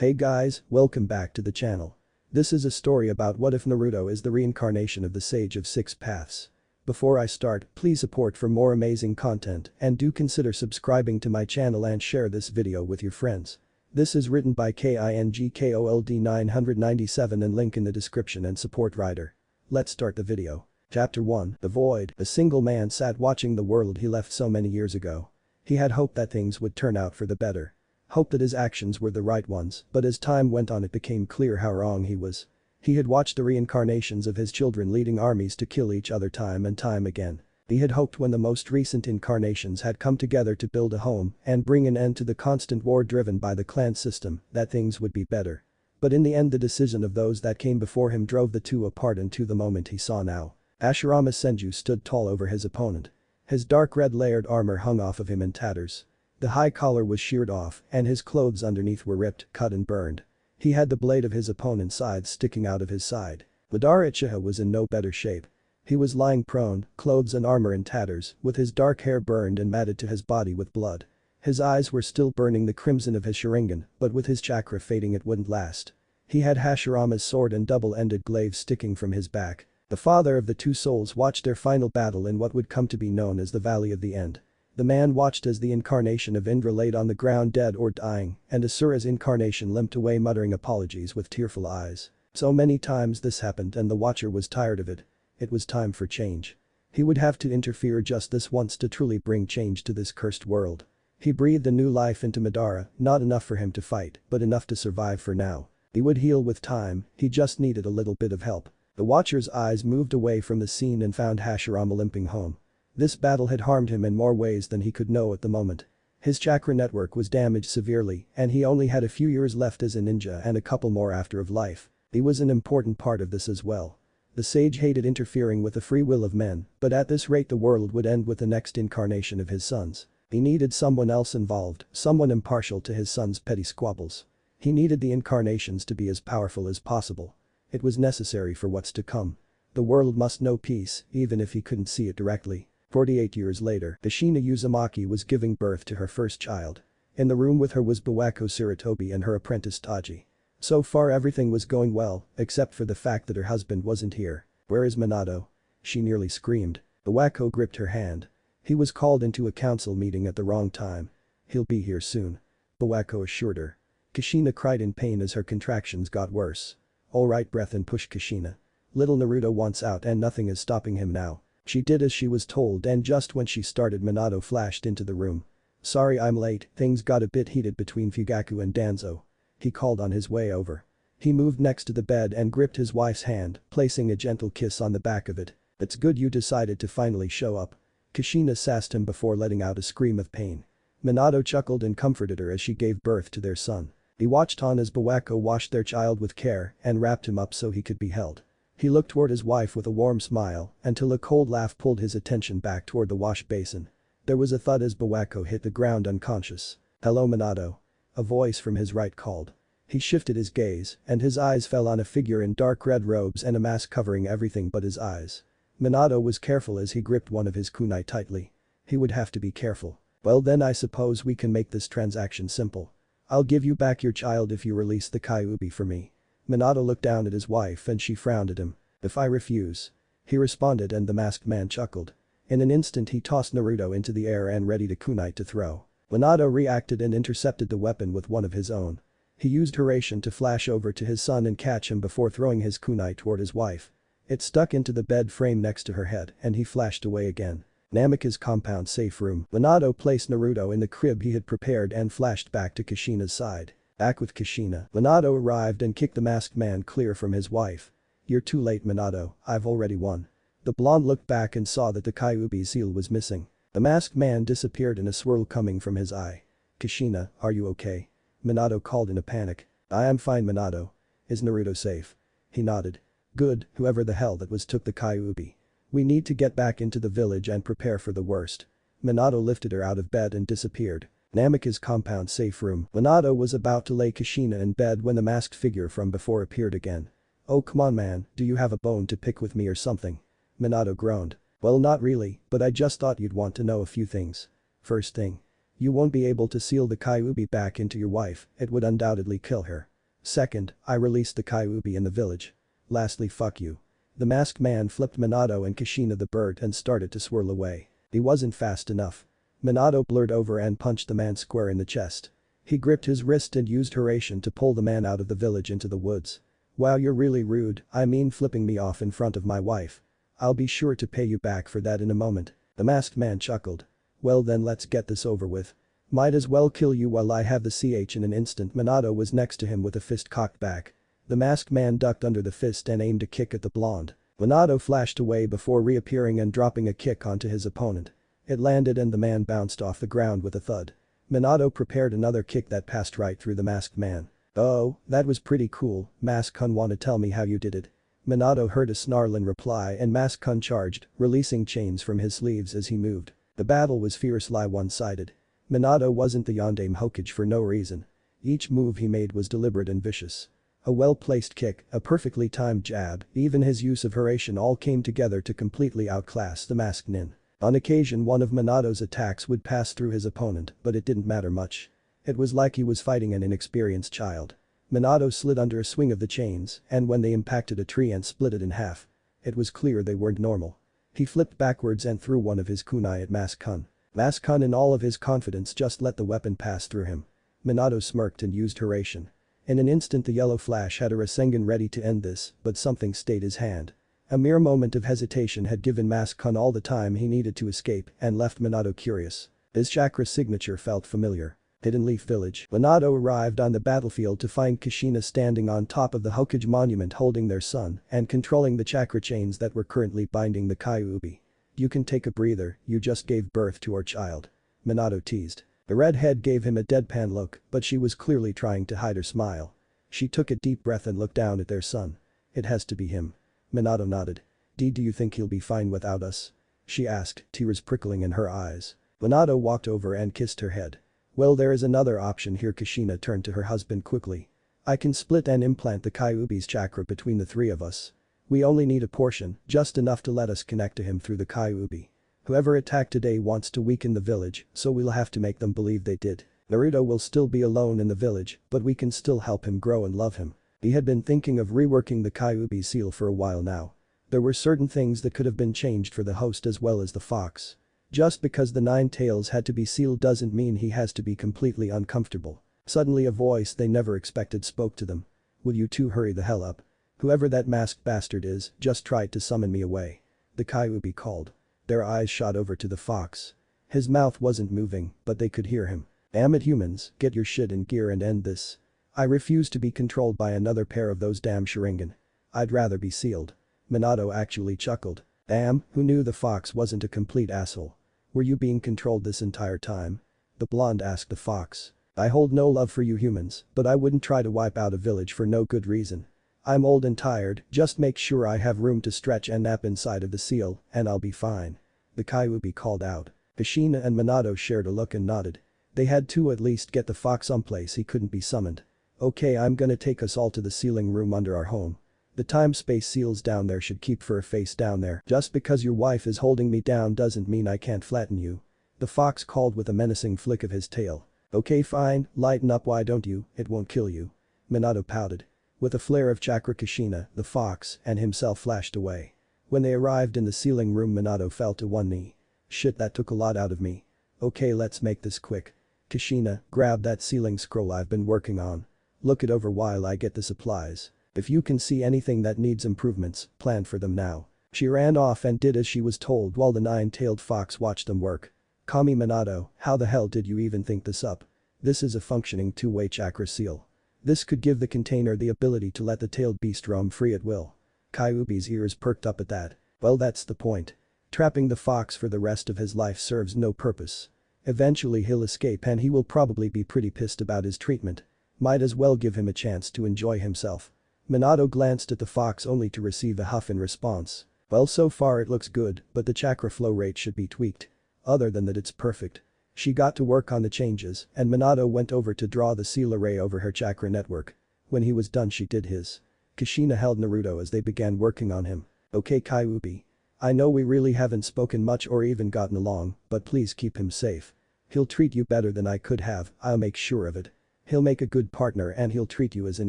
Hey guys, welcome back to the channel. This is a story about what if Naruto is the reincarnation of the Sage of Six Paths. Before I start, please support for more amazing content and do consider subscribing to my channel and share this video with your friends. This is written by KINGKOLD 997 and link in the description and support writer. Let's start the video. Chapter 1 The Void. A single man sat watching the world he left so many years ago. He had hoped that things would turn out for the better. Hoped that his actions were the right ones, but as time went on it became clear how wrong he was. He had watched the reincarnations of his children leading armies to kill each other time and time again. He had hoped when the most recent incarnations had come together to build a home and bring an end to the constant war driven by the clan system that things would be better. But in the end the decision of those that came before him drove the two apart into the moment he saw now. Hashirama Senju stood tall over his opponent. His dark red layered armor hung off of him in tatters. The high collar was sheared off and his clothes underneath were ripped, cut and burned. He had the blade of his opponent's scythe sticking out of his side. Madara Uchiha was in no better shape. He was lying prone, clothes and armor in tatters, with his dark hair burned and matted to his body with blood. His eyes were still burning the crimson of his Sharingan, but with his chakra fading it wouldn't last. He had Hashirama's sword and double-ended glaive sticking from his back. The father of the two souls watched their final battle in what would come to be known as the Valley of the End. The man watched as the incarnation of Indra laid on the ground dead or dying, and Asura's incarnation limped away muttering apologies with tearful eyes. So many times this happened and the watcher was tired of it. It was time for change. He would have to interfere just this once to truly bring change to this cursed world. He breathed a new life into Madara, not enough for him to fight, but enough to survive for now. He would heal with time, he just needed a little bit of help. The watcher's eyes moved away from the scene and found Hashirama limping home. This battle had harmed him in more ways than he could know at the moment. His chakra network was damaged severely and he only had a few years left as a ninja and a couple more after of life. He was an important part of this as well. The sage hated interfering with the free will of men, but at this rate the world would end with the next incarnation of his sons. He needed someone else involved, someone impartial to his sons' petty squabbles. He needed the incarnations to be as powerful as possible. It was necessary for what's to come. The world must know peace, even if he couldn't see it directly. 48 years later, Kushina Uzumaki was giving birth to her first child. In the room with her was Bawako Sarutobi and her apprentice Taji. So far everything was going well, except for the fact that her husband wasn't here. "Where is Minato?" she nearly screamed. Bawako gripped her hand. He was called into a council meeting at the wrong time. "He'll be here soon," Bawako assured her. Kushina cried in pain as her contractions got worse. "Alright, breath and push Kushina. Little Naruto wants out and nothing is stopping him now." She did as she was told and just when she started Minato flashed into the room. "Sorry I'm late, things got a bit heated between Fugaku and Danzo," he called on his way over. He moved next to the bed and gripped his wife's hand, placing a gentle kiss on the back of it. "It's good you decided to finally show up." Kushina sassed him before letting out a scream of pain. Minato chuckled and comforted her as she gave birth to their son. He watched on as Bawako washed their child with care and wrapped him up so he could be held. He looked toward his wife with a warm smile until a cold laugh pulled his attention back toward the wash basin. There was a thud as Bawako hit the ground unconscious. "Hello Minato," a voice from his right called. He shifted his gaze and his eyes fell on a figure in dark red robes and a mask covering everything but his eyes. Minato was careful as he gripped one of his kunai tightly. He would have to be careful. "Well then I suppose we can make this transaction simple. I'll give you back your child if you release the Kyuubi for me." Minato looked down at his wife and she frowned at him. "If I refuse?" he responded and the masked man chuckled. In an instant he tossed Naruto into the air and readied a kunai to throw. Minato reacted and intercepted the weapon with one of his own. He used Hiraishin to flash over to his son and catch him before throwing his kunai toward his wife. It stuck into the bed frame next to her head and he flashed away again. Namika's compound safe room. Minato placed Naruto in the crib he had prepared and flashed back to Kushina's side. Back with Kushina, Minato arrived and kicked the masked man clear from his wife. "You're too late Minato, I've already won." The blonde looked back and saw that the Kyuubi seal was missing. The masked man disappeared in a swirl coming from his eye. "Kushina, are you okay?" Minato called in a panic. "I am fine Minato. Is Naruto safe?" He nodded. "Good, whoever the hell that was took the Kyuubi. We need to get back into the village and prepare for the worst." Minato lifted her out of bed and disappeared. Namika's compound safe room. Minato was about to lay Kushina in bed when the masked figure from before appeared again. "Oh come on man, do you have a bone to pick with me or something?" Minato groaned. "Well not really, but I just thought you'd want to know a few things. First thing. You won't be able to seal the Kyuubi back into your wife, it would undoubtedly kill her." Second, I released the Kyuubi in the village. Lastly, fuck you. The masked man flipped Minato and Kushina the bird and started to swirl away. He wasn't fast enough. Minato blurred over and punched the man square in the chest. He gripped his wrist and used Hurration to pull the man out of the village into the woods. Wow, you're really rude, I mean flipping me off in front of my wife. I'll be sure to pay you back for that in a moment. The masked man chuckled. Well then let's get this over with. Might as well kill you while I have the CH in an instant. Minato was next to him with a fist cocked back. The masked man ducked under the fist and aimed a kick at the blonde. Minato flashed away before reappearing and dropping a kick onto his opponent. It landed and the man bounced off the ground with a thud. Minato prepared another kick that passed right through the masked man. Oh, that was pretty cool, Mask-kun, wanna tell me how you did it? Minato heard a snarl in reply and Mask-kun charged, releasing chains from his sleeves as he moved. The battle was fiercely one-sided. Minato wasn't the Yondaime Hokage for no reason. Each move he made was deliberate and vicious. A well-placed kick, a perfectly timed jab, even his use of Hurration all came together to completely outclass the masked nin. On occasion one of Minato's attacks would pass through his opponent, but it didn't matter much. It was like he was fighting an inexperienced child. Minato slid under a swing of the chains, and when they impacted a tree and split it in half. It was clear they weren't normal. He flipped backwards and threw one of his kunai at Mask-kun. Mask-kun in all of his confidence just let the weapon pass through him. Minato smirked and used Hurration. In an instant the yellow flash had a Rasengan ready to end this, but something stayed his hand. A mere moment of hesitation had given Mask-kun all the time he needed to escape and left Minato curious. His chakra signature felt familiar. Hidden Leaf Village. Minato arrived on the battlefield to find Kushina standing on top of the Hokage monument holding their son and controlling the chakra chains that were currently binding the Kyuubi. You can take a breather, you just gave birth to our child. Minato teased. The redhead gave him a deadpan look, but she was clearly trying to hide her smile. She took a deep breath and looked down at their son. It has to be him. Minato nodded. Do you think he'll be fine without us? She asked, tears prickling in her eyes. Minato walked over and kissed her head. Well, there is another option here. Kushina turned to her husband quickly. I can split and implant the Kyuubi's chakra between the three of us. We only need a portion, just enough to let us connect to him through the Kyuubi. Whoever attacked today wants to weaken the village, so we'll have to make them believe they did. Naruto will still be alone in the village, but we can still help him grow and love him. He had been thinking of reworking the Kyuubi seal for a while now. There were certain things that could have been changed for the host as well as the fox. Just because the 9 tails had to be sealed doesn't mean he has to be completely uncomfortable. Suddenly a voice they never expected spoke to them. Will you two hurry the hell up? Whoever that masked bastard is, just tried to summon me away. The Kyuubi called. Their eyes shot over to the fox. His mouth wasn't moving, but they could hear him. Damn it humans, get your shit in gear and end this. I refuse to be controlled by another pair of those damn Sharingan. I'd rather be sealed. Minato actually chuckled. Damn, who knew the fox wasn't a complete asshole? Were you being controlled this entire time? The blonde asked the fox. I hold no love for you humans, but I wouldn't try to wipe out a village for no good reason. I'm old and tired, just make sure I have room to stretch and nap inside of the seal, and I'll be fine. The Kyuubi called out. Kushina and Minato shared a look and nodded. They had to at least get the fox someplace he couldn't be summoned. Okay, I'm gonna take us all to the sealing room under our home. The time-space seals down there should keep for a face down there. Just because your wife is holding me down doesn't mean I can't flatten you. The fox called with a menacing flick of his tail. Okay fine, lighten up, why don't you, it won't kill you. Minato pouted. With a flare of chakra Kushina, the fox, and himself flashed away. When they arrived in the sealing room Minato fell to one knee. Shit, that took a lot out of me. Okay, let's make this quick. Kushina, grab that sealing scroll I've been working on. Look it over while I get the supplies. If you can see anything that needs improvements, plan for them now. She ran off and did as she was told while the 9-tailed fox watched them work. Kami Minato, how the hell did you even think this up? This is a functioning two-way chakra seal. This could give the container the ability to let the tailed beast roam free at will. Kyuubi's ears perked up at that. Well, that's the point. Trapping the fox for the rest of his life serves no purpose. Eventually he'll escape and he will probably be pretty pissed about his treatment. Might as well give him a chance to enjoy himself. Minato glanced at the fox only to receive a huff in response. Well, so far it looks good, but the chakra flow rate should be tweaked. Other than that, it's perfect. She got to work on the changes and Minato went over to draw the seal array over her chakra network. When he was done she did his. Kushina held Naruto as they began working on him. Okay Kyuubi. I know we really haven't spoken much or even gotten along, but please keep him safe. He'll treat you better than I could have, I'll make sure of it. He'll make a good partner and he'll treat you as an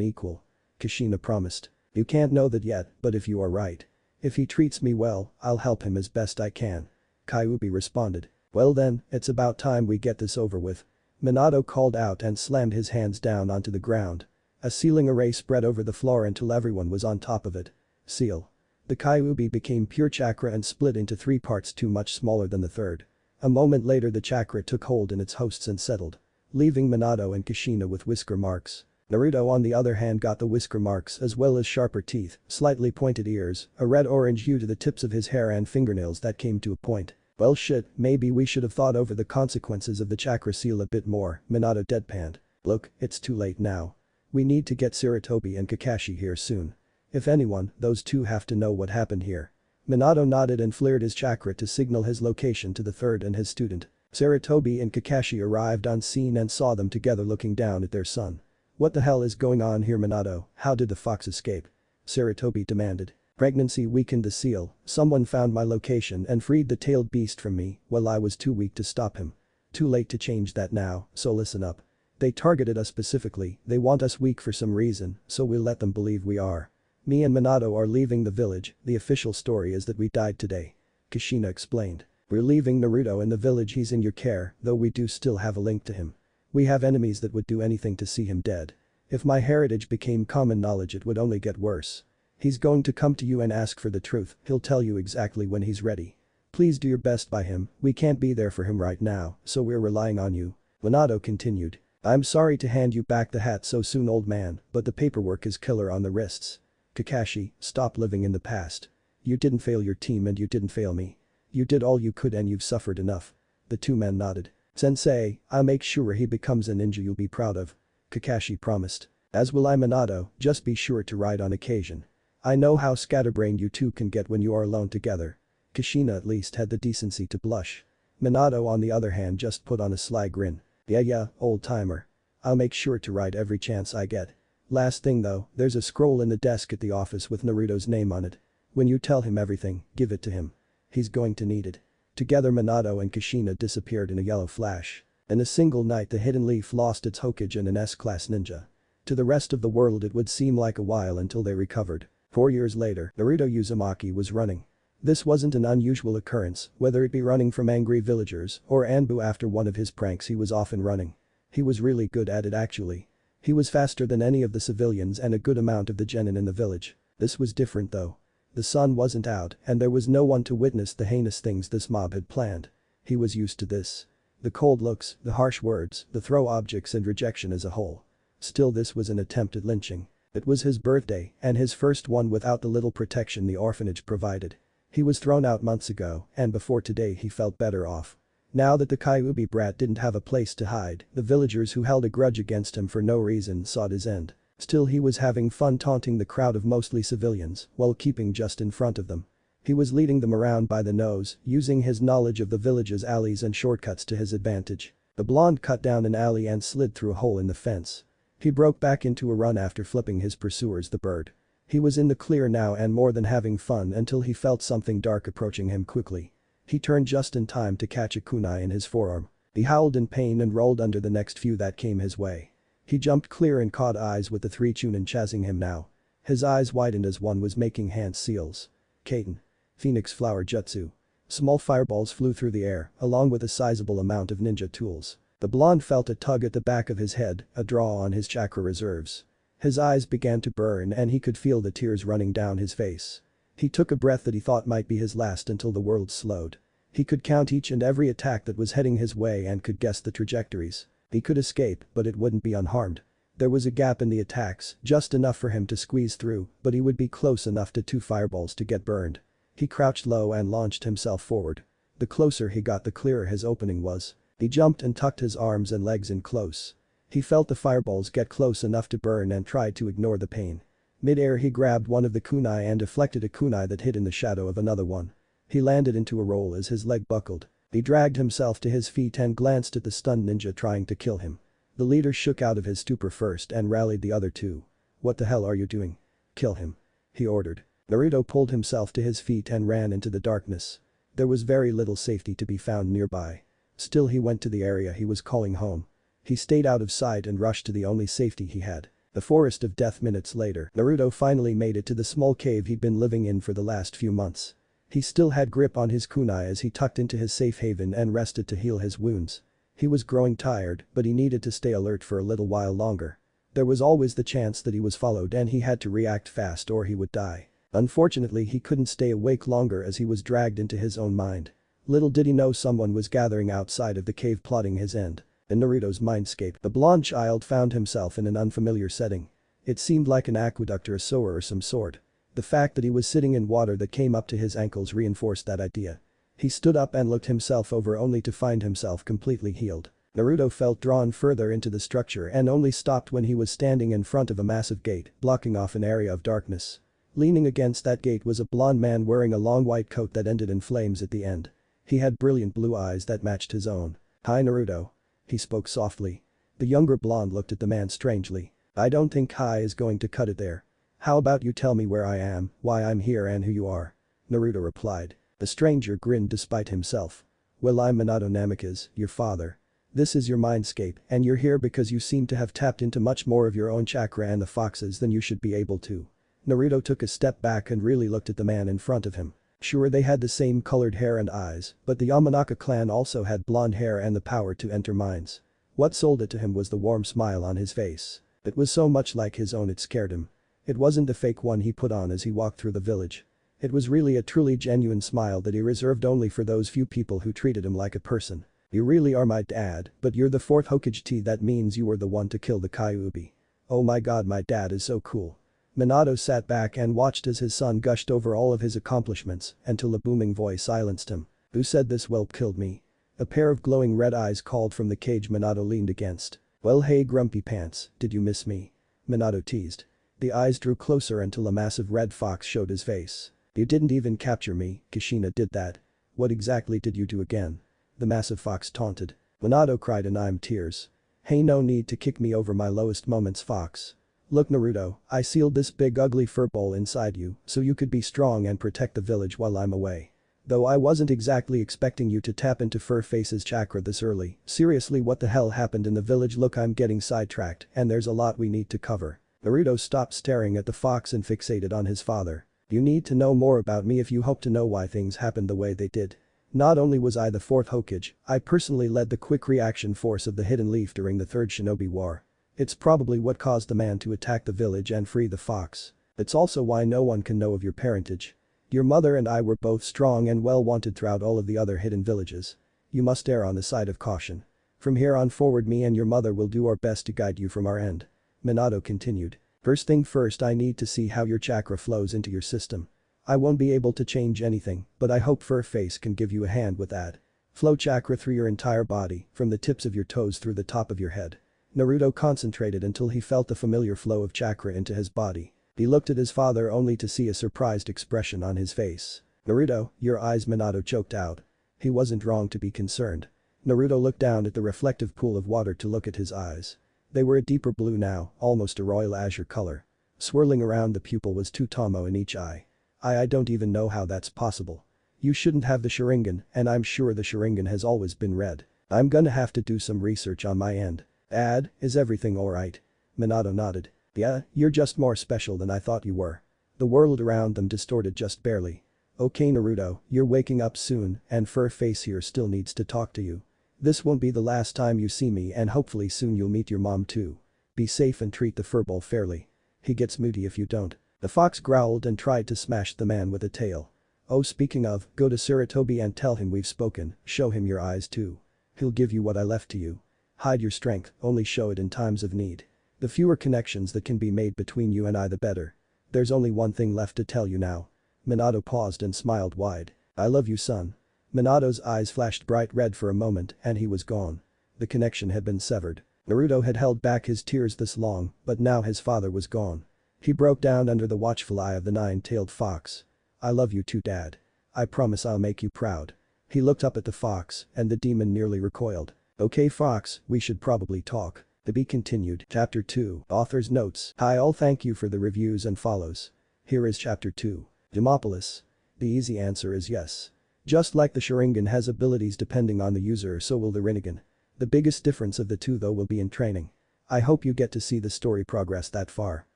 equal. Kushina promised. You can't know that yet, but if you are right. If he treats me well, I'll help him as best I can. Kyuubi responded. Well then, it's about time we get this over with. Minato called out and slammed his hands down onto the ground. A sealing array spread over the floor until everyone was on top of it. Seal. The Kyuubi became pure chakra and split into 3 parts, 2 much smaller than the third. A moment later the chakra took hold in its hosts and settled. Leaving Minato and Kushina with whisker marks. Naruto on the other hand got the whisker marks as well as sharper teeth, slightly pointed ears, a red-orange hue to the tips of his hair and fingernails that came to a point. Well shit, maybe we should have thought over the consequences of the chakra seal a bit more, Minato deadpanned. Look, it's too late now. We need to get Sarutobi and Kakashi here soon. If anyone, those two have to know what happened here. Minato nodded and flared his chakra to signal his location to the third and his student. Sarutobi and Kakashi arrived on scene and saw them together looking down at their son. What the hell is going on here, Minato? How did the fox escape? Sarutobi demanded. Pregnancy weakened the seal, someone found my location and freed the tailed beast from me while I was too weak to stop him. Too late to change that now, so listen up. They targeted us specifically, they want us weak for some reason, so we'll let them believe we are. Me and Minato are leaving the village, the official story is that we died today. Kushina explained. We're leaving Naruto in the village, he's in your care, though we do still have a link to him. We have enemies that would do anything to see him dead. If my heritage became common knowledge it would only get worse. He's going to come to you and ask for the truth, he'll tell you exactly when he's ready. Please do your best by him, we can't be there for him right now, so we're relying on you. Minato continued. I'm sorry to hand you back the hat so soon, old man, but the paperwork is killer on the wrists. Kakashi, stop living in the past. You didn't fail your team and you didn't fail me. You did all you could and you've suffered enough. The two men nodded. Sensei, I'll make sure he becomes a ninja you'll be proud of. Kakashi promised. As will I, Minato, just be sure to ride on occasion. I know how scatterbrained you two can get when you are alone together. Kushina at least had the decency to blush. Minato on the other hand just put on a sly grin. Yeah, old timer. I'll make sure to ride every chance I get. Last thing though, there's a scroll in the desk at the office with Naruto's name on it. When you tell him everything, give it to him. He's going to need it. Together Minato and Kushina disappeared in a yellow flash. In a single night the hidden leaf lost its Hokage and an S-class ninja. To the rest of the world it would seem like a while until they recovered. 4 years later, Naruto Uzumaki was running. This wasn't an unusual occurrence, whether it be running from angry villagers or Anbu after one of his pranks, he was often running. He was really good at it actually. He was faster than any of the civilians and a good amount of the genin in the village. This was different though. The sun wasn't out and there was no one to witness the heinous things this mob had planned. He was used to this. The cold looks, the harsh words, the throw objects and rejection as a whole. Still, this was an attempt at lynching. It was his birthday and his first one without the little protection the orphanage provided. He was thrown out months ago and before today he felt better off. Now that the Kyuubi brat didn't have a place to hide, the villagers who held a grudge against him for no reason sought his end. Still, he was having fun taunting the crowd of mostly civilians while keeping just in front of them. He was leading them around by the nose, using his knowledge of the village's alleys and shortcuts to his advantage. The blonde cut down an alley and slid through a hole in the fence. He broke back into a run after flipping his pursuers the bird. He was in the clear now and more than having fun until he felt something dark approaching him quickly. He turned just in time to catch a kunai in his forearm. He howled in pain and rolled under the next few that came his way. He jumped clear and caught eyes with the 3 chunin chasing him now. His eyes widened as one was making hand seals. Kaiten. Phoenix Flower Jutsu. Small fireballs flew through the air, along with a sizable amount of ninja tools. The blonde felt a tug at the back of his head, a draw on his chakra reserves. His eyes began to burn and he could feel the tears running down his face. He took a breath that he thought might be his last until the world slowed. He could count each and every attack that was heading his way and could guess the trajectories. He could escape, but it wouldn't be unharmed. There was a gap in the attacks, just enough for him to squeeze through, but he would be close enough to 2 fireballs to get burned. He crouched low and launched himself forward. The closer he got the clearer his opening was. He jumped and tucked his arms and legs in close. He felt the fireballs get close enough to burn and tried to ignore the pain. Mid-air he grabbed one of the kunai and deflected a kunai that hid in the shadow of another one. He landed into a roll as his leg buckled. He dragged himself to his feet and glanced at the stunned ninja trying to kill him. The leader shook out of his stupor first and rallied the other two. What the hell are you doing? Kill him. He ordered. Naruto pulled himself to his feet and ran into the darkness. There was very little safety to be found nearby. Still, he went to the area he was calling home. He stayed out of sight and rushed to the only safety he had. The forest of death. Minutes later, Naruto finally made it to the small cave he'd been living in for the last few months. He still had grip on his kunai as he tucked into his safe haven and rested to heal his wounds. He was growing tired, but he needed to stay alert for a little while longer. There was always the chance that he was followed and he had to react fast or he would die. Unfortunately, he couldn't stay awake longer as he was dragged into his own mind. Little did he know someone was gathering outside of the cave plotting his end. In Naruto's mindscape, the blonde child found himself in an unfamiliar setting. It seemed like an aqueduct or a sewer of some sort. The fact that he was sitting in water that came up to his ankles reinforced that idea. He stood up and looked himself over only to find himself completely healed. Naruto felt drawn further into the structure and only stopped when he was standing in front of a massive gate, blocking off an area of darkness. Leaning against that gate was a blonde man wearing a long white coat that ended in flames at the end. He had brilliant blue eyes that matched his own. "Hi Naruto." He spoke softly. The younger blonde looked at the man strangely. "I don't think hi is going to cut it there. How about you tell me where I am, why I'm here and who you are?" Naruto replied. The stranger grinned despite himself. "Well, I'm Minato Namikaze, your father. This is your mindscape and you're here because you seem to have tapped into much more of your own chakra and the foxes than you should be able to." Naruto took a step back and really looked at the man in front of him. Sure, they had the same colored hair and eyes, but the Yamanaka clan also had blonde hair and the power to enter minds. What sold it to him was the warm smile on his face. It was so much like his own it scared him. It wasn't the fake one he put on as he walked through the village. It was really a truly genuine smile that he reserved only for those few people who treated him like a person. "You really are my dad, but you're the fourth Hokage. That means you were the one to kill the Kyuubi. Oh my god, my dad is so cool." Minato sat back and watched as his son gushed over all of his accomplishments until a booming voice silenced him. "Who said this whelp killed me?" A pair of glowing red eyes called from the cage Minato leaned against. "Well, hey grumpy pants, did you miss me?" Minato teased. The eyes drew closer until a massive red fox showed his face. "You didn't even capture me, Kushina did that. What exactly did you do again?" The massive fox taunted. Minato cried and I'm tears. "Hey, no need to kick me over my lowest moments, fox. Look Naruto, I sealed this big ugly furball inside you so you could be strong and protect the village while I'm away. Though I wasn't exactly expecting you to tap into Furface's chakra this early. Seriously, what the hell happened in the village? Look, I'm getting sidetracked and there's a lot we need to cover." Naruto stopped staring at the fox and fixated on his father. "You need to know more about me if you hope to know why things happened the way they did. Not only was I the fourth Hokage, I personally led the quick reaction force of the Hidden Leaf during the Third Shinobi War. It's probably what caused the man to attack the village and free the fox. It's also why no one can know of your parentage. Your mother and I were both strong and well wanted throughout all of the other hidden villages. You must err on the side of caution. From here on forward, me and your mother will do our best to guide you from our end." Minato continued. "First thing first, I need to see how your chakra flows into your system. I won't be able to change anything, but I hope Furface can give you a hand with that. Flow chakra through your entire body, from the tips of your toes through the top of your head." Naruto concentrated until he felt the familiar flow of chakra into his body. He looked at his father only to see a surprised expression on his face. "Naruto, your eyes," Minato choked out. He wasn't wrong to be concerned. Naruto looked down at the reflective pool of water to look at his eyes. They were a deeper blue now, almost a royal azure color. Swirling around the pupil was two tomo in each eye. I don't even know how that's possible. You shouldn't have the Sharingan, and I'm sure the Sharingan has always been red. I'm gonna have to do some research on my end. Dad, is everything alright?" Minato nodded. "Yeah, you're just more special than I thought you were." The world around them distorted just barely. "Okay Naruto, you're waking up soon and Furface here still needs to talk to you. This won't be the last time you see me and hopefully soon you'll meet your mom too. Be safe and treat the furball fairly. He gets moody if you don't." The fox growled and tried to smash the man with a tail. "Oh, speaking of, go to Sarutobi and tell him we've spoken, show him your eyes too. He'll give you what I left to you. Hide your strength, only show it in times of need. The fewer connections that can be made between you and I the better. There's only one thing left to tell you now." Minato paused and smiled wide. "I love you son." Minato's eyes flashed bright red for a moment and he was gone. The connection had been severed. Naruto had held back his tears this long, but now his father was gone. He broke down under the watchful eye of the nine-tailed fox. "I love you too, Dad. I promise I'll make you proud." He looked up at the fox and the demon nearly recoiled. "Okay Fox, we should probably talk." To be continued. Chapter 2. Author's notes. Hi all, thank you for the reviews and follows. Here is Chapter 2. Demopolis. The easy answer is yes. Just like the Sharingan has abilities depending on the user, so will the Rinnegan. The biggest difference of the two though will be in training. I hope you get to see the story progress that far.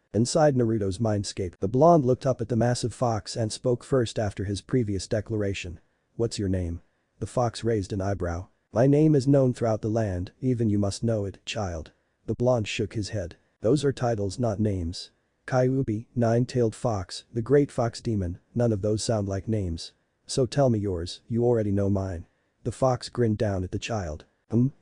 Inside Naruto's mindscape, the blonde looked up at the massive fox and spoke first after his previous declaration. "What's your name?" The fox raised an eyebrow. "My name is known throughout the land, even you must know it, child." The blonde shook his head. "Those are titles, not names. Kyuubi, nine-tailed fox, the great fox demon, none of those sound like names. So tell me yours, you already know mine." The fox grinned down at the child.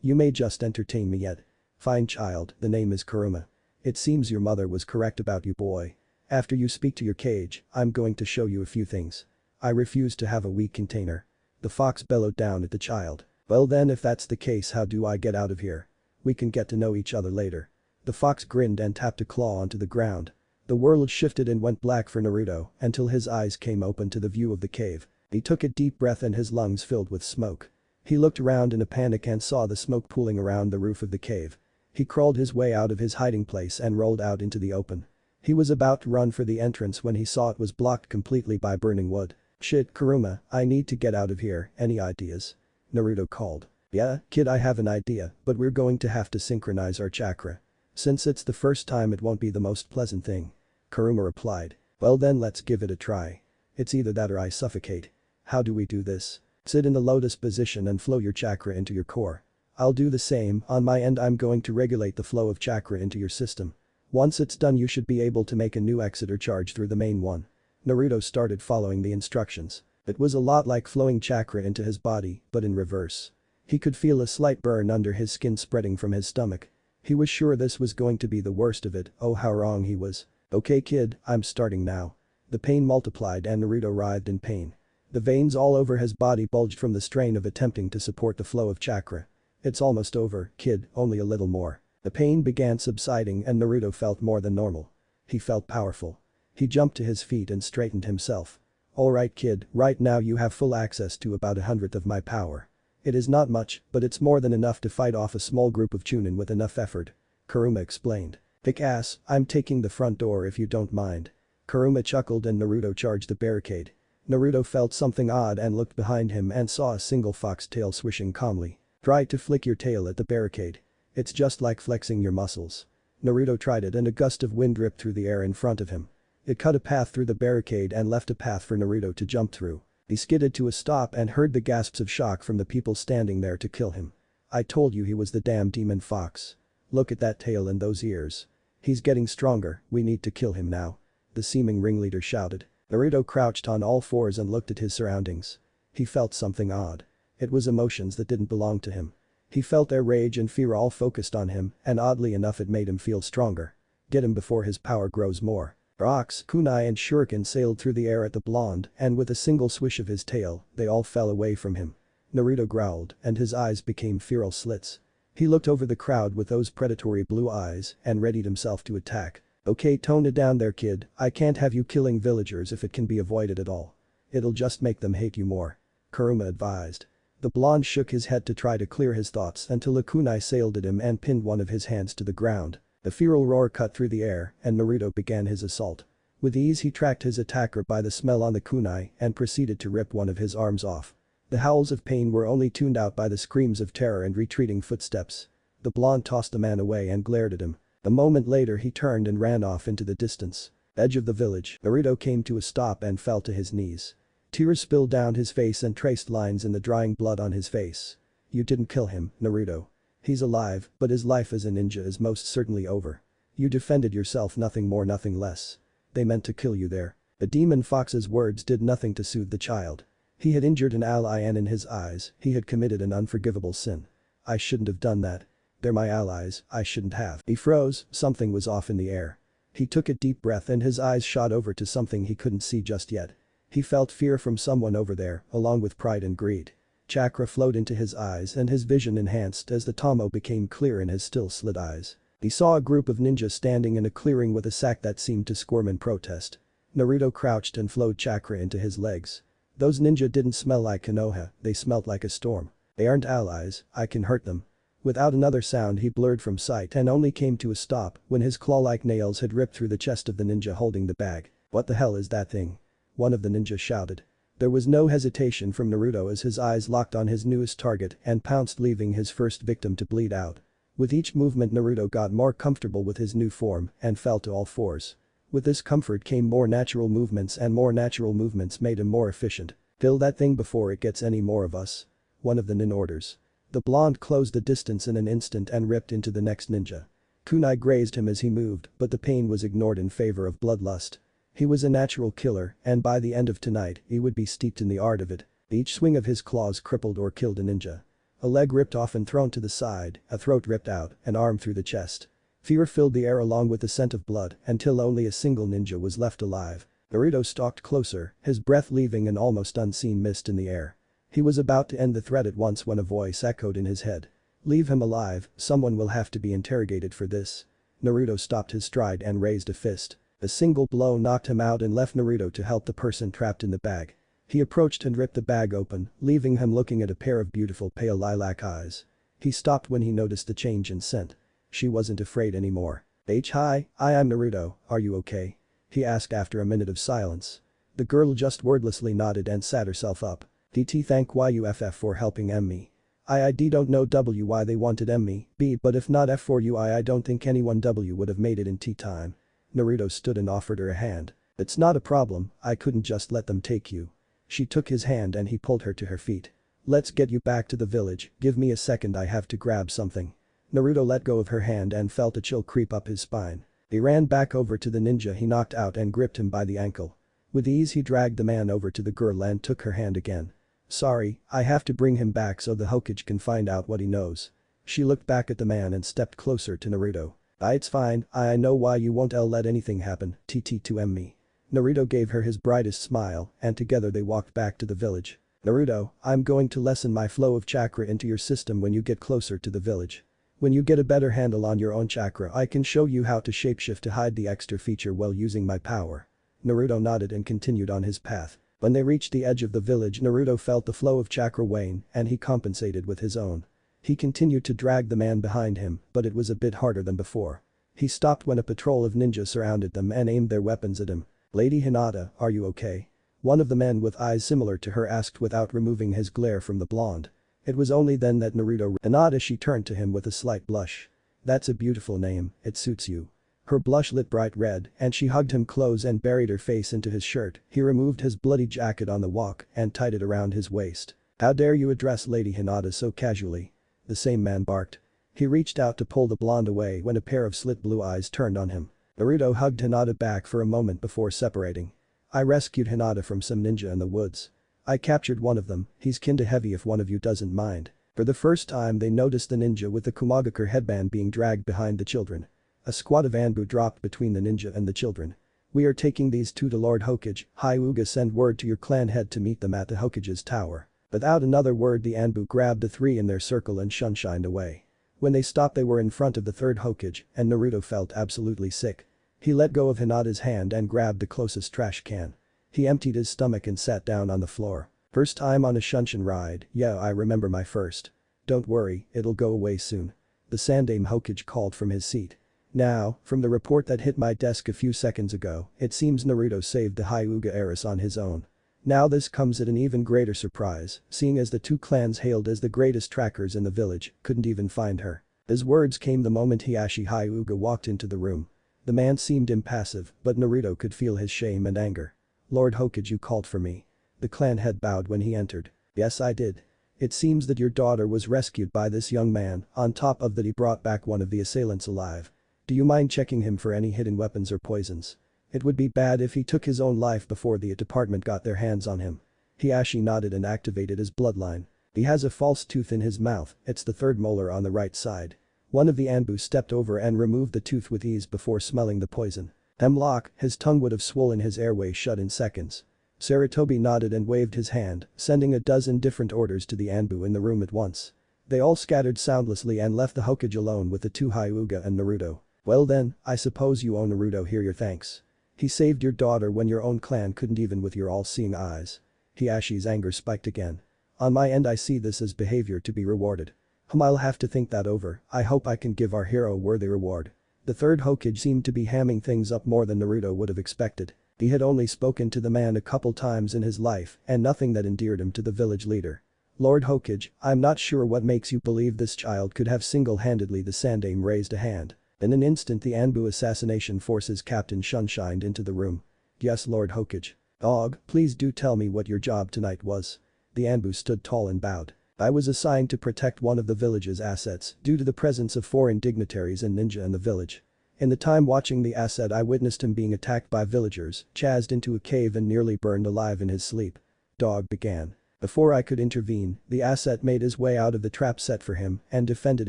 You may just entertain me yet. Fine child, the name is Kurama. It seems your mother was correct about you boy. After you speak to your cage, I'm going to show you a few things. I refuse to have a weak container." The fox bellowed down at the child. "Well then if that's the case how do I get out of here? We can get to know each other later." The fox grinned and tapped a claw onto the ground. The world shifted and went black for Naruto until his eyes came open to the view of the cave. He took a deep breath and his lungs filled with smoke. He looked around in a panic and saw the smoke pooling around the roof of the cave. He crawled his way out of his hiding place and rolled out into the open. He was about to run for the entrance when he saw it was blocked completely by burning wood. "Shit, Kurama, I need to get out of here, any ideas?" Naruto called. "Yeah, kid, I have an idea, but we're going to have to synchronize our chakra. Since it's the first time it won't be the most pleasant thing." Kurama replied. "Well then let's give it a try. It's either that or I suffocate." "How do we do this?" "Sit in the lotus position and flow your chakra into your core. I'll do the same, on my end I'm going to regulate the flow of chakra into your system. Once it's done you should be able to make a new exit or charge through the main one." Naruto started following the instructions. It was a lot like flowing chakra into his body, but in reverse. He could feel a slight burn under his skin spreading from his stomach. He was sure this was going to be the worst of it, oh how wrong he was. "Okay kid, I'm starting now." The pain multiplied and Naruto writhed in pain. The veins all over his body bulged from the strain of attempting to support the flow of chakra. "It's almost over, kid, only a little more." The pain began subsiding and Naruto felt more than normal. He felt powerful. He jumped to his feet and straightened himself. "Alright kid, right now you have full access to about 1/100th of my power. It is not much, but it's more than enough to fight off a small group of Chunin with enough effort," Kurama explained. "Kick ass, I'm taking the front door if you don't mind." Kurama chuckled and Naruto charged the barricade. Naruto felt something odd and looked behind him and saw a single fox tail swishing calmly. "Try to flick your tail at the barricade. It's just like flexing your muscles." Naruto tried it and a gust of wind ripped through the air in front of him. It cut a path through the barricade and left a path for Naruto to jump through. He skidded to a stop and heard the gasps of shock from the people standing there to kill him. "I told you he was the damn demon fox. Look at that tail and those ears. He's getting stronger, we need to kill him now," the seeming ringleader shouted. Naruto crouched on all fours and looked at his surroundings. He felt something odd. It was emotions that didn't belong to him. He felt their rage and fear all focused on him and oddly enough it made him feel stronger. Get him before his power grows more. Rocks, kunai and shuriken sailed through the air at the blonde and with a single swish of his tail, they all fell away from him. Naruto growled and his eyes became feral slits. He looked over the crowd with those predatory blue eyes and readied himself to attack. "Okay, tone it down there kid, I can't have you killing villagers if it can be avoided at all. It'll just make them hate you more," Kurama advised. The blonde shook his head to try to clear his thoughts until a kunai sailed at him and pinned one of his hands to the ground. A feral roar cut through the air and Naruto began his assault. With ease he tracked his attacker by the smell on the kunai and proceeded to rip one of his arms off. The howls of pain were only tuned out by the screams of terror and retreating footsteps. The blonde tossed the man away and glared at him. A moment later he turned and ran off into the distance. Edge of the village, Naruto came to a stop and fell to his knees. Tears spilled down his face and traced lines in the drying blood on his face. "You didn't kill him, Naruto. He's alive, but his life as a ninja is most certainly over. You defended yourself, nothing more, nothing less. They meant to kill you there." The demon fox's words did nothing to soothe the child. He had injured an ally and in his eyes, he had committed an unforgivable sin. "I shouldn't have done that. They're my allies, I shouldn't have." He froze, something was off in the air. He took a deep breath and his eyes shot over to something he couldn't see just yet. He felt fear from someone over there, along with pride and greed. Chakra flowed into his eyes and his vision enhanced as the Tomo became clear in his still-slit eyes. He saw a group of ninjas standing in a clearing with a sack that seemed to squirm in protest. Naruto crouched and flowed chakra into his legs. "Those ninja didn't smell like Konoha, they smelt like a storm. They aren't allies, I can hurt them." Without another sound he blurred from sight and only came to a stop when his claw-like nails had ripped through the chest of the ninja holding the bag. "What the hell is that thing?" one of the ninjas shouted. There was no hesitation from Naruto as his eyes locked on his newest target and pounced, leaving his first victim to bleed out. With each movement Naruto got more comfortable with his new form and fell to all fours. With this comfort came more natural movements, and more natural movements made him more efficient. "Kill that thing before it gets any more of us," one of the nin orders. The blonde closed the distance in an instant and ripped into the next ninja. Kunai grazed him as he moved, but the pain was ignored in favor of bloodlust. He was a natural killer, and by the end of tonight, he would be steeped in the art of it. Each swing of his claws crippled or killed a ninja. A leg ripped off and thrown to the side, a throat ripped out, an arm through the chest. Fear filled the air along with the scent of blood until only a single ninja was left alive. Naruto stalked closer, his breath leaving an almost unseen mist in the air. He was about to end the threat at once when a voice echoed in his head. "Leave him alive, someone will have to be interrogated for this." Naruto stopped his stride and raised a fist. A single blow knocked him out and left Naruto to help the person trapped in the bag. He approached and ripped the bag open, leaving him looking at a pair of beautiful pale lilac eyes. He stopped when he noticed the change in scent. She wasn't afraid anymore. "Hi, I'm Naruto, are you okay?" he asked after a minute of silence. The girl just wordlessly nodded and sat herself up. "DT thank YUFF for helping me. I don't know why they wanted me, but if not F for you I don't think anyone would have made it in tea time." Naruto stood and offered her a hand. "It's not a problem, I couldn't just let them take you." She took his hand and he pulled her to her feet. "Let's get you back to the village, give me a second, I have to grab something." Naruto let go of her hand and felt a chill creep up his spine. He ran back over to the ninja he knocked out and gripped him by the ankle. With ease he dragged the man over to the girl and took her hand again. "Sorry, I have to bring him back so the Hokage can find out what he knows." She looked back at the man and stepped closer to Naruto. It's fine, I know why you won't let anything happen, TT to me." Naruto gave her his brightest smile and together they walked back to the village. "Naruto, I'm going to lessen my flow of chakra into your system when you get closer to the village. When you get a better handle on your own chakra I can show you how to shapeshift to hide the extra feature while using my power." Naruto nodded and continued on his path. When they reached the edge of the village Naruto felt the flow of chakra wane and he compensated with his own. He continued to drag the man behind him, but it was a bit harder than before. He stopped when a patrol of ninjas surrounded them and aimed their weapons at him. "Lady Hinata, are you okay?" One of the men with eyes similar to her asked without removing his glare from the blonde. It was only then that Naruto Hinata she turned to him with a slight blush. "That's a beautiful name, it suits you." Her blush lit bright red and she hugged him close and buried her face into his shirt. He removed his bloody jacket on the walk and tied it around his waist. "How dare you address Lady Hinata so casually?" the same man barked. He reached out to pull the blonde away when a pair of slit blue eyes turned on him. Naruto hugged Hinata back for a moment before separating. "I rescued Hinata from some ninja in the woods. I captured one of them, he's kinda heavy if one of you doesn't mind." For the first time they noticed the ninja with the Kumagakure headband being dragged behind the children. A squad of Anbu dropped between the ninja and the children. "We are taking these two to Lord Hokage, Hyuga send word to your clan head to meet them at the Hokage's tower." Without another word the Anbu grabbed the three in their circle and shunshined away. When they stopped they were in front of the third Hokage and Naruto felt absolutely sick. He let go of Hinata's hand and grabbed the closest trash can. He emptied his stomach and sat down on the floor. "First time on a Shunshin ride, yeah I remember my first. Don't worry, it'll go away soon." The Sandaime Hokage called from his seat. "Now, from the report that hit my desk a few seconds ago, it seems Naruto saved the Hyuga heiress on his own. Now this comes at an even greater surprise, seeing as the two clans hailed as the greatest trackers in the village couldn't even find her." His words came the moment Hiashi Hyuga walked into the room. The man seemed impassive, but Naruto could feel his shame and anger. "Lord Hokage, you called for me." The clan head bowed when he entered. "Yes I did. It seems that your daughter was rescued by this young man, on top of that he brought back one of the assailants alive. Do you mind checking him for any hidden weapons or poisons? It would be bad if he took his own life before the department got their hands on him." Hiashi nodded and activated his bloodline. "He has a false tooth in his mouth, it's the third molar on the right side." One of the Anbu stepped over and removed the tooth with ease before smelling the poison. Hemlock, his tongue would have swollen his airway shut in seconds. Saratobi nodded and waved his hand, sending a dozen different orders to the Anbu in the room at once. They all scattered soundlessly and left the Hokage alone with the two Hyuga and Naruto. "Well then, I suppose you owe Naruto here your thanks. He saved your daughter when your own clan couldn't even with your all-seeing eyes." Hiashi's anger spiked again. "On my end I see this as behavior to be rewarded. I'll have to think that over, I hope I can give our hero a worthy reward." The third Hokage seemed to be hamming things up more than Naruto would have expected. He had only spoken to the man a couple times in his life and nothing that endeared him to the village leader. Lord Hokage, I'm not sure what makes you believe this child could have single-handedly. The Sandaime raised a hand. In an instant the Anbu assassination forces captain shunshined into the room. Yes, Lord Hokage. Og, please do tell me what your job tonight was. The Anbu stood tall and bowed. I was assigned to protect one of the village's assets due to the presence of foreign dignitaries and ninja in the village. In the time watching the asset I witnessed him being attacked by villagers, chased into a cave and nearly burned alive in his sleep. Dog began. Before I could intervene, the asset made his way out of the trap set for him and defended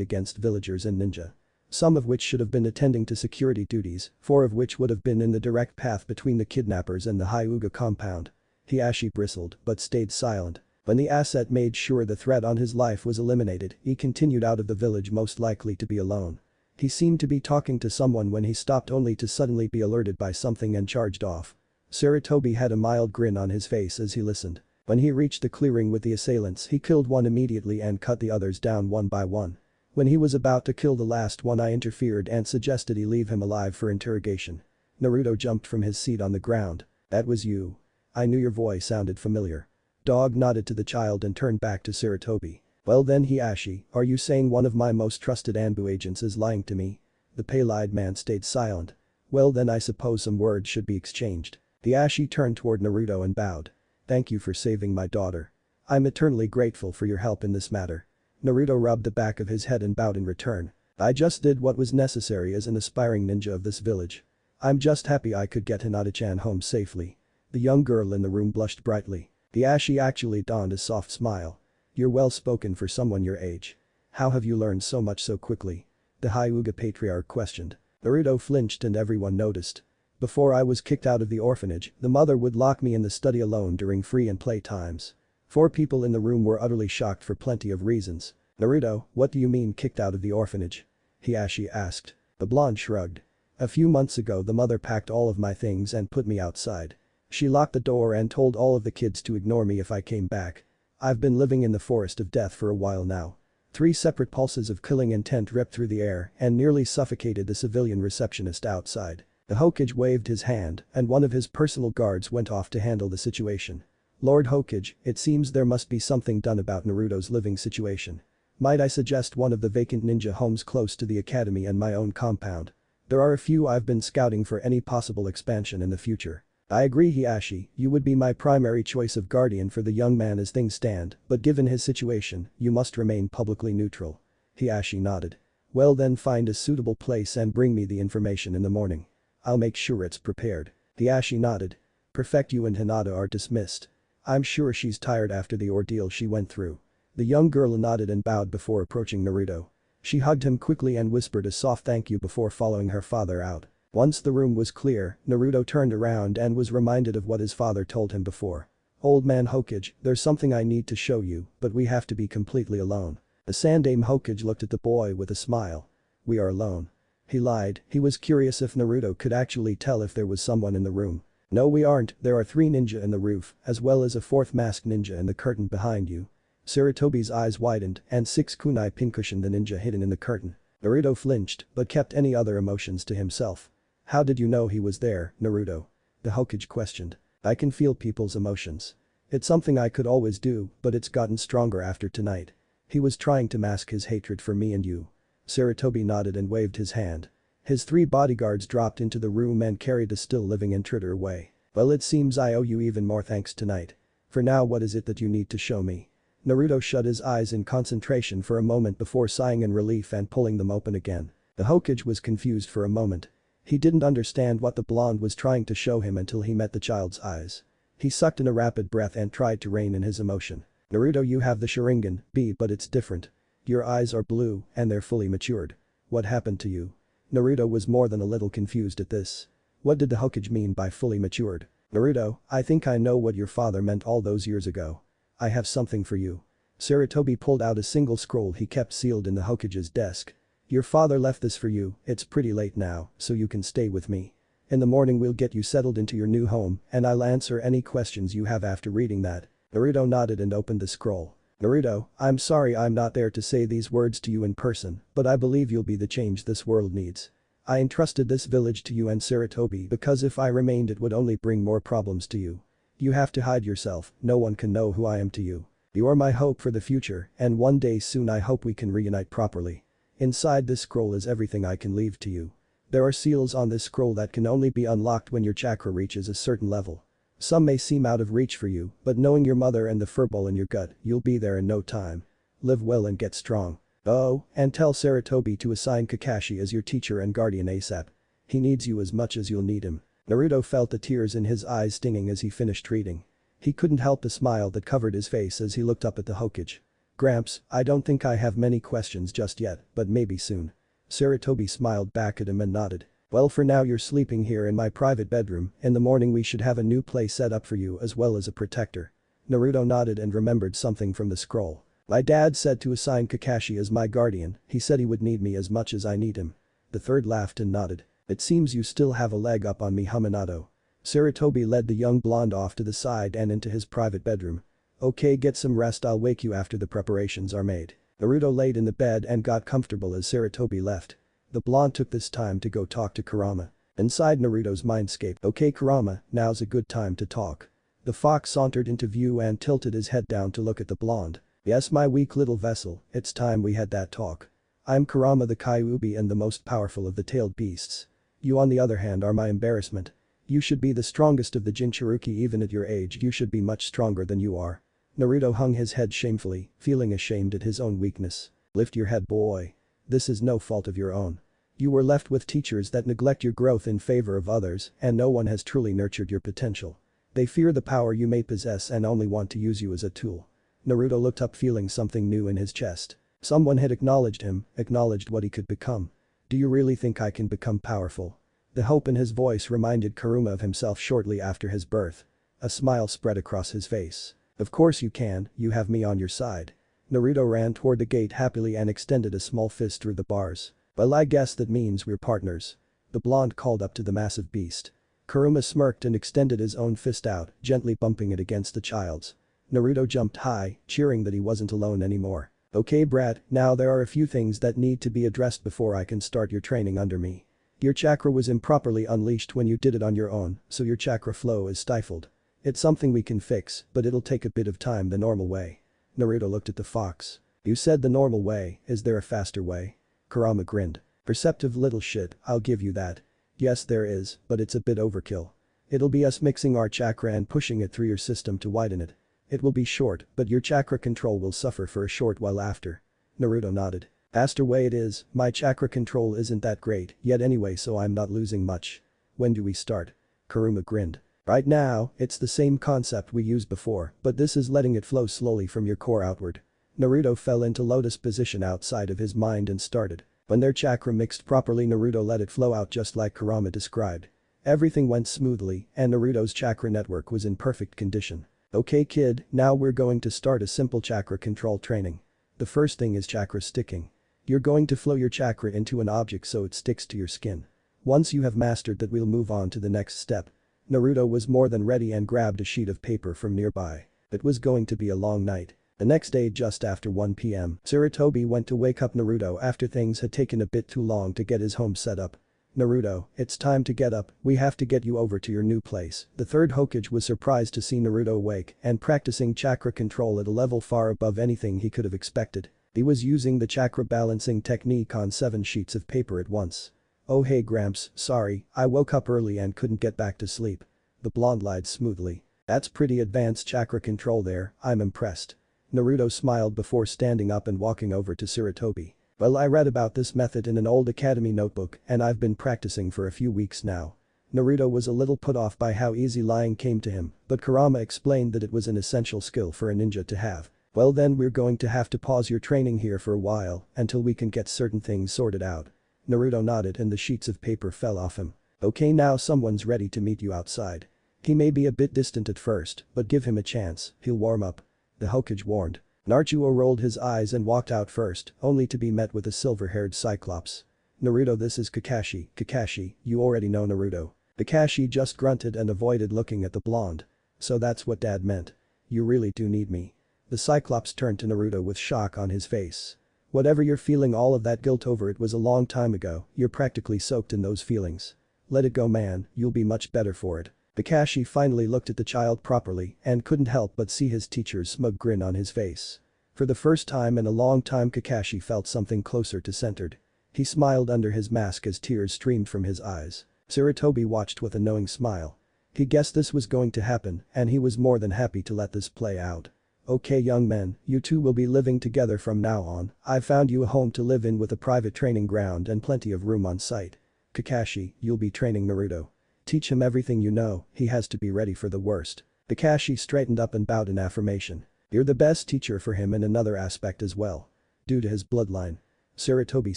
against villagers and ninja. Some of which should have been attending to security duties, 4 of which would have been in the direct path between the kidnappers and the Hyuga compound. Hiashi bristled but stayed silent. When the asset made sure the threat on his life was eliminated, he continued out of the village, most likely to be alone. He seemed to be talking to someone when he stopped, only to suddenly be alerted by something and charged off. Sarutobi had a mild grin on his face as he listened. When he reached the clearing with the assailants, he killed one immediately and cut the others down one by one. When he was about to kill the last one, I interfered and suggested he leave him alive for interrogation. Naruto jumped from his seat on the ground. That was you. I knew your voice sounded familiar. Dog nodded to the child and turned back to Sarutobi. Well then, Hiashi, are you saying one of my most trusted Anbu agents is lying to me? The pale-eyed man stayed silent. Well then, I suppose some words should be exchanged. Hiashi turned toward Naruto and bowed. Thank you for saving my daughter. I'm eternally grateful for your help in this matter. Naruto rubbed the back of his head and bowed in return. I just did what was necessary as an aspiring ninja of this village. I'm just happy I could get Hinata-chan home safely. The young girl in the room blushed brightly. Hiashi actually donned a soft smile. You're well spoken for someone your age. How have you learned so much so quickly? The Hyuga patriarch questioned. Naruto flinched and everyone noticed. Before I was kicked out of the orphanage, the mother would lock me in the study alone during free and play times. 4 people in the room were utterly shocked for plenty of reasons. Naruto, what do you mean kicked out of the orphanage? Hiashi asked. The blonde shrugged. A few months ago the mother packed all of my things and put me outside. She locked the door and told all of the kids to ignore me if I came back. I've been living in the forest of death for a while now. 3 separate pulses of killing intent ripped through the air and nearly suffocated the civilian receptionist outside. The Hokage waved his hand and one of his personal guards went off to handle the situation. Lord Hokage, it seems there must be something done about Naruto's living situation. Might I suggest one of the vacant ninja homes close to the academy and my own compound? There are a few I've been scouting for any possible expansion in the future. I agree, Hiashi, you would be my primary choice of guardian for the young man as things stand, but given his situation, you must remain publicly neutral. Hiashi nodded. Well then, find a suitable place and bring me the information in the morning. I'll make sure it's prepared. Hiashi nodded. Perfect, you and Hinata are dismissed. I'm sure she's tired after the ordeal she went through. The young girl nodded and bowed before approaching Naruto. She hugged him quickly and whispered a soft thank you before following her father out. Once the room was clear, Naruto turned around and was reminded of what his father told him before. Old man Hokage, there's something I need to show you, but we have to be completely alone. The Sandaime Hokage looked at the boy with a smile. We are alone. He lied. He was curious if Naruto could actually tell if there was someone in the room. No, we aren't, there are 3 ninja in the roof, as well as a 4th masked ninja in the curtain behind you. Sarutobi's eyes widened and 6 kunai pinkushin the ninja hidden in the curtain. Naruto flinched but kept any other emotions to himself. How did you know he was there, Naruto? The Hokage questioned. I can feel people's emotions. It's something I could always do, but it's gotten stronger after tonight. He was trying to mask his hatred for me and you. Sarutobi nodded and waved his hand. His 3 bodyguards dropped into the room and carried a still living intruder away. Well, it seems I owe you even more thanks tonight. For now, what is it that you need to show me? Naruto shut his eyes in concentration for a moment before sighing in relief and pulling them open again. The Hokage was confused for a moment. He didn't understand what the blonde was trying to show him until he met the child's eyes. He sucked in a rapid breath and tried to rein in his emotion. Naruto, you have the Sharingan, but it's different. Your eyes are blue and they're fully matured. What happened to you? Naruto was more than a little confused at this. What did the Hokage mean by fully matured? Naruto, I think I know what your father meant all those years ago. I have something for you. Sarutobi pulled out a single scroll he kept sealed in the Hokage's desk. Your father left this for you, it's pretty late now, so you can stay with me. In the morning we'll get you settled into your new home and I'll answer any questions you have after reading that. Naruto nodded and opened the scroll. Naruto, I'm sorry I'm not there to say these words to you in person, but I believe you'll be the change this world needs. I entrusted this village to you and Saratobi because if I remained it would only bring more problems to you. You have to hide yourself, no one can know who I am to you. You are my hope for the future and one day soon I hope we can reunite properly. Inside this scroll is everything I can leave to you. There are seals on this scroll that can only be unlocked when your chakra reaches a certain level. Some may seem out of reach for you, but knowing your mother and the furball in your gut, you'll be there in no time. Live well and get strong. Oh, and tell Saratobi to assign Kakashi as your teacher and guardian ASAP. He needs you as much as you'll need him. Naruto felt the tears in his eyes stinging as he finished reading. He couldn't help the smile that covered his face as he looked up at the Hokage. Gramps, I don't think I have many questions just yet, but maybe soon. Saratobi smiled back at him and nodded. Well for now you're sleeping here in my private bedroom, in the morning we should have a new place set up for you as well as a protector. Naruto nodded and remembered something from the scroll. My dad said to assign Kakashi as my guardian, he said he would need me as much as I need him. The third laughed and nodded. It seems you still have a leg up on me Minato. Saratobi led the young blonde off to the side and into his private bedroom. Okay get some rest I'll wake you after the preparations are made. Naruto laid in the bed and got comfortable as Saratobi left. The blonde took this time to go talk to Kurama. Inside Naruto's mindscape. Okay Kurama, now's a good time to talk. The fox sauntered into view and tilted his head down to look at the blonde. Yes my weak little vessel, it's time we had that talk. I'm Kurama the Kyuubi and the most powerful of the tailed beasts. You on the other hand are my embarrassment. You should be the strongest of the Jinchuruki even at your age you should be much stronger than you are. Naruto hung his head shamefully, feeling ashamed at his own weakness. Lift your head boy. This is no fault of your own. You were left with teachers that neglect your growth in favor of others and no one has truly nurtured your potential. They fear the power you may possess and only want to use you as a tool. Naruto looked up feeling something new in his chest. Someone had acknowledged him, acknowledged what he could become. Do you really think I can become powerful? The hope in his voice reminded Kurama of himself shortly after his birth. A smile spread across his face. Of course you can, you have me on your side. Naruto ran toward the gate happily and extended a small fist through the bars. Well I guess that means we're partners. The blonde called up to the massive beast. Kurama smirked and extended his own fist out, gently bumping it against the child's. Naruto jumped high, cheering that he wasn't alone anymore. Okay brat, now there are a few things that need to be addressed before I can start your training under me. Your chakra was improperly unleashed when you did it on your own, so your chakra flow is stifled. It's something we can fix, but it'll take a bit of time the normal way. Naruto looked at the fox. You said the normal way, is there a faster way? Kurama grinned. Perceptive little shit, I'll give you that. Yes there is, but it's a bit overkill. It'll be us mixing our chakra and pushing it through your system to widen it. It will be short, but your chakra control will suffer for a short while after. Naruto nodded. Faster way it is, my chakra control isn't that great yet anyway so I'm not losing much. When do we start? Kurama grinned. Right now, it's the same concept we used before, but this is letting it flow slowly from your core outward. Naruto fell into lotus position outside of his mind and started. When their chakra mixed properly Naruto let it flow out just like Kurama described. Everything went smoothly and Naruto's chakra network was in perfect condition. Okay kid, now we're going to start a simple chakra control training. The first thing is chakra sticking. You're going to flow your chakra into an object so it sticks to your skin. Once you have mastered that we'll move on to the next step. Naruto was more than ready and grabbed a sheet of paper from nearby. It was going to be a long night. The next day just after 1 p.m. Saratobi went to wake up Naruto after things had taken a bit too long to get his home set up. Naruto, it's time to get up, we have to get you over to your new place. The third Hokage was surprised to see Naruto awake and practicing chakra control at a level far above anything he could have expected. He was using the chakra balancing technique on 7 sheets of paper at once. Oh hey Gramps, sorry, I woke up early and couldn't get back to sleep. The blonde lied smoothly. That's pretty advanced chakra control there, I'm impressed. Naruto smiled before standing up and walking over to Saratobi. Well I read about this method in an old academy notebook and I've been practicing for a few weeks now. Naruto was a little put off by how easy lying came to him, but Kurama explained that it was an essential skill for a ninja to have. Well then we're going to have to pause your training here for a while until we can get certain things sorted out. Naruto nodded and the sheets of paper fell off him. Okay now someone's ready to meet you outside. He may be a bit distant at first, but give him a chance, he'll warm up. The Hokage warned. Naruto rolled his eyes and walked out first, only to be met with a silver-haired Cyclops. Naruto this is Kakashi, Kakashi, you already know Naruto. Kakashi just grunted and avoided looking at the blonde. So that's what dad meant. You really do need me. The Cyclops turned to Naruto with shock on his face. Whatever you're feeling all of that guilt over, it was a long time ago, you're practically soaked in those feelings. Let it go, man, you'll be much better for it. Kakashi finally looked at the child properly and couldn't help but see his teacher's smug grin on his face. For the first time in a long time, Kakashi felt something closer to centered. He smiled under his mask as tears streamed from his eyes. Sarutobi watched with a knowing smile. He guessed this was going to happen and he was more than happy to let this play out. Okay, young men, you two will be living together from now on. I've found you a home to live in with a private training ground and plenty of room on site. Kakashi, you'll be training Naruto. Teach him everything you know, he has to be ready for the worst. Kakashi straightened up and bowed in affirmation. You're the best teacher for him in another aspect as well. Due to his bloodline. Sarutobi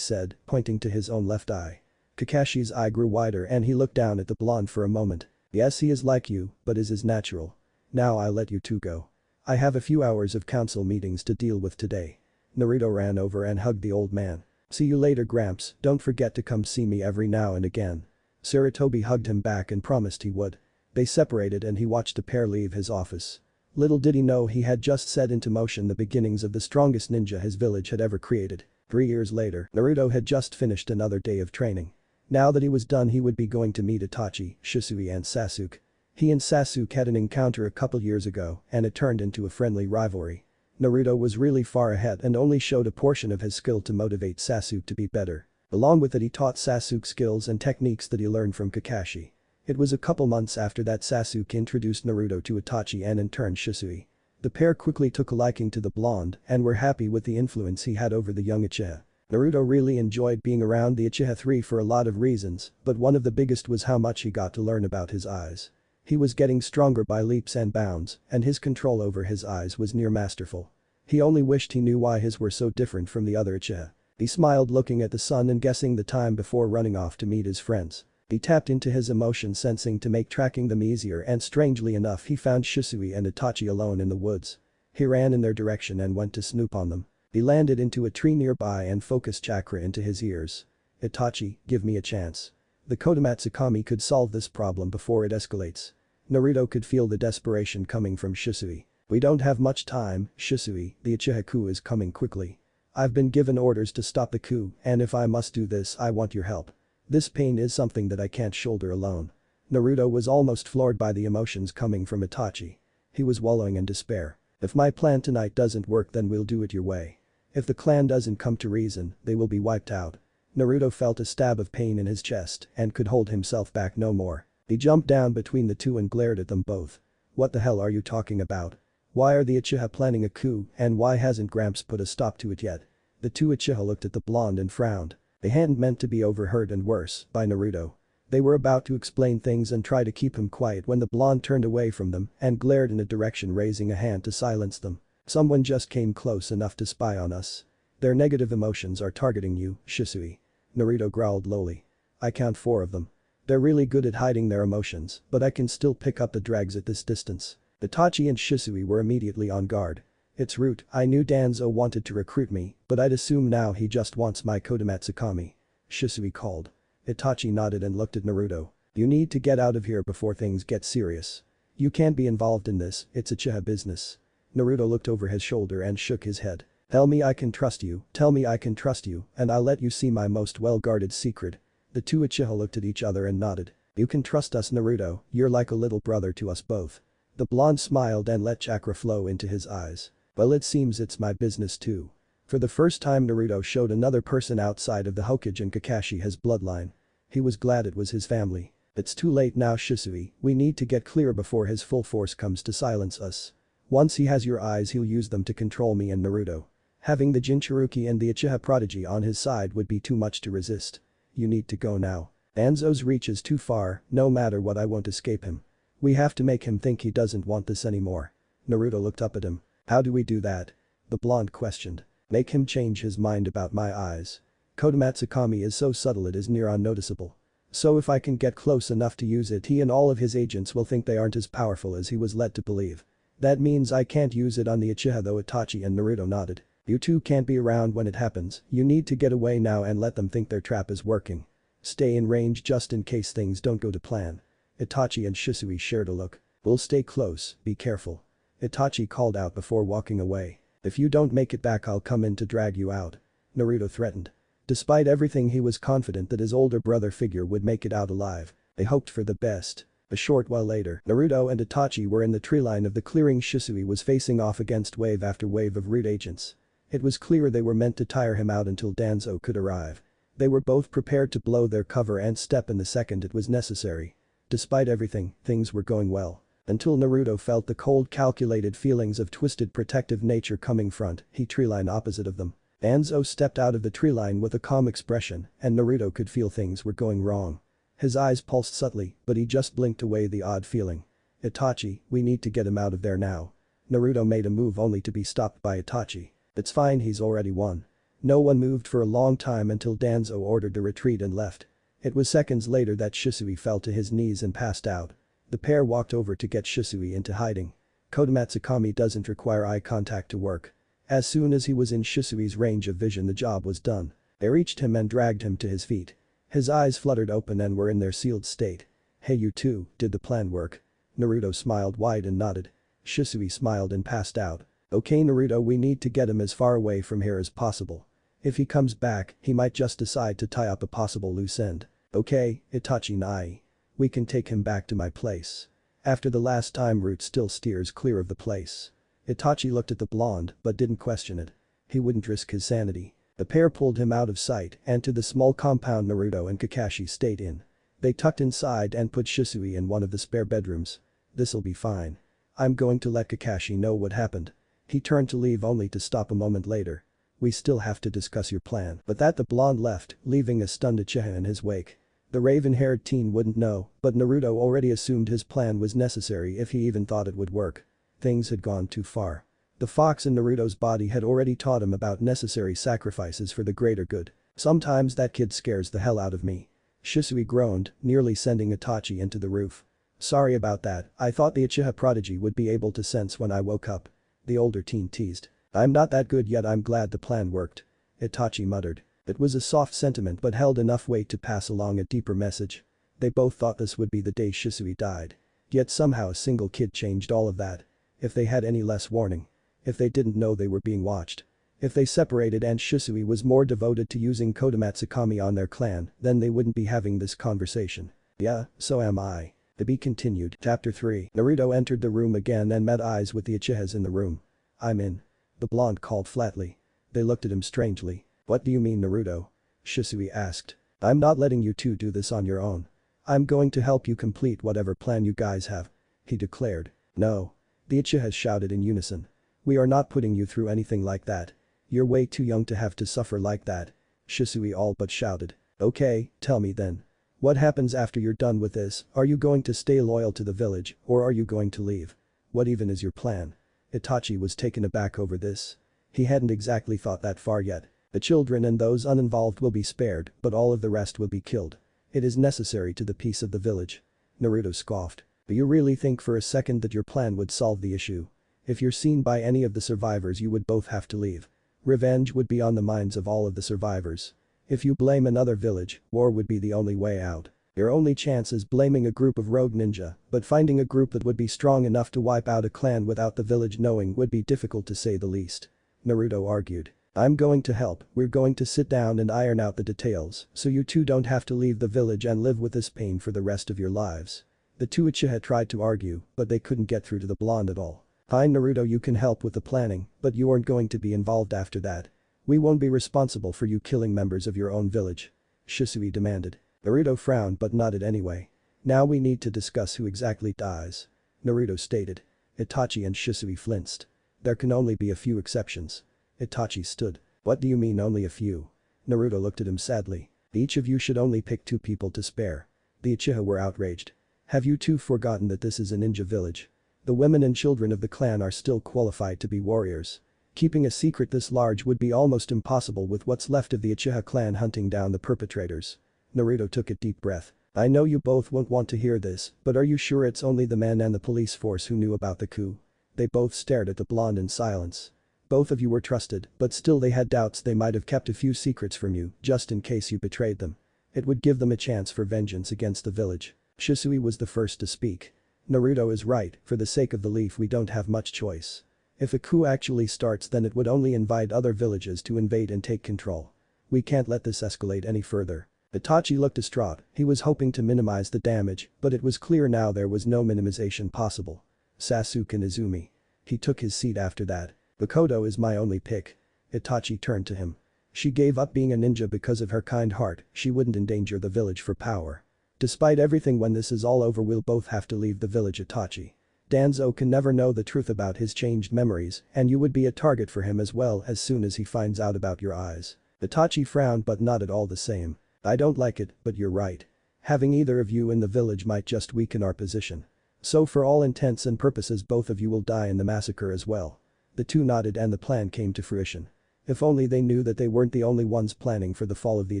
said, pointing to his own left eye. Kakashi's eye grew wider and he looked down at the blonde for a moment. Yes, he is like you, but is natural. Now I'll let you two go. I have a few hours of council meetings to deal with today. Naruto ran over and hugged the old man. See you later, Gramps, don't forget to come see me every now and again. Sarutobi hugged him back and promised he would. They separated and he watched the pair leave his office. Little did he know he had just set into motion the beginnings of the strongest ninja his village had ever created. 3 years later, Naruto had just finished another day of training. Now that he was done, he would be going to meet Itachi, Shisui and Sasuke. He and Sasuke had an encounter a couple years ago and it turned into a friendly rivalry. Naruto was really far ahead and only showed a portion of his skill to motivate Sasuke to be better. Along with it, he taught Sasuke skills and techniques that he learned from Kakashi. It was a couple months after that Sasuke introduced Naruto to Itachi and in turn Shisui. The pair quickly took a liking to the blonde and were happy with the influence he had over the young Uchiha. Naruto really enjoyed being around the Uchiha 3 for a lot of reasons, but one of the biggest was how much he got to learn about his eyes. He was getting stronger by leaps and bounds, and his control over his eyes was near masterful. He only wished he knew why his were so different from the other Uchiha. He smiled looking at the sun and guessing the time before running off to meet his friends. He tapped into his emotion sensing to make tracking them easier, and strangely enough he found Shisui and Itachi alone in the woods. He ran in their direction and went to snoop on them. He landed into a tree nearby and focused chakra into his ears. Itachi, give me a chance. The Kodomatsukami could solve this problem before it escalates. Naruto could feel the desperation coming from Shisui. We don't have much time, Shisui, the Uchiha coup is coming quickly. I've been given orders to stop the coup, and if I must do this, I want your help. This pain is something that I can't shoulder alone. Naruto was almost floored by the emotions coming from Itachi. He was wallowing in despair. If my plan tonight doesn't work, then we'll do it your way. If the clan doesn't come to reason, they will be wiped out. Naruto felt a stab of pain in his chest and could hold himself back no more. He jumped down between the two and glared at them both. What the hell are you talking about? Why are the Uchiha planning a coup and why hasn't Gramps put a stop to it yet? The two Uchiha looked at the blonde and frowned. They hadn't meant to be overheard and worse by Naruto. They were about to explain things and try to keep him quiet when the blonde turned away from them and glared in a direction, raising a hand to silence them. Someone just came close enough to spy on us. Their negative emotions are targeting you, Shisui. Naruto growled lowly. I count 4 of them. They're really good at hiding their emotions, but I can still pick up the drags at this distance. Itachi and Shisui were immediately on guard. It's rude, I knew Danzo wanted to recruit me, but I'd assume now he just wants my Kodomatsukami. Shisui called. Itachi nodded and looked at Naruto. You need to get out of here before things get serious. You can't be involved in this, it's Uchiha business. Naruto looked over his shoulder and shook his head. Tell me I can trust you, and I'll let you see my most well-guarded secret. The two Uchiha looked at each other and nodded. You can trust us, Naruto, you're like a little brother to us both. The blonde smiled and let chakra flow into his eyes. Well, it seems it's my business too. For the first time, Naruto showed another person outside of the Hokage and Kakashi his bloodline. He was glad it was his family. It's too late now, Shisui, we need to get clear before his full force comes to silence us. Once he has your eyes, he'll use them to control me and Naruto. Having the Jinchuruki and the Uchiha prodigy on his side would be too much to resist. You need to go now. Danzo's reach is too far, no matter what I won't escape him. We have to make him think he doesn't want this anymore. Naruto looked up at him. How do we do that? The blonde questioned. Make him change his mind about my eyes. Kodomatsukami is so subtle it is near unnoticeable. So if I can get close enough to use it, he and all of his agents will think they aren't as powerful as he was led to believe. That means I can't use it on the Uchiha though. Itachi and Naruto nodded. You two can't be around when it happens, you need to get away now and let them think their trap is working. Stay in range just in case things don't go to plan. Itachi and Shisui shared a look. We'll stay close, be careful. Itachi called out before walking away. If you don't make it back, I'll come in to drag you out. Naruto threatened. Despite everything, he was confident that his older brother figure would make it out alive. They hoped for the best. A short while later, Naruto and Itachi were in the treeline of the clearing. Shisui was facing off against wave after wave of root agents. It was clear they were meant to tire him out until Danzo could arrive. They were both prepared to blow their cover and step in the second it was necessary. Despite everything, things were going well. Until Naruto felt the cold, calculated feelings of twisted protective nature coming front, he treeline opposite of them. Danzo stepped out of the treeline with a calm expression, and Naruto could feel things were going wrong. His eyes pulsed subtly, but he just blinked away the odd feeling. Itachi, we need to get him out of there now. Naruto made a move only to be stopped by Itachi. It's fine, he's already won. No one moved for a long time until Danzo ordered a retreat and left. It was seconds later that Shisui fell to his knees and passed out. The pair walked over to get Shisui into hiding. Kodomatsukami doesn't require eye contact to work. As soon as he was in Shisui's range of vision, the job was done. They reached him and dragged him to his feet. His eyes fluttered open and were in their sealed state. Hey, you two, did the plan work? Naruto smiled wide and nodded. Shisui smiled and passed out. Okay Naruto, we need to get him as far away from here as possible. If he comes back, he might just decide to tie up a possible loose end. Okay, Itachi Nai. We can take him back to my place. After the last time, route still steers clear of the place. Itachi looked at the blonde but didn't question it. He wouldn't risk his sanity. The pair pulled him out of sight and to the small compound Naruto and Kakashi stayed in. They tucked inside and put Shisui in one of the spare bedrooms. This'll be fine. I'm going to let Kakashi know what happened. He turned to leave only to stop a moment later. We still have to discuss your plan. But that the blonde left, leaving a stunned Uchiha in his wake. The raven-haired teen wouldn't know, but Naruto already assumed his plan was necessary if he even thought it would work. Things had gone too far. The fox in Naruto's body had already taught him about necessary sacrifices for the greater good. Sometimes that kid scares the hell out of me. Shisui groaned, nearly sending Itachi into the roof. Sorry about that, I thought the Uchiha prodigy would be able to sense when I woke up. The older teen teased. I'm not that good yet, I'm glad the plan worked. Itachi muttered. It was a soft sentiment but held enough weight to pass along a deeper message. They both thought this would be the day Shisui died. Yet somehow a single kid changed all of that. If they had any less warning. If they didn't know they were being watched. If they separated and Shisui was more devoted to using Kodomatsukami on their clan, then they wouldn't be having this conversation. Yeah, so am I. To be continued. Chapter 3. Naruto entered the room again and met eyes with the Uchihas in the room. I'm in. The blonde called flatly. They looked at him strangely. What do you mean, Naruto? Shisui asked. I'm not letting you two do this on your own. I'm going to help you complete whatever plan you guys have. He declared. No. The Uchihas shouted in unison. We are not putting you through anything like that. You're way too young to have to suffer like that. Shisui all but shouted. Okay, tell me then. What happens after you're done with this? Are you going to stay loyal to the village, or are you going to leave? What even is your plan? Itachi was taken aback over this. He hadn't exactly thought that far yet. The children and those uninvolved will be spared, but all of the rest will be killed. It is necessary to the peace of the village. Naruto scoffed. Do you really think for a second that your plan would solve the issue? If you're seen by any of the survivors, you would both have to leave. Revenge would be on the minds of all of the survivors. If you blame another village, war would be the only way out. Your only chance is blaming a group of rogue ninja, but finding a group that would be strong enough to wipe out a clan without the village knowing would be difficult to say the least. Naruto argued. I'm going to help, we're going to sit down and iron out the details, so you two don't have to leave the village and live with this pain for the rest of your lives. The two Uchiha tried to argue, but they couldn't get through to the blonde at all. Fine Naruto, you can help with the planning, but you aren't going to be involved after that. We won't be responsible for you killing members of your own village. Shisui demanded. Naruto frowned but nodded anyway. Now we need to discuss who exactly dies. Naruto stated. Itachi and Shisui flinched. There can only be a few exceptions. Itachi stood. What do you mean only a few? Naruto looked at him sadly. Each of you should only pick 2 people to spare. The Uchiha were outraged. Have you two forgotten that this is a ninja village? The women and children of the clan are still qualified to be warriors. Keeping a secret this large would be almost impossible with what's left of the Uchiha clan hunting down the perpetrators. Naruto took a deep breath. I know you both won't want to hear this, but are you sure it's only the men and the police force who knew about the coup? They both stared at the blonde in silence. Both of you were trusted, but still they had doubts they might have kept a few secrets from you, just in case you betrayed them. It would give them a chance for vengeance against the village. Shisui was the first to speak. Naruto is right, for the sake of the leaf we don't have much choice. If a coup actually starts, then it would only invite other villages to invade and take control. We can't let this escalate any further. Itachi looked distraught. He was hoping to minimize the damage, but it was clear now there was no minimization possible. Sasuke and Izumi. He took his seat after that. Makoto is my only pick. Itachi turned to him. She gave up being a ninja because of her kind heart. She wouldn't endanger the village for power. Despite everything, when this is all over, we'll both have to leave the village. Itachi. Danzo can never know the truth about his changed memories, and you would be a target for him as well as soon as he finds out about your eyes. Itachi frowned, but not at all the same. I don't like it, but you're right. Having either of you in the village might just weaken our position. So for all intents and purposes, both of you will die in the massacre as well. The two nodded and the plan came to fruition. If only they knew that they weren't the only ones planning for the fall of the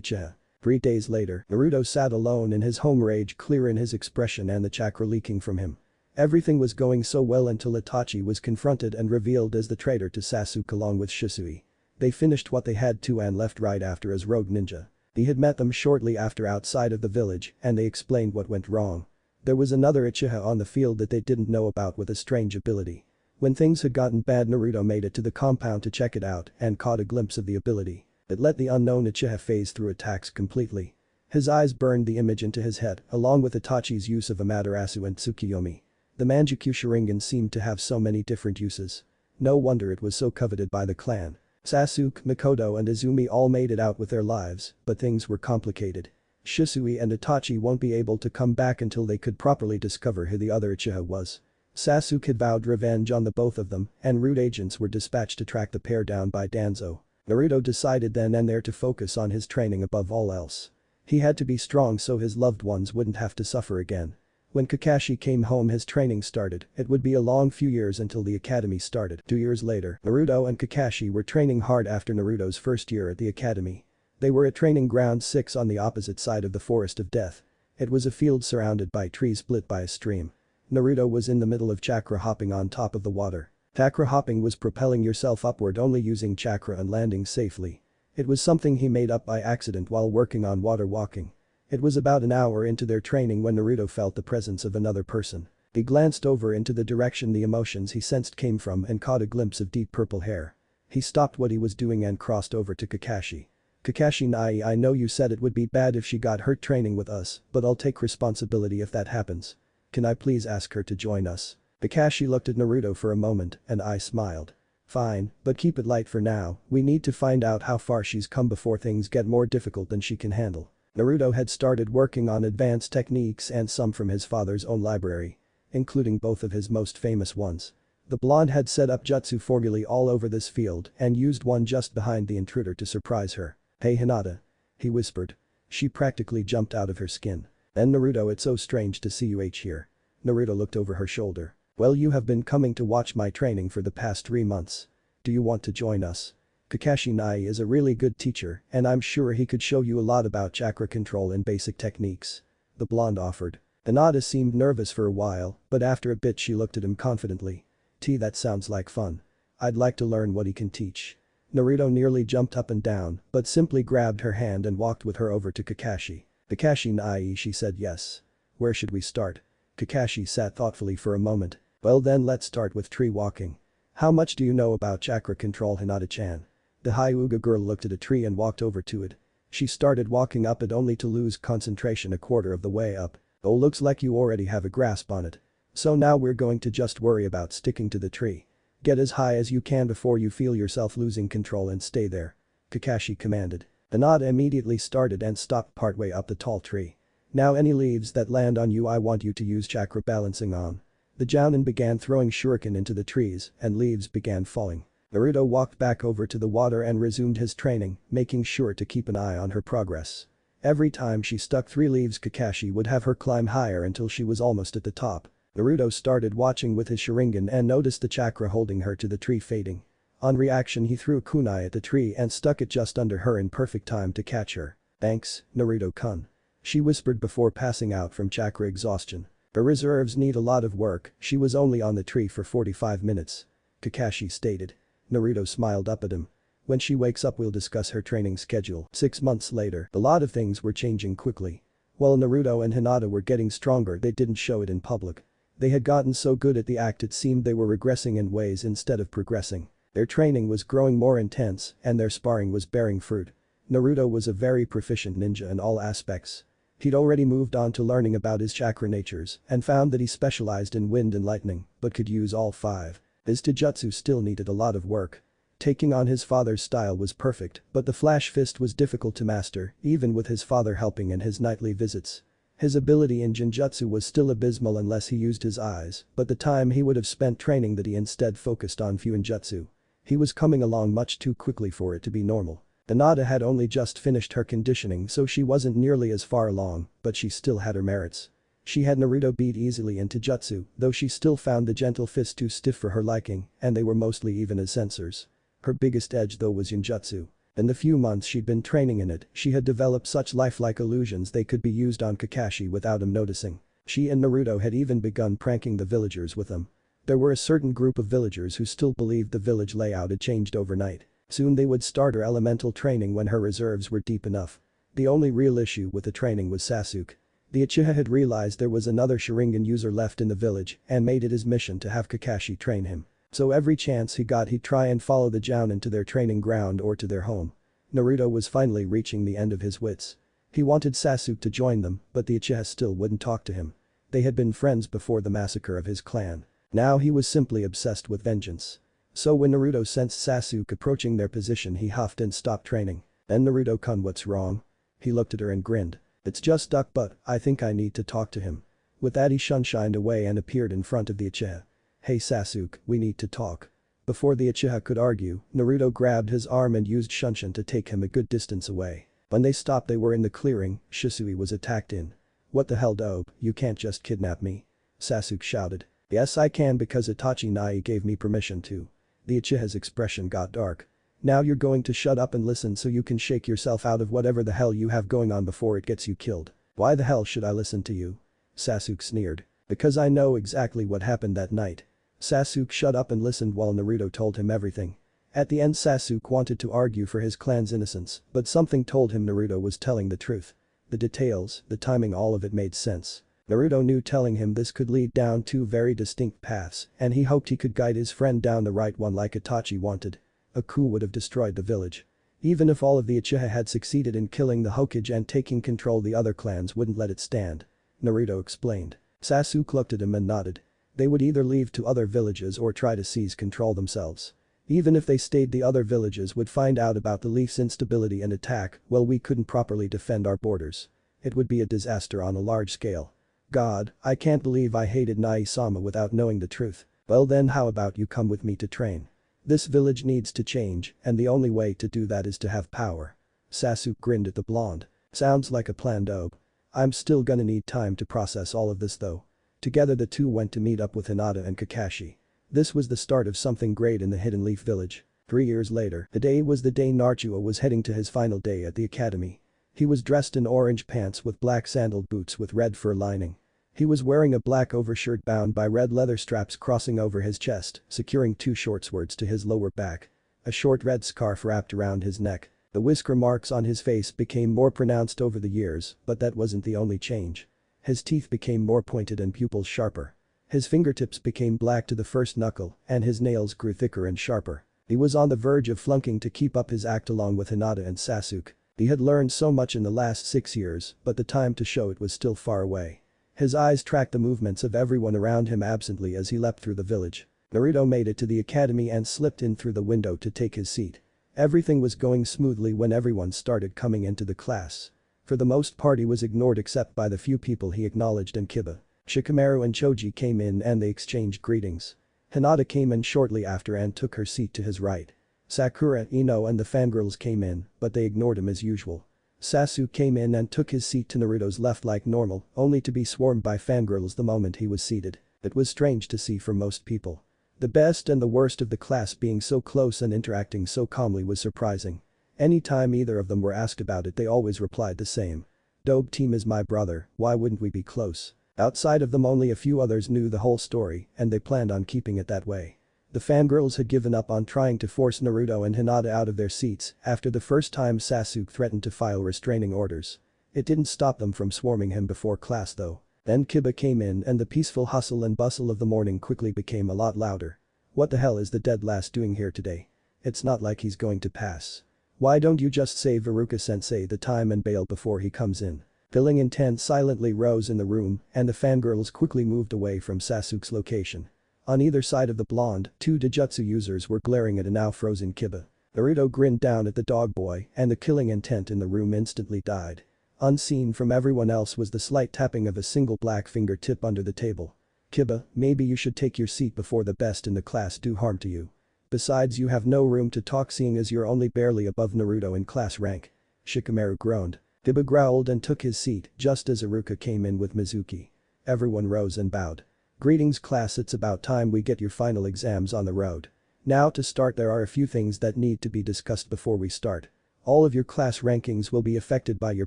Uchiha. 3 days later, Naruto sat alone in his home, rage clear in his expression and the chakra leaking from him. Everything was going so well until Itachi was confronted and revealed as the traitor to Sasuke along with Shisui. They finished what they had to and left right after as rogue ninja. He had met them shortly after outside of the village and they explained what went wrong. There was another Uchiha on the field that they didn't know about with a strange ability. When things had gotten bad, Naruto made it to the compound to check it out and caught a glimpse of the ability. It let the unknown Uchiha phase through attacks completely. His eyes burned the image into his head along with Itachi's use of Amaterasu and Tsukiyomi. The Manjukyu Sharingan seemed to have so many different uses. No wonder it was so coveted by the clan. Sasuke, Makoto and Izumi all made it out with their lives, but things were complicated. Shisui and Itachi won't be able to come back until they could properly discover who the other Uchiha was. Sasuke had vowed revenge on the both of them, and root agents were dispatched to track the pair down by Danzo. Naruto decided then and there to focus on his training above all else. He had to be strong so his loved ones wouldn't have to suffer again. When Kakashi came home, his training started. It would be a long few years until the academy started. 2 years later, Naruto and Kakashi were training hard after Naruto's first year at the academy. They were at training ground 6 on the opposite side of the Forest of Death. It was a field surrounded by trees split by a stream. Naruto was in the middle of chakra hopping on top of the water. Chakra hopping was propelling yourself upward only using chakra and landing safely. It was something he made up by accident while working on water walking. It was about an hour into their training when Naruto felt the presence of another person. He glanced over into the direction the emotions he sensed came from and caught a glimpse of deep purple hair. He stopped what he was doing and crossed over to Kakashi. Kakashi Nai, I know you said it would be bad if she got hurt training with us, but I'll take responsibility if that happens. Can I please ask her to join us? Kakashi looked at Naruto for a moment and I smiled. Fine, but keep it light for now, we need to find out how far she's come before things get more difficult than she can handle. Naruto had started working on advanced techniques and some from his father's own library, including both of his most famous ones. The blonde had set up jutsu formulae all over this field and used one just behind the intruder to surprise her. Hey Hinata. He whispered. She practically jumped out of her skin. Then Naruto, it's so strange to see you here. Naruto looked over her shoulder. Well, you have been coming to watch my training for the past 3 months. Do you want to join us? Kakashi Nai is a really good teacher and I'm sure he could show you a lot about chakra control and basic techniques. The blonde offered. Hinata seemed nervous for a while, but after a bit she looked at him confidently. That sounds like fun. I'd like to learn what he can teach. Naruto nearly jumped up and down, but simply grabbed her hand and walked with her over to Kakashi. Kakashi Nai, she said yes. Where should we start? Kakashi sat thoughtfully for a moment. Well then let's start with tree walking. How much do you know about chakra control, Hinata-chan? The Hyuga girl looked at a tree and walked over to it. She started walking up it only to lose concentration a quarter of the way up. Oh, looks like you already have a grasp on it. So now we're going to just worry about sticking to the tree. Get as high as you can before you feel yourself losing control and stay there. Kakashi commanded. Hinata immediately started and stopped partway up the tall tree. Now any leaves that land on you I want you to use chakra balancing on. The Jounin began throwing shuriken into the trees and leaves began falling. Naruto walked back over to the water and resumed his training, making sure to keep an eye on her progress. Every time she stuck 3 leaves, Kakashi would have her climb higher until she was almost at the top. Naruto started watching with his Sharingan and noticed the chakra holding her to the tree fading. On reaction he threw a kunai at the tree and stuck it just under her in perfect time to catch her. Thanks, Naruto-kun. She whispered before passing out from chakra exhaustion. Her reserves need a lot of work, she was only on the tree for 45 minutes. Kakashi stated. Naruto smiled up at him. When she wakes up we'll discuss her training schedule. 6 months later, a lot of things were changing quickly. While Naruto and Hinata were getting stronger, they didn't show it in public. They had gotten so good at the act it seemed they were regressing in ways instead of progressing. Their training was growing more intense and their sparring was bearing fruit. Naruto was a very proficient ninja in all aspects. He'd already moved on to learning about his chakra natures and found that he specialized in wind and lightning but could use all 5. His taijutsu still needed a lot of work. Taking on his father's style was perfect, but the flash fist was difficult to master, even with his father helping in his nightly visits. His ability in genjutsu was still abysmal unless he used his eyes, but the time he would have spent training that he instead focused on fuinjutsu. He was coming along much too quickly for it to be normal. Hinata had only just finished her conditioning so she wasn't nearly as far along, but she still had her merits. She had Naruto beat easily in taijutsu, though she still found the gentle fist too stiff for her liking, and they were mostly even as sensors. Her biggest edge though was ninjutsu. In the few months she'd been training in it, she had developed such lifelike illusions they could be used on Kakashi without him noticing. She and Naruto had even begun pranking the villagers with them. There were a certain group of villagers who still believed the village layout had changed overnight. Soon they would start her elemental training when her reserves were deep enough. The only real issue with the training was Sasuke. The Uchiha had realized there was another Sharingan user left in the village and made it his mission to have Kakashi train him. So every chance he got he'd try and follow the Jounin to their training ground or to their home. Naruto was finally reaching the end of his wits. He wanted Sasuke to join them, but the Uchiha still wouldn't talk to him. They had been friends before the massacre of his clan. Now he was simply obsessed with vengeance. So when Naruto sensed Sasuke approaching their position he huffed and stopped training. Then Naruto-kun, what's wrong? He looked at her and grinned. It's just Duck, but I think I need to talk to him. With that he shined away and appeared in front of the Uchiha. Hey Sasuke, we need to talk. Before the Uchiha could argue, Naruto grabbed his arm and used Shunshin to take him a good distance away. When they stopped they were in the clearing, Shisui was attacked in. What the hell dope, you can't just kidnap me. Sasuke shouted. Yes I can because Itachi Nai gave me permission to. The Uchiha's expression got dark. Now you're going to shut up and listen so you can shake yourself out of whatever the hell you have going on before it gets you killed. Why the hell should I listen to you? Sasuke sneered. Because I know exactly what happened that night. Sasuke shut up and listened while Naruto told him everything. At the end Sasuke wanted to argue for his clan's innocence, but something told him Naruto was telling the truth. The details, the timing, all of it made sense. Naruto knew telling him this could lead down 2 very distinct paths and he hoped he could guide his friend down the right one like Itachi wanted. A coup would have destroyed the village. Even if all of the Uchiha had succeeded in killing the Hokage and taking control, the other clans wouldn't let it stand. Naruto explained. Sasuke looked at him and nodded. They would either leave to other villages or try to seize control themselves. Even if they stayed, the other villages would find out about the Leaf's instability and attack. Well, we couldn't properly defend our borders. It would be a disaster on a large scale. God, I can't believe I hated Nai-sama without knowing the truth. Well then how about you come with me to train? This village needs to change and the only way to do that is to have power. Sasuke grinned at the blonde. Sounds like a plan, dope. I'm still gonna need time to process all of this though. Together the two went to meet up with Hinata and Kakashi. This was the start of something great in the Hidden Leaf village. 3 years later, the day was the day Naruto was heading to his final day at the academy. He was dressed in orange pants with black sandaled boots with red fur lining. He was wearing a black overshirt bound by red leather straps crossing over his chest, securing 2 short swords to his lower back. A short red scarf wrapped around his neck. The whisker marks on his face became more pronounced over the years, but that wasn't the only change. His teeth became more pointed and pupils sharper. His fingertips became black to the first knuckle, and his nails grew thicker and sharper. He was on the verge of flunking to keep up his act along with Hinata and Sasuke. He had learned so much in the last 6 years, but the time to show it was still far away. His eyes tracked the movements of everyone around him absently as he leapt through the village. Naruto made it to the academy and slipped in through the window to take his seat. Everything was going smoothly when everyone started coming into the class. For the most part he was ignored except by the few people he acknowledged, and Kiba, Shikamaru and Choji came in and they exchanged greetings. Hinata came in shortly after and took her seat to his right. Sakura, Ino and the fangirls came in, but they ignored him as usual. Sasuke came in and took his seat to Naruto's left like normal, only to be swarmed by fangirls the moment he was seated. It was strange to see for most people. The best and the worst of the class being so close and interacting so calmly was surprising. Any time either of them were asked about it they always replied the same. Dope team is my brother, why wouldn't we be close? Outside of them only a few others knew the whole story and they planned on keeping it that way. The fangirls had given up on trying to force Naruto and Hinata out of their seats after the first time Sasuke threatened to file restraining orders. It didn't stop them from swarming him before class though. Then Kiba came in and the peaceful hustle and bustle of the morning quickly became a lot louder. What the hell is the dead last doing here today? It's not like he's going to pass. Why don't you just save Iruka-sensei the time and bail before he comes in? Feeling intense silently rose in the room and the fangirls quickly moved away from Sasuke's location. On either side of the blonde, 2 Dojutsu users were glaring at a now frozen Kiba. Naruto grinned down at the dog boy and the killing intent in the room instantly died. Unseen from everyone else was the slight tapping of a single black fingertip under the table. Kiba, maybe you should take your seat before the best in the class do harm to you. Besides you have no room to talk seeing as you're only barely above Naruto in class rank. Shikamaru groaned. Kiba growled and took his seat just as Iruka came in with Mizuki. Everyone rose and bowed. Greetings class, it's about time we get your final exams on the road. Now to start there are a few things that need to be discussed before we start. All of your class rankings will be affected by your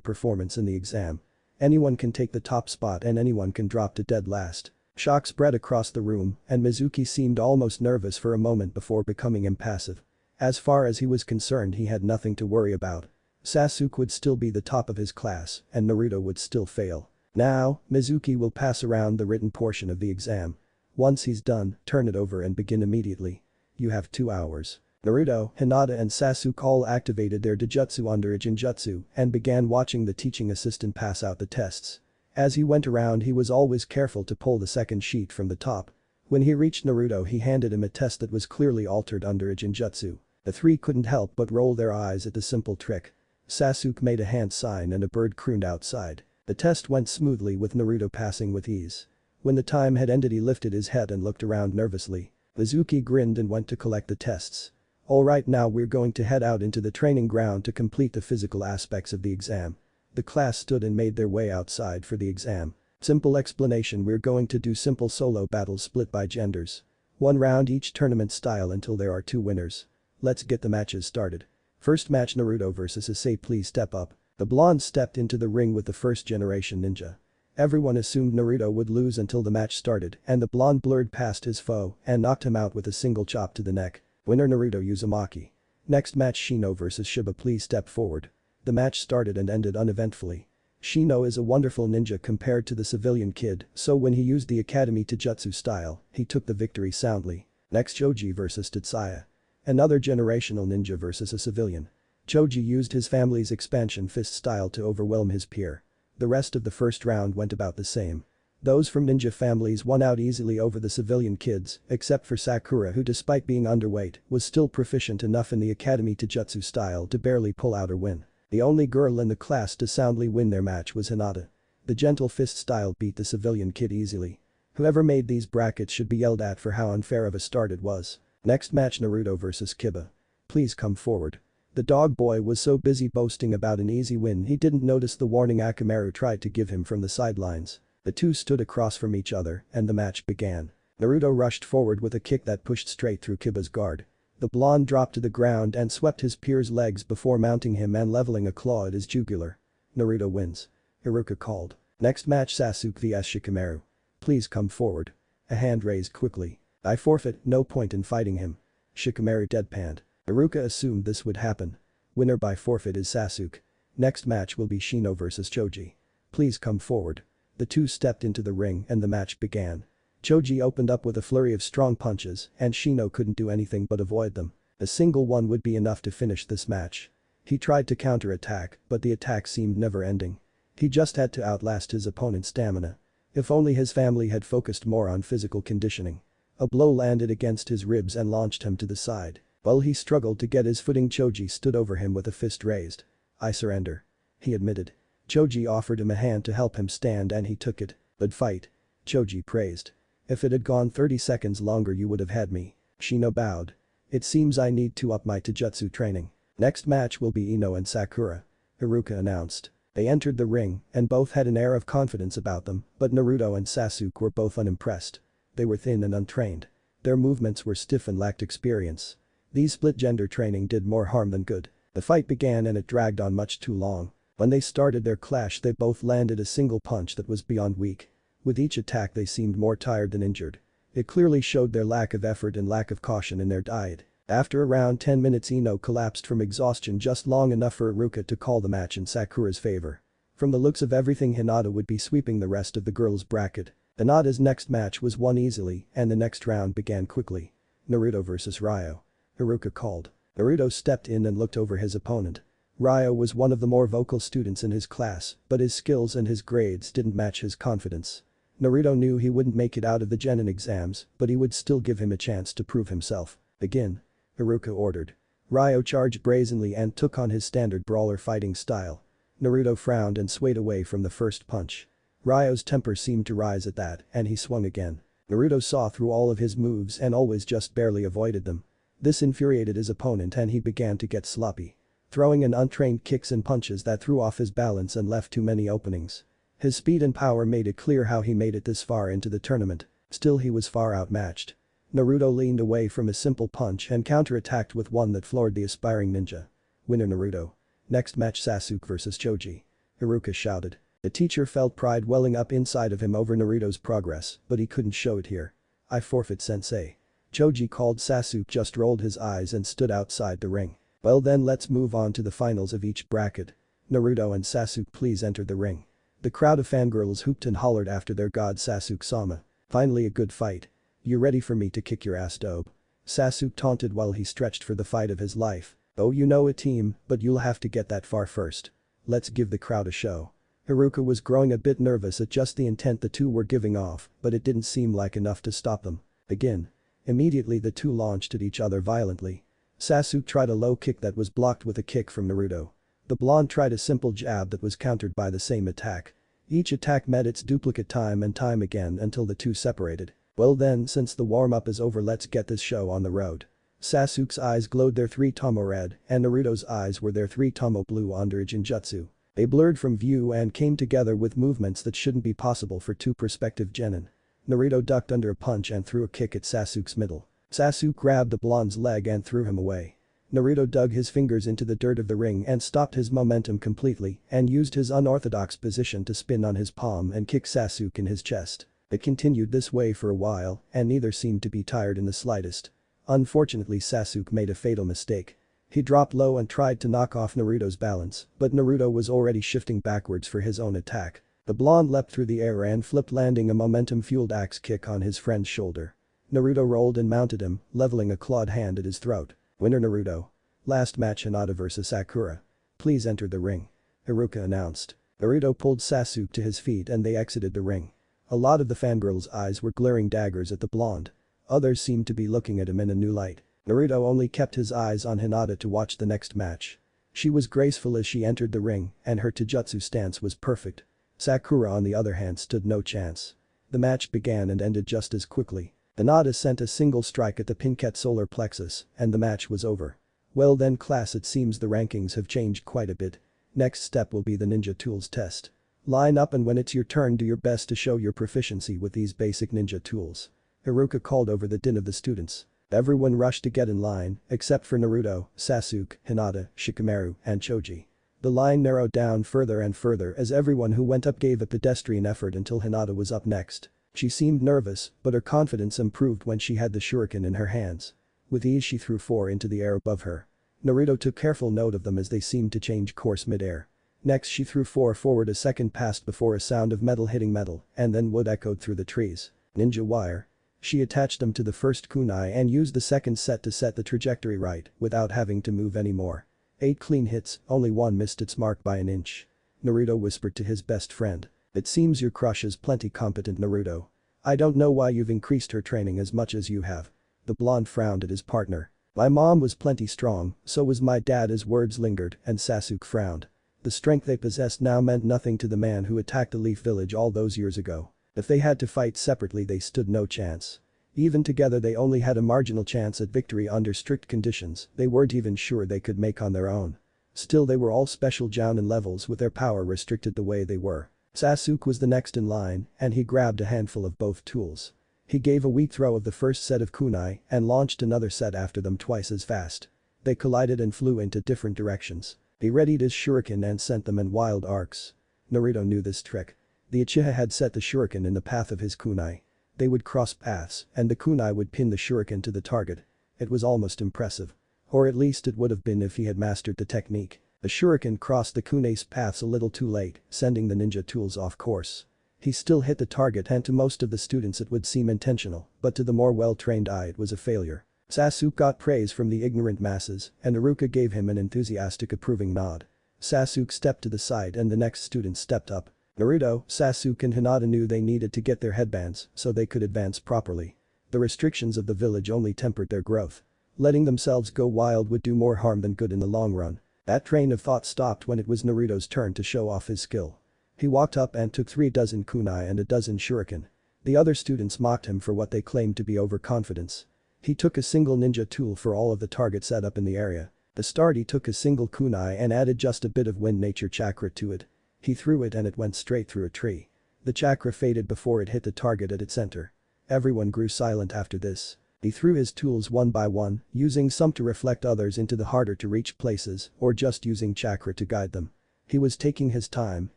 performance in the exam. Anyone can take the top spot and anyone can drop to dead last. Shock spread across the room and Mizuki seemed almost nervous for a moment before becoming impassive. As far as he was concerned he had nothing to worry about. Sasuke would still be the top of his class and Naruto would still fail. Now, Mizuki will pass around the written portion of the exam. Once he's done, turn it over and begin immediately. You have 2 hours. Naruto, Hinata and Sasuke all activated their Dojutsu under Ijinjutsu and began watching the teaching assistant pass out the tests. As he went around he was always careful to pull the second sheet from the top. When he reached Naruto he handed him a test that was clearly altered under Ijinjutsu. The 3 couldn't help but roll their eyes at the simple trick. Sasuke made a hand sign and a bird crooned outside. The test went smoothly with Naruto passing with ease. When the time had ended he lifted his head and looked around nervously. Mizuki grinned and went to collect the tests. Alright, now we're going to head out into the training ground to complete the physical aspects of the exam. The class stood and made their way outside for the exam. Simple explanation, we're going to do simple solo battles split by genders. 1 round each tournament style until there are 2 winners. Let's get the matches started. First match, Naruto vs Issei, please step up. The blonde stepped into the ring with the first generation ninja. Everyone assumed Naruto would lose until the match started and the blonde blurred past his foe and knocked him out with a single chop to the neck. Winner Naruto Uzumaki. Next match, Shino vs Shiba, please step forward. The match started and ended uneventfully. Shino is a wonderful ninja compared to the civilian kid, so when he used the academy Taijutsu style, he took the victory soundly. Next, Choji vs Tetsuya. Another generational ninja versus a civilian. Choji used his family's expansion fist style to overwhelm his peer. The rest of the first round went about the same. Those from ninja families won out easily over the civilian kids, except for Sakura who despite being underweight was still proficient enough in the academy Taijutsu style to barely pull out or win. The only girl in the class to soundly win their match was Hinata. The gentle fist style beat the civilian kid easily. Whoever made these brackets should be yelled at for how unfair of a start it was. Next match, Naruto vs Kiba. Please come forward. The dog boy was so busy boasting about an easy win he didn't notice the warning Akamaru tried to give him from the sidelines. The 2 stood across from each other and the match began. Naruto rushed forward with a kick that pushed straight through Kiba's guard. The blonde dropped to the ground and swept his peer's legs before mounting him and leveling a claw at his jugular. Naruto wins. Iruka called. Next match, Sasuke vs Shikamaru. Please come forward. A hand raised quickly. I forfeit, no point in fighting him. Shikamaru deadpanned. Iruka assumed this would happen. Winner by forfeit is Sasuke. Next match will be Shino vs Choji. Please come forward. The 2 stepped into the ring and the match began. Choji opened up with a flurry of strong punches and Shino couldn't do anything but avoid them. A single one would be enough to finish this match. He tried to counter-attack, but the attack seemed never-ending. He just had to outlast his opponent's stamina. If only his family had focused more on physical conditioning. A blow landed against his ribs and launched him to the side. While he struggled to get his footing, Choji stood over him with a fist raised. I surrender. He admitted. Choji offered him a hand to help him stand and he took it. But fight. Choji praised. If it had gone 30 seconds longer you would have had me. Shino bowed. It seems I need to up my taijutsu training. Next match will be Ino and Sakura. Iruka announced. They entered the ring and both had an air of confidence about them, but Naruto and Sasuke were both unimpressed. They were thin and untrained. Their movements were stiff and lacked experience. These split-gender training did more harm than good. The fight began and it dragged on much too long. When they started their clash they both landed a single punch that was beyond weak. With each attack they seemed more tired than injured. It clearly showed their lack of effort and lack of caution in their diet. After around 10 minutes Ino collapsed from exhaustion just long enough for Iruka to call the match in Sakura's favor. From the looks of everything, Hinata would be sweeping the rest of the girls' bracket. Hinata's next match was won easily and the next round began quickly. Naruto vs Ryo. Haruka called. Naruto stepped in and looked over his opponent. Ryo was one of the more vocal students in his class, but his skills and his grades didn't match his confidence. Naruto knew he wouldn't make it out of the genin exams, but he would still give him a chance to prove himself. Begin. Haruka ordered. Ryo charged brazenly and took on his standard brawler fighting style. Naruto frowned and swayed away from the first punch. Ryo's temper seemed to rise at that, and he swung again. Naruto saw through all of his moves and always just barely avoided them. This infuriated his opponent and he began to get sloppy. Throwing in untrained kicks and punches that threw off his balance and left too many openings. His speed and power made it clear how he made it this far into the tournament, still he was far outmatched. Naruto leaned away from a simple punch and counter-attacked with one that floored the aspiring ninja. Winner Naruto. Next match Sasuke vs Choji. Haruka shouted. The teacher felt pride welling up inside of him over Naruto's progress, but he couldn't show it here. I forfeit sensei. Choji called. Sasuke just rolled his eyes and stood outside the ring. Well then, let's move on to the finals of each bracket. Naruto and Sasuke, please enter the ring. The crowd of fangirls hooped and hollered after their god Sasuke-sama. Finally a good fight. You ready for me to kick your ass, dope? Sasuke taunted while he stretched for the fight of his life. Oh, you know a team, but you'll have to get that far first. Let's give the crowd a show. Haruka was growing a bit nervous at just the intent the two were giving off, but it didn't seem like enough to stop them. Begin. Immediately the two launched at each other violently. Sasuke tried a low kick that was blocked with a kick from Naruto. The blonde tried a simple jab that was countered by the same attack. Each attack met its duplicate time and time again until the two separated. Well then, since the warm-up is over, let's get this show on the road. Sasuke's eyes glowed their 3 Tomo red and Naruto's eyes were their 3 Tomo blue under a Genjutsu. They blurred from view and came together with movements that shouldn't be possible for two prospective genin. Naruto ducked under a punch and threw a kick at Sasuke's middle. Sasuke grabbed the blonde's leg and threw him away. Naruto dug his fingers into the dirt of the ring and stopped his momentum completely and used his unorthodox position to spin on his palm and kick Sasuke in his chest. It continued this way for a while and neither seemed to be tired in the slightest. Unfortunately, Sasuke made a fatal mistake. He dropped low and tried to knock off Naruto's balance, but Naruto was already shifting backwards for his own attack. The blonde leapt through the air and flipped, landing a momentum-fueled axe kick on his friend's shoulder. Naruto rolled and mounted him, leveling a clawed hand at his throat. Winner Naruto. Last match Hinata vs Sakura. Please enter the ring. Haruka announced. Naruto pulled Sasuke to his feet and they exited the ring. A lot of the fangirls' eyes were glaring daggers at the blonde. Others seemed to be looking at him in a new light. Naruto only kept his eyes on Hinata to watch the next match. She was graceful as she entered the ring and her taijutsu stance was perfect. Sakura on the other hand stood no chance. The match began and ended just as quickly. Hinata sent a single strike at the Pinket solar plexus and the match was over. Well then class, it seems the rankings have changed quite a bit. Next step will be the ninja tools test. Line up and when it's your turn do your best to show your proficiency with these basic ninja tools. Haruka called over the din of the students. Everyone rushed to get in line, except for Naruto, Sasuke, Hinata, Shikamaru, and Choji. The line narrowed down further and further as everyone who went up gave a pedestrian effort until Hinata was up next. She seemed nervous, but her confidence improved when she had the shuriken in her hands. With ease she threw 4 into the air above her. Naruto took careful note of them as they seemed to change course mid-air. Next she threw 4 forward, a second passed before a sound of metal hitting metal, and then wood echoed through the trees. Ninja wire. She attached them to the first kunai and used the second set to set the trajectory right without having to move anymore. 8 clean hits, only one missed its mark by an inch. Naruto whispered to his best friend. It seems your crush is plenty competent, Naruto. I don't know why you've increased her training as much as you have. The blonde frowned at his partner. My mom was plenty strong, so was my dad. His words lingered and Sasuke frowned. The strength they possessed now meant nothing to the man who attacked the Leaf Village all those years ago. If they had to fight separately they stood no chance. Even together they only had a marginal chance at victory under strict conditions they weren't even sure they could make on their own. Still, they were all special jounin levels with their power restricted the way they were. Sasuke was the next in line and he grabbed a handful of both tools. He gave a weak throw of the first set of kunai and launched another set after them twice as fast. They collided and flew into different directions. He readied his shuriken and sent them in wild arcs. Naruto knew this trick. The Uchiha had set the shuriken in the path of his kunai. They would cross paths and the kunai would pin the shuriken to the target. It was almost impressive. Or at least it would have been if he had mastered the technique. The shuriken crossed the kune's paths a little too late, sending the ninja tools off course. He still hit the target and to most of the students it would seem intentional, but to the more well-trained eye it was a failure. Sasuke got praise from the ignorant masses, and Iruka gave him an enthusiastic approving nod. Sasuke stepped to the side and the next student stepped up. Naruto, Sasuke and Hinata knew they needed to get their headbands so they could advance properly. The restrictions of the village only tempered their growth. Letting themselves go wild would do more harm than good in the long run. That train of thought stopped when it was Naruto's turn to show off his skill. He walked up and took 3 dozen kunai and a dozen shuriken. The other students mocked him for what they claimed to be overconfidence. He took a single ninja tool for all of the targets set up in the area. To start he took a single kunai and added just a bit of wind nature chakra to it. He threw it and it went straight through a tree. The chakra faded before it hit the target at its center. Everyone grew silent after this. He threw his tools one by one, using some to reflect others into the harder to reach places or just using chakra to guide them. He was taking his time,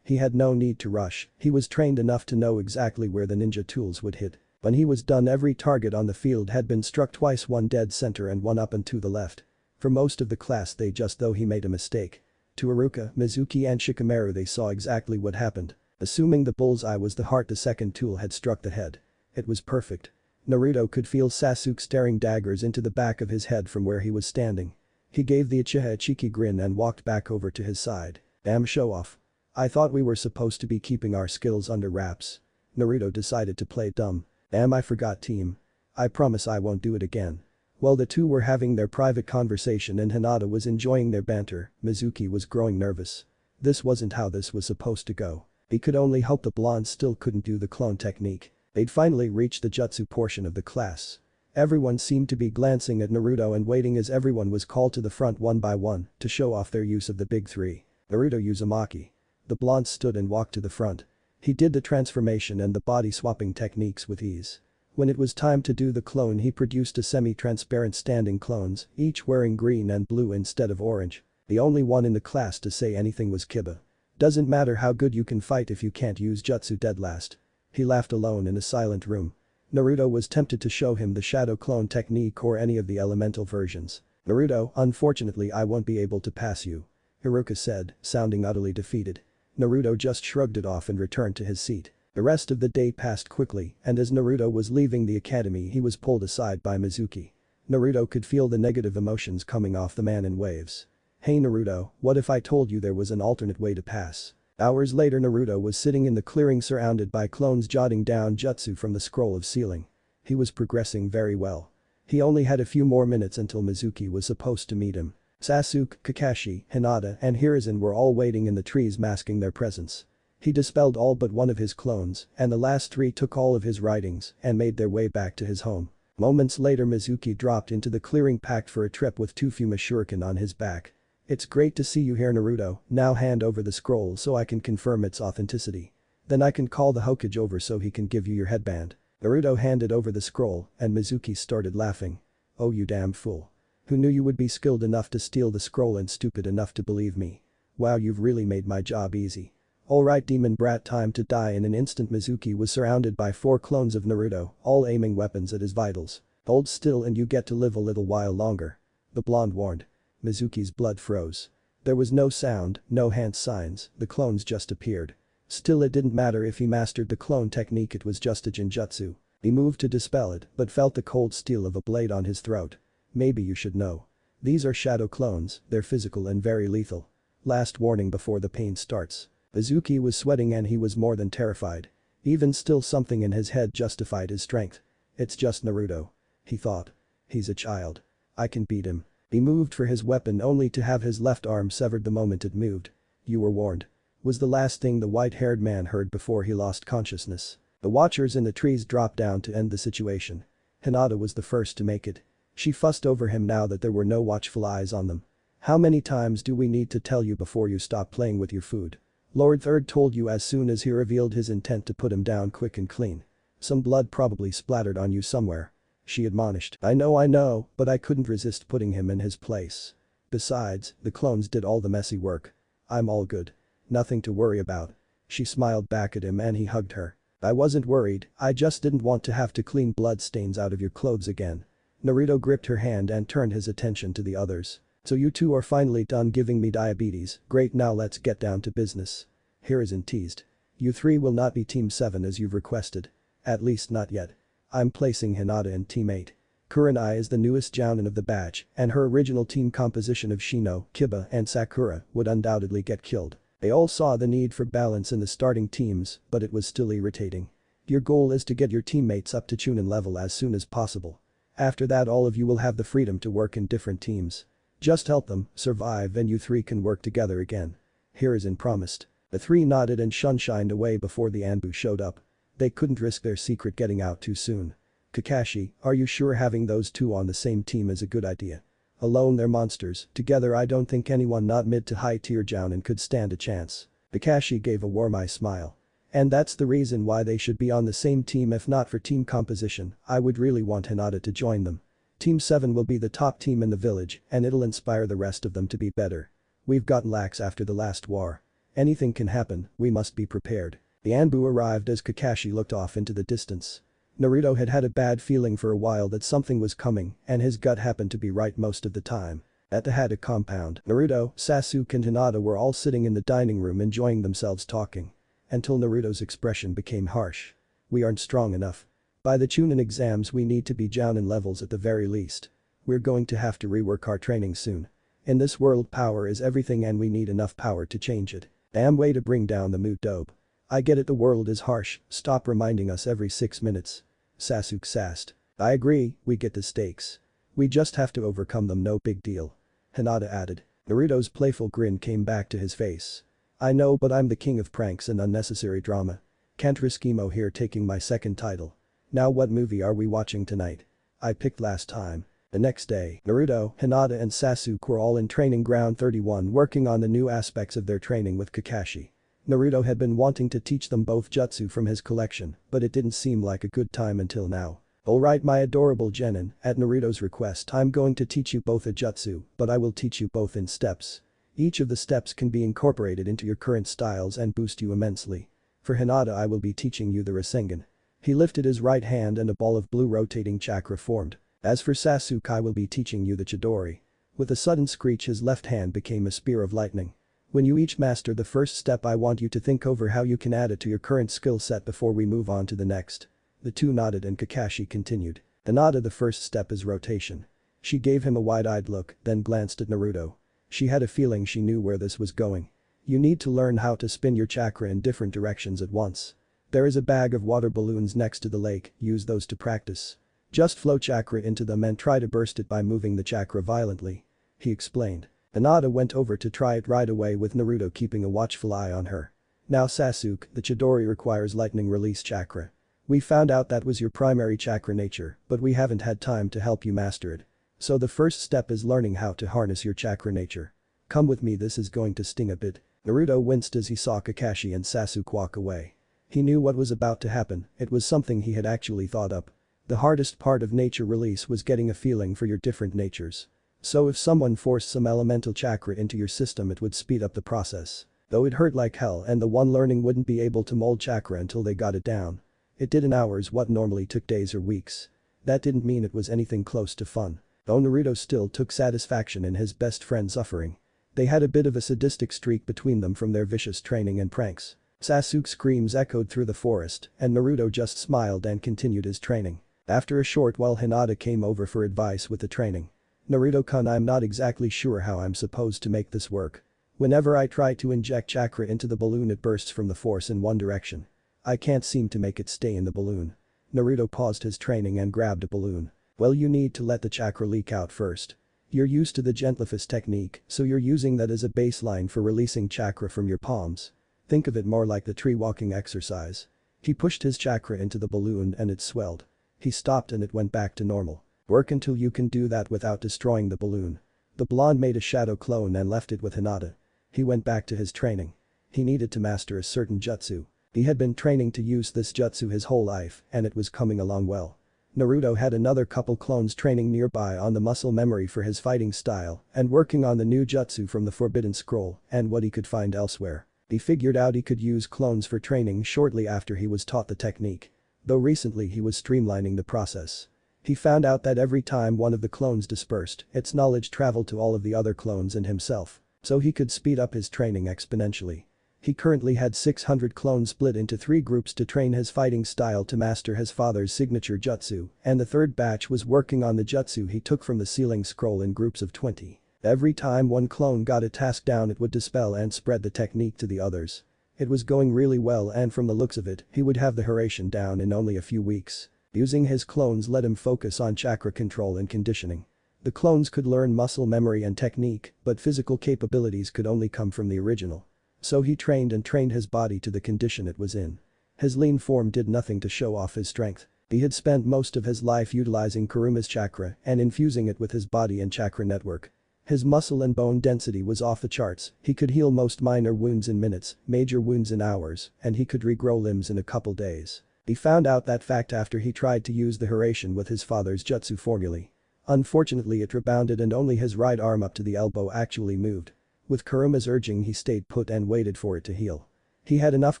he had no need to rush, he was trained enough to know exactly where the ninja tools would hit. When he was done every target on the field had been struck twice, one dead center and one up and to the left. For most of the class they just though he made a mistake. To Iruka, Mizuki and Shikamaru they saw exactly what happened. Assuming the bullseye was the heart, the second tool had struck the head. It was perfect. Naruto could feel Sasuke staring daggers into the back of his head from where he was standing. He gave the Uchiha a cheeky grin and walked back over to his side. Damn show off. I thought we were supposed to be keeping our skills under wraps. Naruto decided to play dumb. Damn, I forgot, team. I promise I won't do it again. While the two were having their private conversation and Hinata was enjoying their banter, Mizuki was growing nervous. This wasn't how this was supposed to go. He could only hope the blonde still couldn't do the clone technique. They'd finally reached the jutsu portion of the class. Everyone seemed to be glancing at Naruto and waiting as everyone was called to the front one by one to show off their use of the big 3. Naruto Uzumaki. The blonde stood and walked to the front. He did the transformation and the body swapping techniques with ease. When it was time to do the clone he produced a semi-transparent standing clones, each wearing green and blue instead of orange. The only one in the class to say anything was Kiba. Doesn't matter how good you can fight if you can't use jutsu, dead last. He laughed alone in a silent room. Naruto was tempted to show him the shadow clone technique or any of the elemental versions. Naruto, unfortunately I won't be able to pass you. Iruka said, sounding utterly defeated. Naruto just shrugged it off and returned to his seat. The rest of the day passed quickly and as Naruto was leaving the academy he was pulled aside by Mizuki. Naruto could feel the negative emotions coming off the man in waves. Hey Naruto, what if I told you there was an alternate way to pass? Hours later Naruto was sitting in the clearing surrounded by clones jotting down jutsu from the scroll of sealing. He was progressing very well. He only had a few more minutes until Mizuki was supposed to meet him. Sasuke, Kakashi, Hinata and Hiruzen were all waiting in the trees masking their presence. He dispelled all but one of his clones and the last 3 took all of his writings and made their way back to his home. Moments later Mizuki dropped into the clearing packed for a trip with 2 Fuma shuriken on his back. It's great to see you here Naruto, now hand over the scroll so I can confirm its authenticity. Then I can call the Hokage over so he can give you your headband. Naruto handed over the scroll and Mizuki started laughing. Oh you damn fool. Who knew you would be skilled enough to steal the scroll and stupid enough to believe me? Wow, you've really made my job easy. Alright demon brat, time to die. In an instant Mizuki was surrounded by 4 clones of Naruto, all aiming weapons at his vitals. Hold still and you get to live a little while longer. The blonde warned. Mizuki's blood froze. There was no sound, no hand signs, the clones just appeared. Still it didn't matter if he mastered the clone technique, it was just a genjutsu. He moved to dispel it but felt the cold steel of a blade on his throat. Maybe you should know. These are shadow clones, they're physical and very lethal. Last warning before the pain starts. Mizuki was sweating and he was more than terrified. Even still something in his head justified his strength. It's just Naruto. He thought. He's a child. I can beat him. He moved for his weapon only to have his left arm severed the moment it moved. You were warned. Was the last thing the white-haired man heard before he lost consciousness. The watchers in the trees dropped down to end the situation. Hinata was the first to make it. She fussed over him now that there were no watchful eyes on them. How many times do we need to tell you before you stop playing with your food? Lord Third told you as soon as he revealed his intent to put him down quick and clean. Some blood probably splattered on you somewhere. She admonished. I know, but I couldn't resist putting him in his place. Besides, the clones did all the messy work. I'm all good. Nothing to worry about. She smiled back at him and he hugged her. I wasn't worried, I just didn't want to have to clean blood stains out of your clothes again. Naruto gripped her hand and turned his attention to the others. So you two are finally done giving me diabetes, great, now let's get down to business. Hiruzen teased. You three will not be Team 7 as you've requested. At least not yet. I'm placing Hinata in Team 8. Kurenai is the newest jounin of the batch, and her original team composition of Shino, Kiba and Sakura would undoubtedly get killed. They all saw the need for balance in the starting teams, but it was still irritating. Your goal is to get your teammates up to Chunin level as soon as possible. After that all of you will have the freedom to work in different teams. Just help them survive and you three can work together again. Hiruzen promised. The three nodded and shunshined away before the Anbu showed up. They couldn't risk their secret getting out too soon. Kakashi, are you sure having those two on the same team is a good idea? Alone they're monsters, together I don't think anyone not mid to high tier jounin could stand a chance. Kakashi gave a warm-eye smile. And that's the reason why they should be on the same team. If not for team composition, I would really want Hinata to join them. Team 7 will be the top team in the village and it'll inspire the rest of them to be better. We've got lax after the last war. Anything can happen, we must be prepared. The Anbu arrived as Kakashi looked off into the distance. Naruto had had a bad feeling for a while that something was coming and his gut happened to be right most of the time. At the Hada compound, Naruto, Sasuke and Hinata were all sitting in the dining room enjoying themselves talking. Until Naruto's expression became harsh. We aren't strong enough. By the Chunin exams we need to be jounin levels at the very least. We're going to have to rework our training soon. In this world power is everything and we need enough power to change it. Damn way to bring down the mood, dope. I get it, the world is harsh, stop reminding us every 6 minutes. Sasuke sassed. I agree, we get the stakes. We just have to overcome them, no big deal. Hinata added. Naruto's playful grin came back to his face. I know, but I'm the king of pranks and unnecessary drama. Can't risk emo here taking my second title. Now what movie are we watching tonight? I picked last time. The next day, Naruto, Hinata and Sasuke were all in training ground 31 working on the new aspects of their training with Kakashi. Naruto had been wanting to teach them both jutsu from his collection, but it didn't seem like a good time until now. Alright my adorable genin, at Naruto's request I'm going to teach you both a jutsu, but I will teach you both in steps. Each of the steps can be incorporated into your current styles and boost you immensely. For Hinata I will be teaching you the Rasengan. He lifted his right hand and a ball of blue rotating chakra formed. As for Sasuke I will be teaching you the Chidori. With a sudden screech his left hand became a spear of lightning. When you each master the first step I want you to think over how you can add it to your current skill set before we move on to the next. The two nodded and Kakashi continued. Hinata, the first step is rotation. She gave him a wide-eyed look, then glanced at Naruto. She had a feeling she knew where this was going. You need to learn how to spin your chakra in different directions at once. There is a bag of water balloons next to the lake, use those to practice. Just flow chakra into them and try to burst it by moving the chakra violently. He explained. Hinata went over to try it right away with Naruto keeping a watchful eye on her. Now Sasuke, the Chidori requires lightning release chakra. We found out that was your primary chakra nature, but we haven't had time to help you master it. So the first step is learning how to harness your chakra nature. Come with me, this is going to sting a bit. Naruto winced as he saw Kakashi and Sasuke walk away. He knew what was about to happen, it was something he had actually thought up. The hardest part of nature release was getting a feeling for your different natures. So if someone forced some elemental chakra into your system it would speed up the process. Though it hurt like hell and the one learning wouldn't be able to mold chakra until they got it down. It did in hours what normally took days or weeks. That didn't mean it was anything close to fun. Though Naruto still took satisfaction in his best friend suffering. They had a bit of a sadistic streak between them from their vicious training and pranks. Sasuke's screams echoed through the forest and Naruto just smiled and continued his training. After a short while Hinata came over for advice with the training. Naruto-kun, I'm not exactly sure how I'm supposed to make this work. Whenever I try to inject chakra into the balloon it bursts from the force in one direction. I can't seem to make it stay in the balloon. Naruto paused his training and grabbed a balloon. Well, you need to let the chakra leak out first. You're used to the Gentlefist technique, so you're using that as a baseline for releasing chakra from your palms. Think of it more like the tree walking exercise. He pushed his chakra into the balloon and it swelled. He stopped and it went back to normal. Work until you can do that without destroying the balloon. The blonde made a shadow clone and left it with Hinata. He went back to his training. He needed to master a certain jutsu. He had been training to use this jutsu his whole life and it was coming along well. Naruto had another couple clones training nearby on the muscle memory for his fighting style and working on the new jutsu from the Forbidden Scroll and what he could find elsewhere. He figured out he could use clones for training shortly after he was taught the technique. Though recently he was streamlining the process. He found out that every time one of the clones dispersed, its knowledge traveled to all of the other clones and himself. So he could speed up his training exponentially. He currently had 600 clones split into 3 groups to train his fighting style to master his father's signature jutsu, and the third batch was working on the jutsu he took from the ceiling scroll in groups of 20. Every time one clone got a task down, it would dispel and spread the technique to the others. It was going really well, and from the looks of it, he would have the Hiraishin down in only a few weeks. Using his clones let him focus on chakra control and conditioning. The clones could learn muscle memory and technique, but physical capabilities could only come from the original. So he trained and trained his body to the condition it was in. His lean form did nothing to show off his strength. He had spent most of his life utilizing Kurama's chakra and infusing it with his body and chakra network. His muscle and bone density was off the charts. He could heal most minor wounds in minutes, major wounds in hours, and he could regrow limbs in a couple days. He found out that fact after he tried to use the Hiraishin with his father's jutsu formulae. Unfortunately, it rebounded and only his right arm up to the elbow actually moved. With Kurama's urging, he stayed put and waited for it to heal. He had enough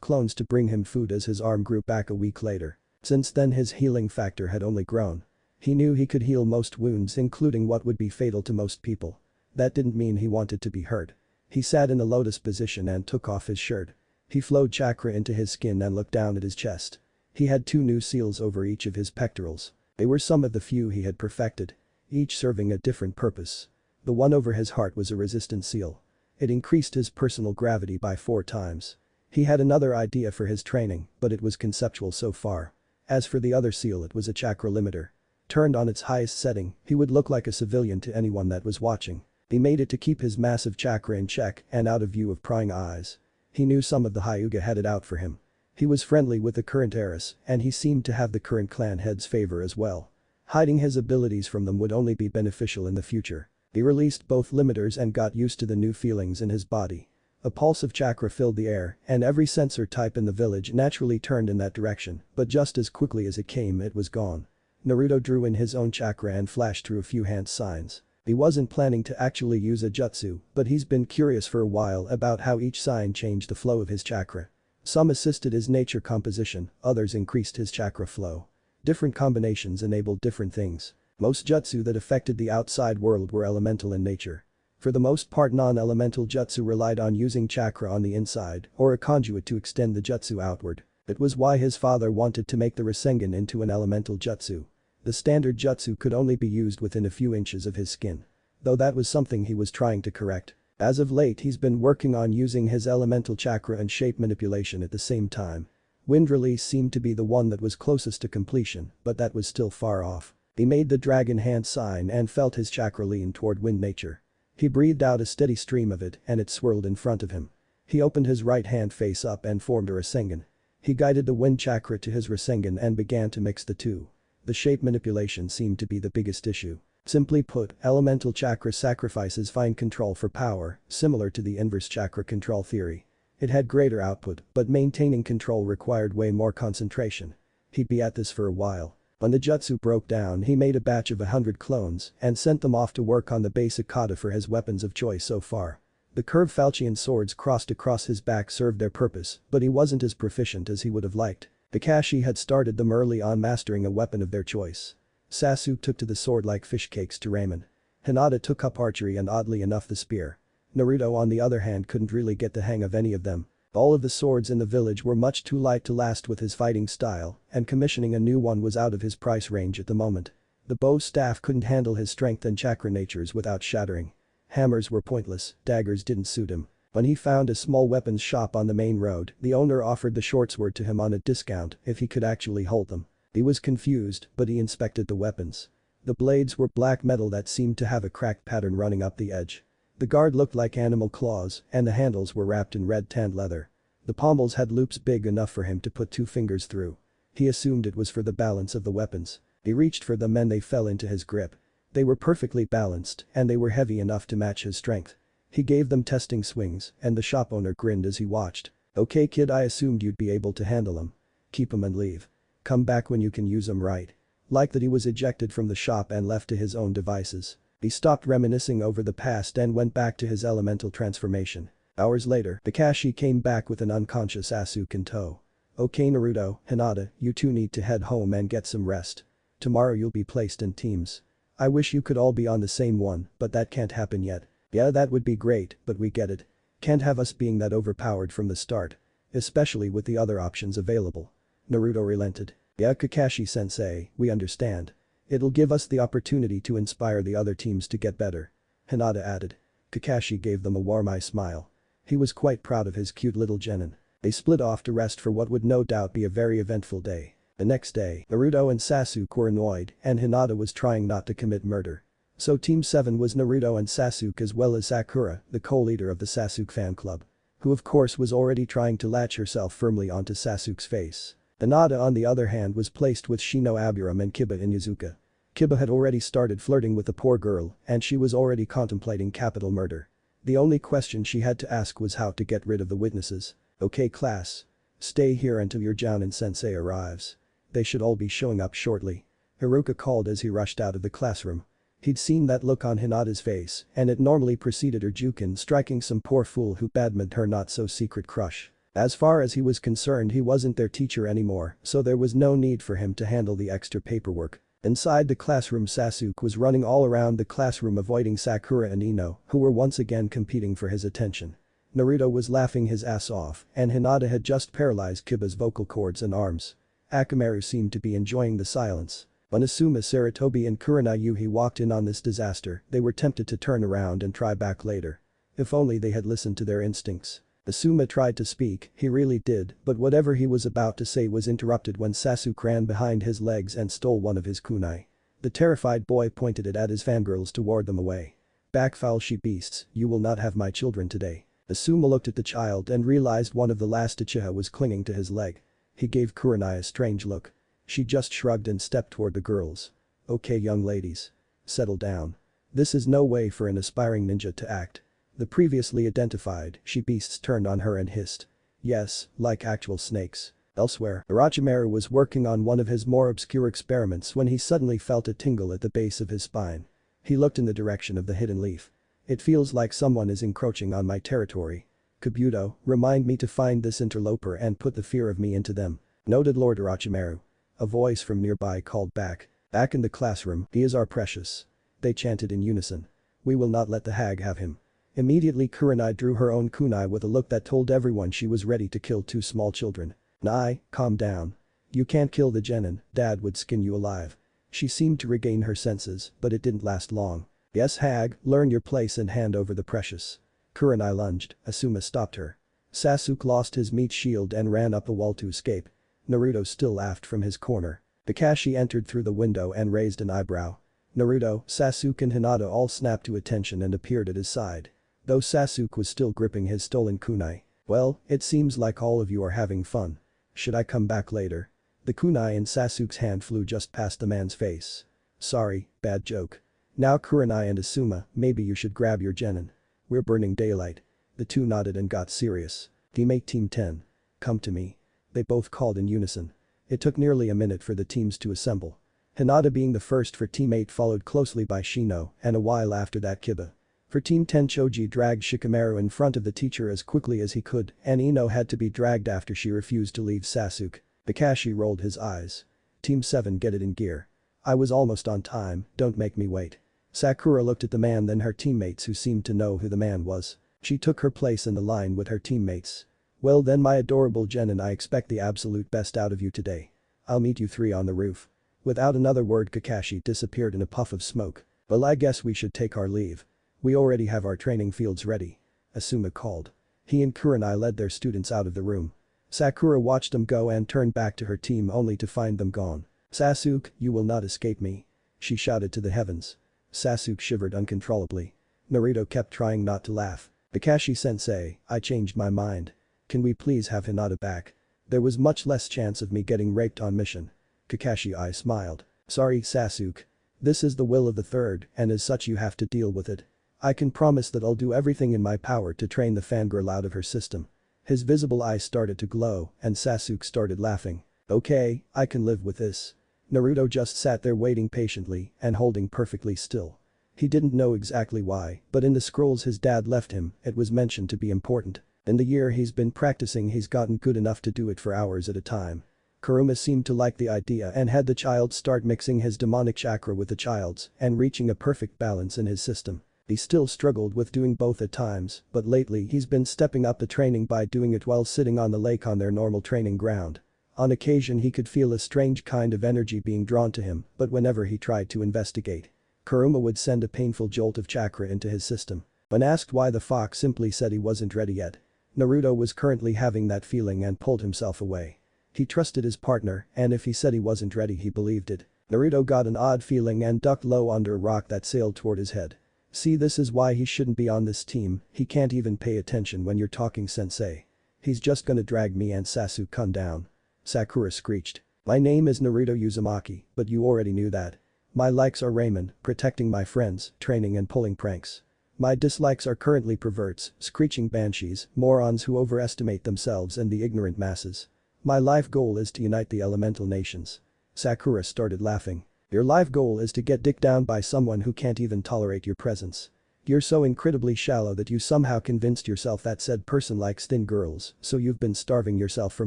clones to bring him food as his arm grew back a week later. Since then his healing factor had only grown. He knew he could heal most wounds, including what would be fatal to most people. That didn't mean he wanted to be hurt. He sat in the lotus position and took off his shirt. He flowed chakra into his skin and looked down at his chest. He had 2 new seals over each of his pectorals. They were some of the few he had perfected, each serving a different purpose. The one over his heart was a resistance seal. It increased his personal gravity by 4 times. He had another idea for his training, but it was conceptual so far. As for the other seal, it was a chakra limiter. Turned on its highest setting, he would look like a civilian to anyone that was watching. He made it to keep his massive chakra in check and out of view of prying eyes. He knew some of the Hyuga had it out for him. He was friendly with the current heiress, and he seemed to have the current clan head's favor as well. Hiding his abilities from them would only be beneficial in the future. He released both limiters and got used to the new feelings in his body. A pulse of chakra filled the air, and every sensor type in the village naturally turned in that direction, but just as quickly as it came, it was gone. Naruto drew in his own chakra and flashed through a few hand signs. He wasn't planning to actually use a jutsu, but he's been curious for a while about how each sign changed the flow of his chakra. Some assisted his nature composition, others increased his chakra flow. Different combinations enabled different things. Most jutsu that affected the outside world were elemental in nature. For the most part, non-elemental jutsu relied on using chakra on the inside or a conduit to extend the jutsu outward. It was why his father wanted to make the Rasengan into an elemental jutsu. The standard jutsu could only be used within a few inches of his skin. Though that was something he was trying to correct. As of late, he's been working on using his elemental chakra and shape manipulation at the same time. Wind release seemed to be the one that was closest to completion, but that was still far off. He made the dragon hand sign and felt his chakra lean toward wind nature. He breathed out a steady stream of it and it swirled in front of him. He opened his right hand face up and formed a Rasengan. He guided the wind chakra to his Rasengan and began to mix the two. The shape manipulation seemed to be the biggest issue. Simply put, elemental chakra sacrifices fine control for power, similar to the inverse chakra control theory. It had greater output, but maintaining control required way more concentration. He'd be at this for a while. When the jutsu broke down, he made a batch of 100 clones and sent them off to work on the basic kata for his weapons of choice so far. The curved falchion swords crossed across his back served their purpose, but he wasn't as proficient as he would have liked. Kakashi had started them early on mastering a weapon of their choice. Sasuke took to the sword like fish cakes to ramen. Hinata took up archery and oddly enough the spear. Naruto on the other hand couldn't really get the hang of any of them. All of the swords in the village were much too light to last with his fighting style, and commissioning a new one was out of his price range at the moment. The bow's staff couldn't handle his strength and chakra natures without shattering. Hammers were pointless, daggers didn't suit him. When he found a small weapons shop on the main road, the owner offered the short sword to him on a discount if he could actually hold them. He was confused, but he inspected the weapons. The blades were black metal that seemed to have a cracked pattern running up the edge. The guard looked like animal claws, and the handles were wrapped in red tanned leather. The pommels had loops big enough for him to put 2 fingers through. He assumed it was for the balance of the weapons. He reached for them and they fell into his grip. They were perfectly balanced, and they were heavy enough to match his strength. He gave them testing swings, and the shop owner grinned as he watched. "Okay kid, I assumed you'd be able to handle them. Keep 'em and leave. Come back when you can use 'em right." Like that, he was ejected from the shop and left to his own devices. He stopped reminiscing over the past and went back to his elemental transformation. Hours later, Kakashi came back with an unconscious Sasuke in tow. "Okay Naruto, Hinata, you two need to head home and get some rest." Tomorrow you'll be placed in teams. I wish you could all be on the same one, but that can't happen yet. Yeah, that would be great, but we get it. Can't have us being that overpowered from the start. Especially with the other options available. Naruto relented. Yeah, Kakashi-sensei, we understand. It'll give us the opportunity to inspire the other teams to get better. Hinata added. Kakashi gave them a warm-eye smile. He was quite proud of his cute little genin. They split off to rest for what would no doubt be a very eventful day. The next day, Naruto and Sasuke were annoyed and Hinata was trying not to commit murder. So Team 7 was Naruto and Sasuke as well as Sakura, the co-leader of the Sasuke fan club. Who of course was already trying to latch herself firmly onto Sasuke's face. Hinata on the other hand was placed with Shino Aburam and Kiba in Inuzuka. Kiba had already started flirting with the poor girl and she was already contemplating capital murder. The only question she had to ask was how to get rid of the witnesses. Okay class. Stay here until your Jounin sensei arrives. They should all be showing up shortly. Haruka called as he rushed out of the classroom. He'd seen that look on Hinata's face and it normally preceded her Jukin striking some poor fool who badminted her not-so-secret crush. As far as he was concerned he wasn't their teacher anymore so there was no need for him to handle the extra paperwork. Inside the classroom Sasuke was running all around the classroom avoiding Sakura and Ino who were once again competing for his attention. Naruto was laughing his ass off and Hinata had just paralyzed Kiba's vocal cords and arms. Akamaru seemed to be enjoying the silence. When Asuma Saratobi and Kurenai walked in on this disaster, they were tempted to turn around and try back later. If only they had listened to their instincts. Asuma tried to speak, he really did, but whatever he was about to say was interrupted when Sasuke ran behind his legs and stole one of his kunai. The terrified boy pointed it at his fangirls to ward them away. Back foul she beasts, you will not have my children today. Asuma looked at the child and realized one of the last Uchiha was clinging to his leg. He gave Kurenai a strange look. She just shrugged and stepped toward the girls. Okay young ladies. Settle down. This is no way for an aspiring ninja to act. The previously identified she-beasts turned on her and hissed. Yes, like actual snakes. Elsewhere, Orochimaru was working on one of his more obscure experiments when he suddenly felt a tingle at the base of his spine. He looked in the direction of the hidden leaf. It feels like someone is encroaching on my territory. Kabuto, remind me to find this interloper and put the fear of me into them. Noted Lord Orochimaru. A voice from nearby called back. Back in the classroom, he is our precious. They chanted in unison. We will not let the hag have him. Immediately Kurenai drew her own kunai with a look that told everyone she was ready to kill two small children. Nai, calm down. You can't kill the genin, dad would skin you alive. She seemed to regain her senses, but it didn't last long. Yes hag, learn your place and hand over the precious. Kurenai lunged, Asuma stopped her. Sasuke lost his meat shield and ran up the wall to escape. Naruto still laughed from his corner. Kakashi entered through the window and raised an eyebrow. Naruto, Sasuke and Hinata all snapped to attention and appeared at his side. Though Sasuke was still gripping his stolen kunai. Well, it seems like all of you are having fun. Should I come back later? The kunai in Sasuke's hand flew just past the man's face. Sorry, bad joke. Now Kurenai and Asuma, maybe you should grab your genin. We're burning daylight. The two nodded and got serious. Teammate Team 10. Come to me. They both called in unison. It took nearly a minute for the teams to assemble. Hinata being the first for Team 8 followed closely by Shino and a while after that Kiba. For Team 10 Choji dragged Shikamaru in front of the teacher as quickly as he could and Ino had to be dragged after she refused to leave Sasuke. Kakashi rolled his eyes. Team 7 get it in gear. I was almost on time, don't make me wait. Sakura looked at the man then her teammates who seemed to know who the man was. She took her place in the line with her teammates. Well then my adorable genin, I expect the absolute best out of you today. I'll meet you three on the roof. Without another word Kakashi disappeared in a puff of smoke. Well I guess we should take our leave. We already have our training fields ready. Asuma called. He and Kurenai led their students out of the room. Sakura watched them go and turned back to her team only to find them gone. Sasuke, you will not escape me. She shouted to the heavens. Sasuke shivered uncontrollably. Naruto kept trying not to laugh. Kakashi-sensei, I changed my mind. Can we please have Hinata back? There was much less chance of me getting raped on mission. Kakashi smiled. Sorry Sasuke. This is the will of the third and as such you have to deal with it. I can promise that I'll do everything in my power to train the fangirl out of her system. His visible eyes started to glow and Sasuke started laughing. Okay, I can live with this. Naruto just sat there waiting patiently and holding perfectly still. He didn't know exactly why, but in the scrolls his dad left him, it was mentioned to be important. In the year he's been practicing he's gotten good enough to do it for hours at a time. Kurama seemed to like the idea and had the child start mixing his demonic chakra with the child's and reaching a perfect balance in his system. He still struggled with doing both at times, but lately he's been stepping up the training by doing it while sitting on the lake on their normal training ground. On occasion he could feel a strange kind of energy being drawn to him, but whenever he tried to investigate, Kurama would send a painful jolt of chakra into his system. When asked why the fox simply said he wasn't ready yet. Naruto was currently having that feeling and pulled himself away. He trusted his partner, and if he said he wasn't ready he believed it. Naruto got an odd feeling and ducked low under a rock that sailed toward his head. See, this is why he shouldn't be on this team, he can't even pay attention when you're talking, sensei. He's just gonna drag me and Sasuke-kun down. Sakura screeched. My name is Naruto Uzumaki, but you already knew that. My likes are ramen, protecting my friends, training and pulling pranks. My dislikes are currently perverts, screeching banshees, morons who overestimate themselves and the ignorant masses. My life goal is to unite the elemental nations. Sakura started laughing. Your life goal is to get dicked down by someone who can't even tolerate your presence. You're so incredibly shallow that you somehow convinced yourself that said person likes thin girls, so you've been starving yourself for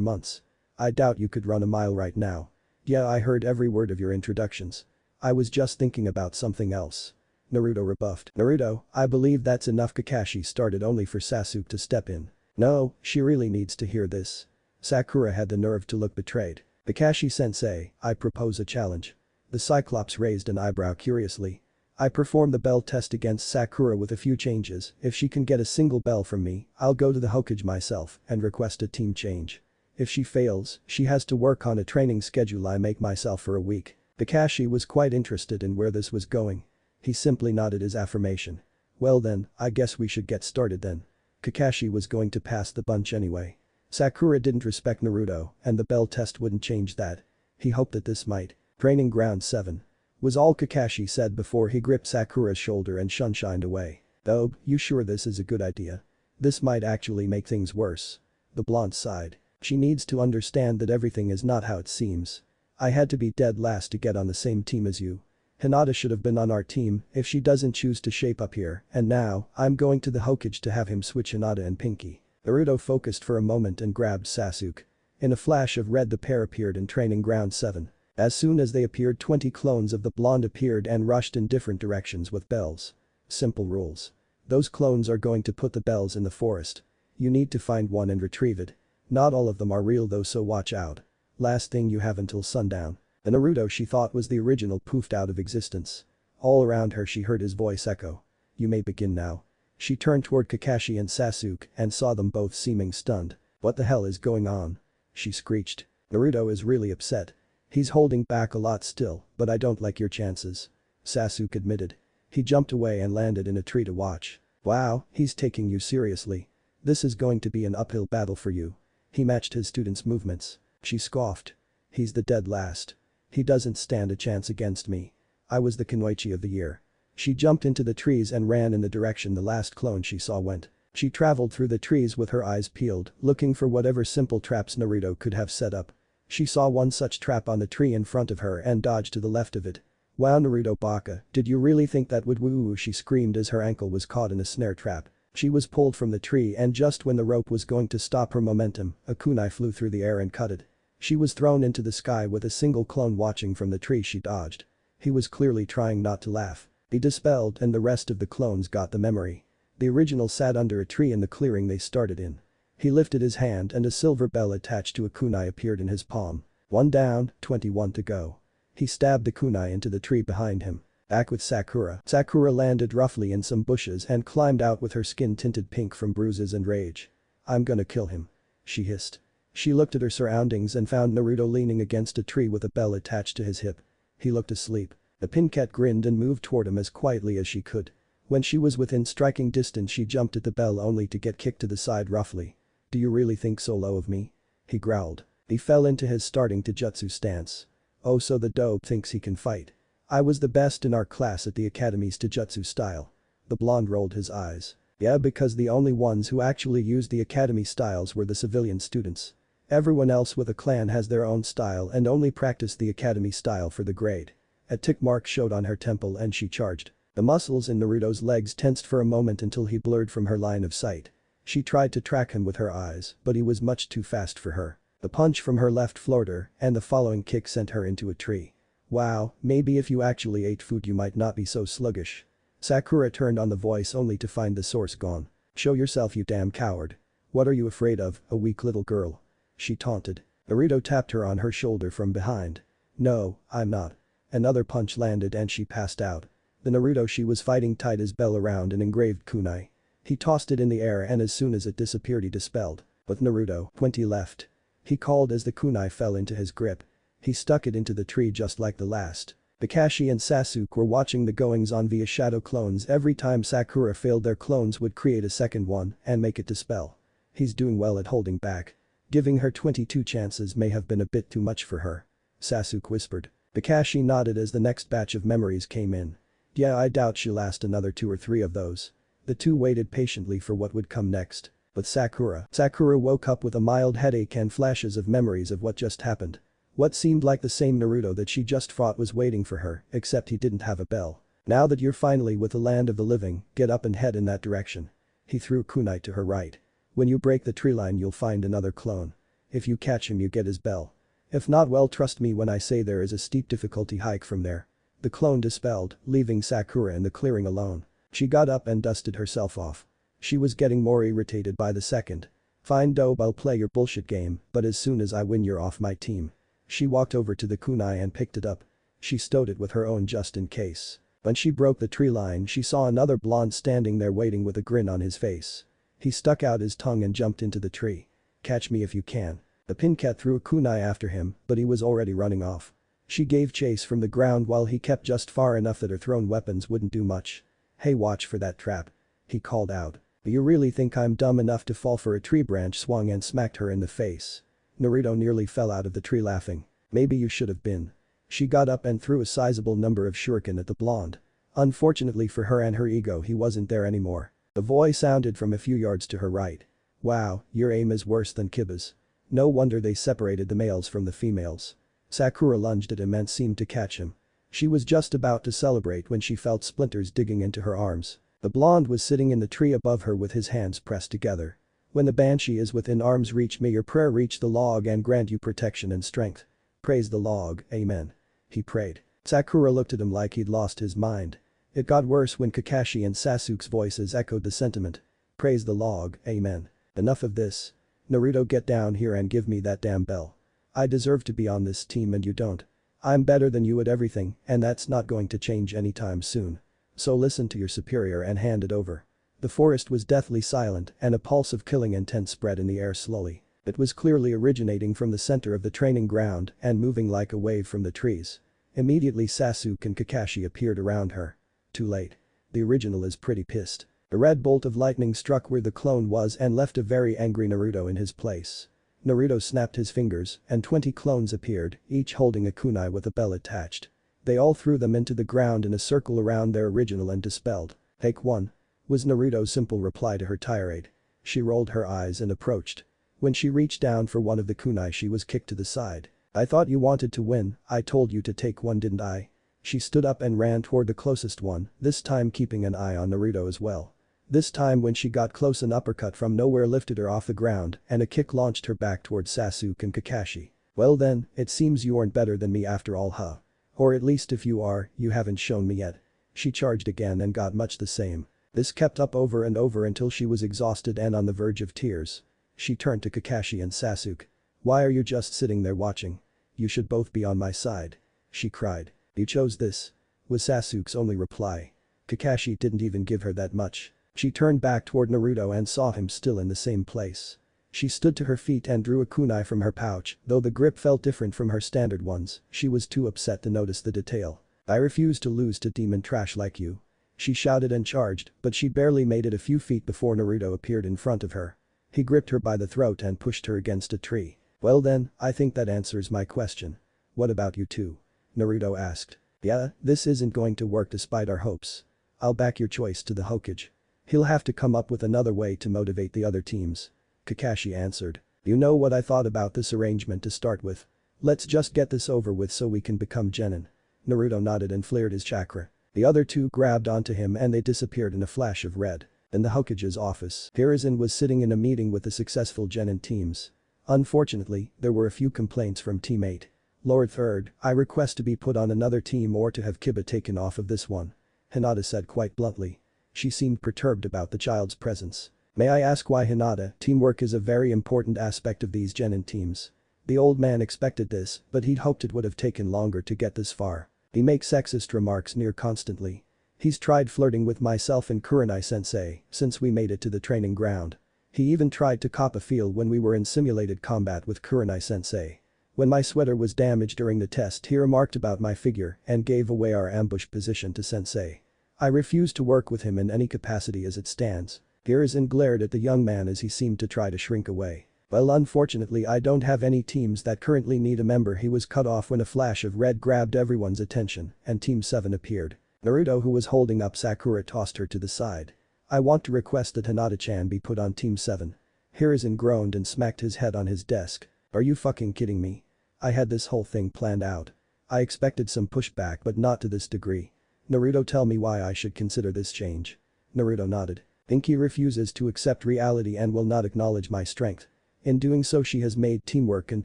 months. I doubt you could run a mile right now. Yeah, I heard every word of your introductions. I was just thinking about something else. Naruto rebuffed. Naruto, I believe that's enough. Kakashi started only for Sasuke to step in. No, she really needs to hear this. Sakura had the nerve to look betrayed. Kakashi-sensei, I propose a challenge. The Cyclops raised an eyebrow curiously. I perform the bell test against Sakura with a few changes. If she can get a single bell from me, I'll go to the Hokage myself and request a team change. If she fails, she has to work on a training schedule I make myself for a week. Kakashi was quite interested in where this was going. He simply nodded his affirmation. Well then, I guess we should get started then. Kakashi was going to pass the bunch anyway. Sakura didn't respect Naruto, and the bell test wouldn't change that. He hoped that this might. Training ground 7. Was all Kakashi said before he gripped Sakura's shoulder and shunshined away. Oh, you sure this is a good idea? This might actually make things worse. The blonde sighed. She needs to understand that everything is not how it seems. I had to be dead last to get on the same team as you. Hinata should have been on our team if she doesn't choose to shape up here, and now, I'm going to the Hokage to have him switch Hinata and Pinky. Naruto focused for a moment and grabbed Sasuke. In a flash of red the pair appeared in training ground 7. As soon as they appeared 20 clones of the blonde appeared and rushed in different directions with bells. Simple rules. Those clones are going to put the bells in the forest. You need to find one and retrieve it. Not all of them are real though, so watch out. Last thing you have until sundown. The Naruto she thought was the original poofed out of existence. All around her she heard his voice echo. You may begin now. She turned toward Kakashi and Sasuke and saw them both seeming stunned. What the hell is going on? She screeched. Naruto is really upset. He's holding back a lot still, but I don't like your chances. Sasuke admitted. He jumped away and landed in a tree to watch. Wow, he's taking you seriously. This is going to be an uphill battle for you. He matched his students' movements. She scoffed. He's the dead last. He doesn't stand a chance against me. I was the Kunoichi of the year. She jumped into the trees and ran in the direction the last clone she saw went. She traveled through the trees with her eyes peeled, looking for whatever simple traps Naruto could have set up. She saw one such trap on the tree in front of her and dodged to the left of it. Wow, Naruto baka, did you really think that would woo? She screamed as her ankle was caught in a snare trap. She was pulled from the tree and just when the rope was going to stop her momentum, a kunai flew through the air and cut it. She was thrown into the sky with a single clone watching from the tree she dodged. He was clearly trying not to laugh. He dispelled and the rest of the clones got the memory. The original sat under a tree in the clearing they started in. He lifted his hand and a silver bell attached to a kunai appeared in his palm. 1 down, 21 to go. He stabbed the kunai into the tree behind him. Back with Sakura. Sakura landed roughly in some bushes and climbed out with her skin tinted pink from bruises and rage. I'm gonna kill him. She hissed. She looked at her surroundings and found Naruto leaning against a tree with a bell attached to his hip. He looked asleep. The pincat grinned and moved toward him as quietly as she could. When she was within striking distance she jumped at the bell only to get kicked to the side roughly. Do you really think so low of me? He growled. He fell into his starting taijutsu stance. Oh, so the dope thinks he can fight. I was the best in our class at the academy's taijutsu style. The blonde rolled his eyes. Yeah, because the only ones who actually used the academy styles were the civilian students. Everyone else with a clan has their own style and only practiced the academy style for the grade. A tick mark showed on her temple and she charged. The muscles in Naruto's legs tensed for a moment until he blurred from her line of sight. She tried to track him with her eyes, but he was much too fast for her. The punch from her left floored her, and the following kick sent her into a tree. Wow, maybe if you actually ate food you might not be so sluggish. Sakura turned on the voice only to find the source gone. Show yourself, you damn coward. What are you afraid of, a weak little girl? She taunted. Naruto tapped her on her shoulder from behind. No, I'm not. Another punch landed and she passed out. The Naruto she was fighting tied his bell around an engraved kunai. He tossed it in the air and as soon as it disappeared he dispelled. But Naruto, 20 left. He called as the kunai fell into his grip. He stuck it into the tree just like the last. Kakashi and Sasuke were watching the goings-on via shadow clones. Every time Sakura failed, their clones would create a second one and make it dispel. He's doing well at holding back. Giving her 22 chances may have been a bit too much for her. Sasuke whispered. Kakashi nodded as the next batch of memories came in. Yeah, I doubt she'll last another 2 or 3 of those. The two waited patiently for what would come next. But Sakura woke up with a mild headache and flashes of memories of what just happened. What seemed like the same Naruto that she just fought was waiting for her, except he didn't have a bell. Now that you're finally with the land of the living, get up and head in that direction. He threw kunai to her right. When you break the tree line you'll find another clone. If you catch him you get his bell. If not, well, trust me when I say there is a steep difficulty hike from there. The clone dispelled, leaving Sakura in the clearing alone. She got up and dusted herself off. She was getting more irritated by the second. Fine dope, I'll play your bullshit game, but as soon as I win you're off my team. She walked over to the kunai and picked it up. She stowed it with her own just in case. When she broke the tree line she saw another blonde standing there waiting with a grin on his face. He stuck out his tongue and jumped into the tree. Catch me if you can. The pincat threw a kunai after him, but he was already running off. She gave chase from the ground while he kept just far enough that her thrown weapons wouldn't do much. Hey, watch for that trap. He called out. Do you really think I'm dumb enough to fall for a tree branch? Swung and smacked her in the face. Naruto nearly fell out of the tree laughing. Maybe you should have been. She got up and threw a sizable number of shuriken at the blonde. Unfortunately for her and her ego, he wasn't there anymore. The voice sounded from a few yards to her right. Wow, your aim is worse than Kiba's. No wonder they separated the males from the females. Sakura lunged at him and seemed to catch him. She was just about to celebrate when she felt splinters digging into her arms. The blonde was sitting in the tree above her with his hands pressed together. When the banshee is within arm's reach, may your prayer reach the log and grant you protection and strength. Praise the log, amen. He prayed. Sakura looked at him like he'd lost his mind. It got worse when Kakashi and Sasuke's voices echoed the sentiment. Praise the log, amen. Enough of this. Naruto, get down here and give me that damn bell. I deserve to be on this team and you don't. I'm better than you at everything and that's not going to change anytime soon. So listen to your superior and hand it over. The forest was deathly silent and a pulse of killing intent spread in the air slowly. It was clearly originating from the center of the training ground and moving like a wave from the trees. Immediately Sasuke and Kakashi appeared around her. Too late. The original is pretty pissed. A red bolt of lightning struck where the clone was and left a very angry Naruto in his place. Naruto snapped his fingers and 20 clones appeared, each holding a kunai with a bell attached. They all threw them into the ground in a circle around their original and dispelled. Take one. Was Naruto's simple reply to her tirade. She rolled her eyes and approached. When she reached down for one of the kunai she was kicked to the side. I thought you wanted to win, I told you to take one, didn't I? She stood up and ran toward the closest one, this time keeping an eye on Naruto as well. This time when she got close, an uppercut from nowhere lifted her off the ground and a kick launched her back toward Sasuke and Kakashi. Well then, it seems you aren't better than me after all, huh? Or at least if you are, you haven't shown me yet. She charged again and got much the same. This kept up over and over until she was exhausted and on the verge of tears. She turned to Kakashi and Sasuke. Why are you just sitting there watching? You should both be on my side. She cried. You chose this. Was Sasuke's only reply. Kakashi didn't even give her that much. She turned back toward Naruto and saw him still in the same place. She stood to her feet and drew a kunai from her pouch, though the grip felt different from her standard ones, she was too upset to notice the detail. I refuse to lose to demon trash like you. She shouted and charged, but she barely made it a few feet before Naruto appeared in front of her. He gripped her by the throat and pushed her against a tree. Well then, I think that answers my question. What about you two? Naruto asked. Yeah, this isn't going to work despite our hopes. I'll back your choice to the Hokage. He'll have to come up with another way to motivate the other teams. Kakashi answered. You know what I thought about this arrangement to start with. Let's just get this over with so we can become genin. Naruto nodded and flared his chakra. The other two grabbed onto him and they disappeared in a flash of red. In the Hokage's office, Hiruzen was sitting in a meeting with the successful genin teams. Unfortunately, there were a few complaints from teammate. Lord 3rd, I request to be put on another team or to have Kiba taken off of this one. Hinata said quite bluntly. She seemed perturbed about the child's presence. May I ask why Hinata? Teamwork is a very important aspect of these genin teams. The old man expected this, but he'd hoped it would have taken longer to get this far. He makes sexist remarks near constantly. He's tried flirting with myself and Kurenai-sensei since we made it to the training ground. He even tried to cop a feel when we were in simulated combat with Kurenai-sensei. When my sweater was damaged during the test, he remarked about my figure and gave away our ambush position to sensei. I refused to work with him in any capacity as it stands. Hiruzen glared at the young man as he seemed to try to shrink away. Well, unfortunately I don't have any teams that currently need a member. He was cut off when a flash of red grabbed everyone's attention and Team 7 appeared. Naruto, who was holding up Sakura, tossed her to the side. I want to request that Hinata-chan be put on Team 7. Hiruzen groaned and smacked his head on his desk. Are you fucking kidding me? I had this whole thing planned out. I expected some pushback but not to this degree. Naruto, tell me why I should consider this change. Naruto nodded. Pinky refuses to accept reality and will not acknowledge my strength. In doing so she has made teamwork and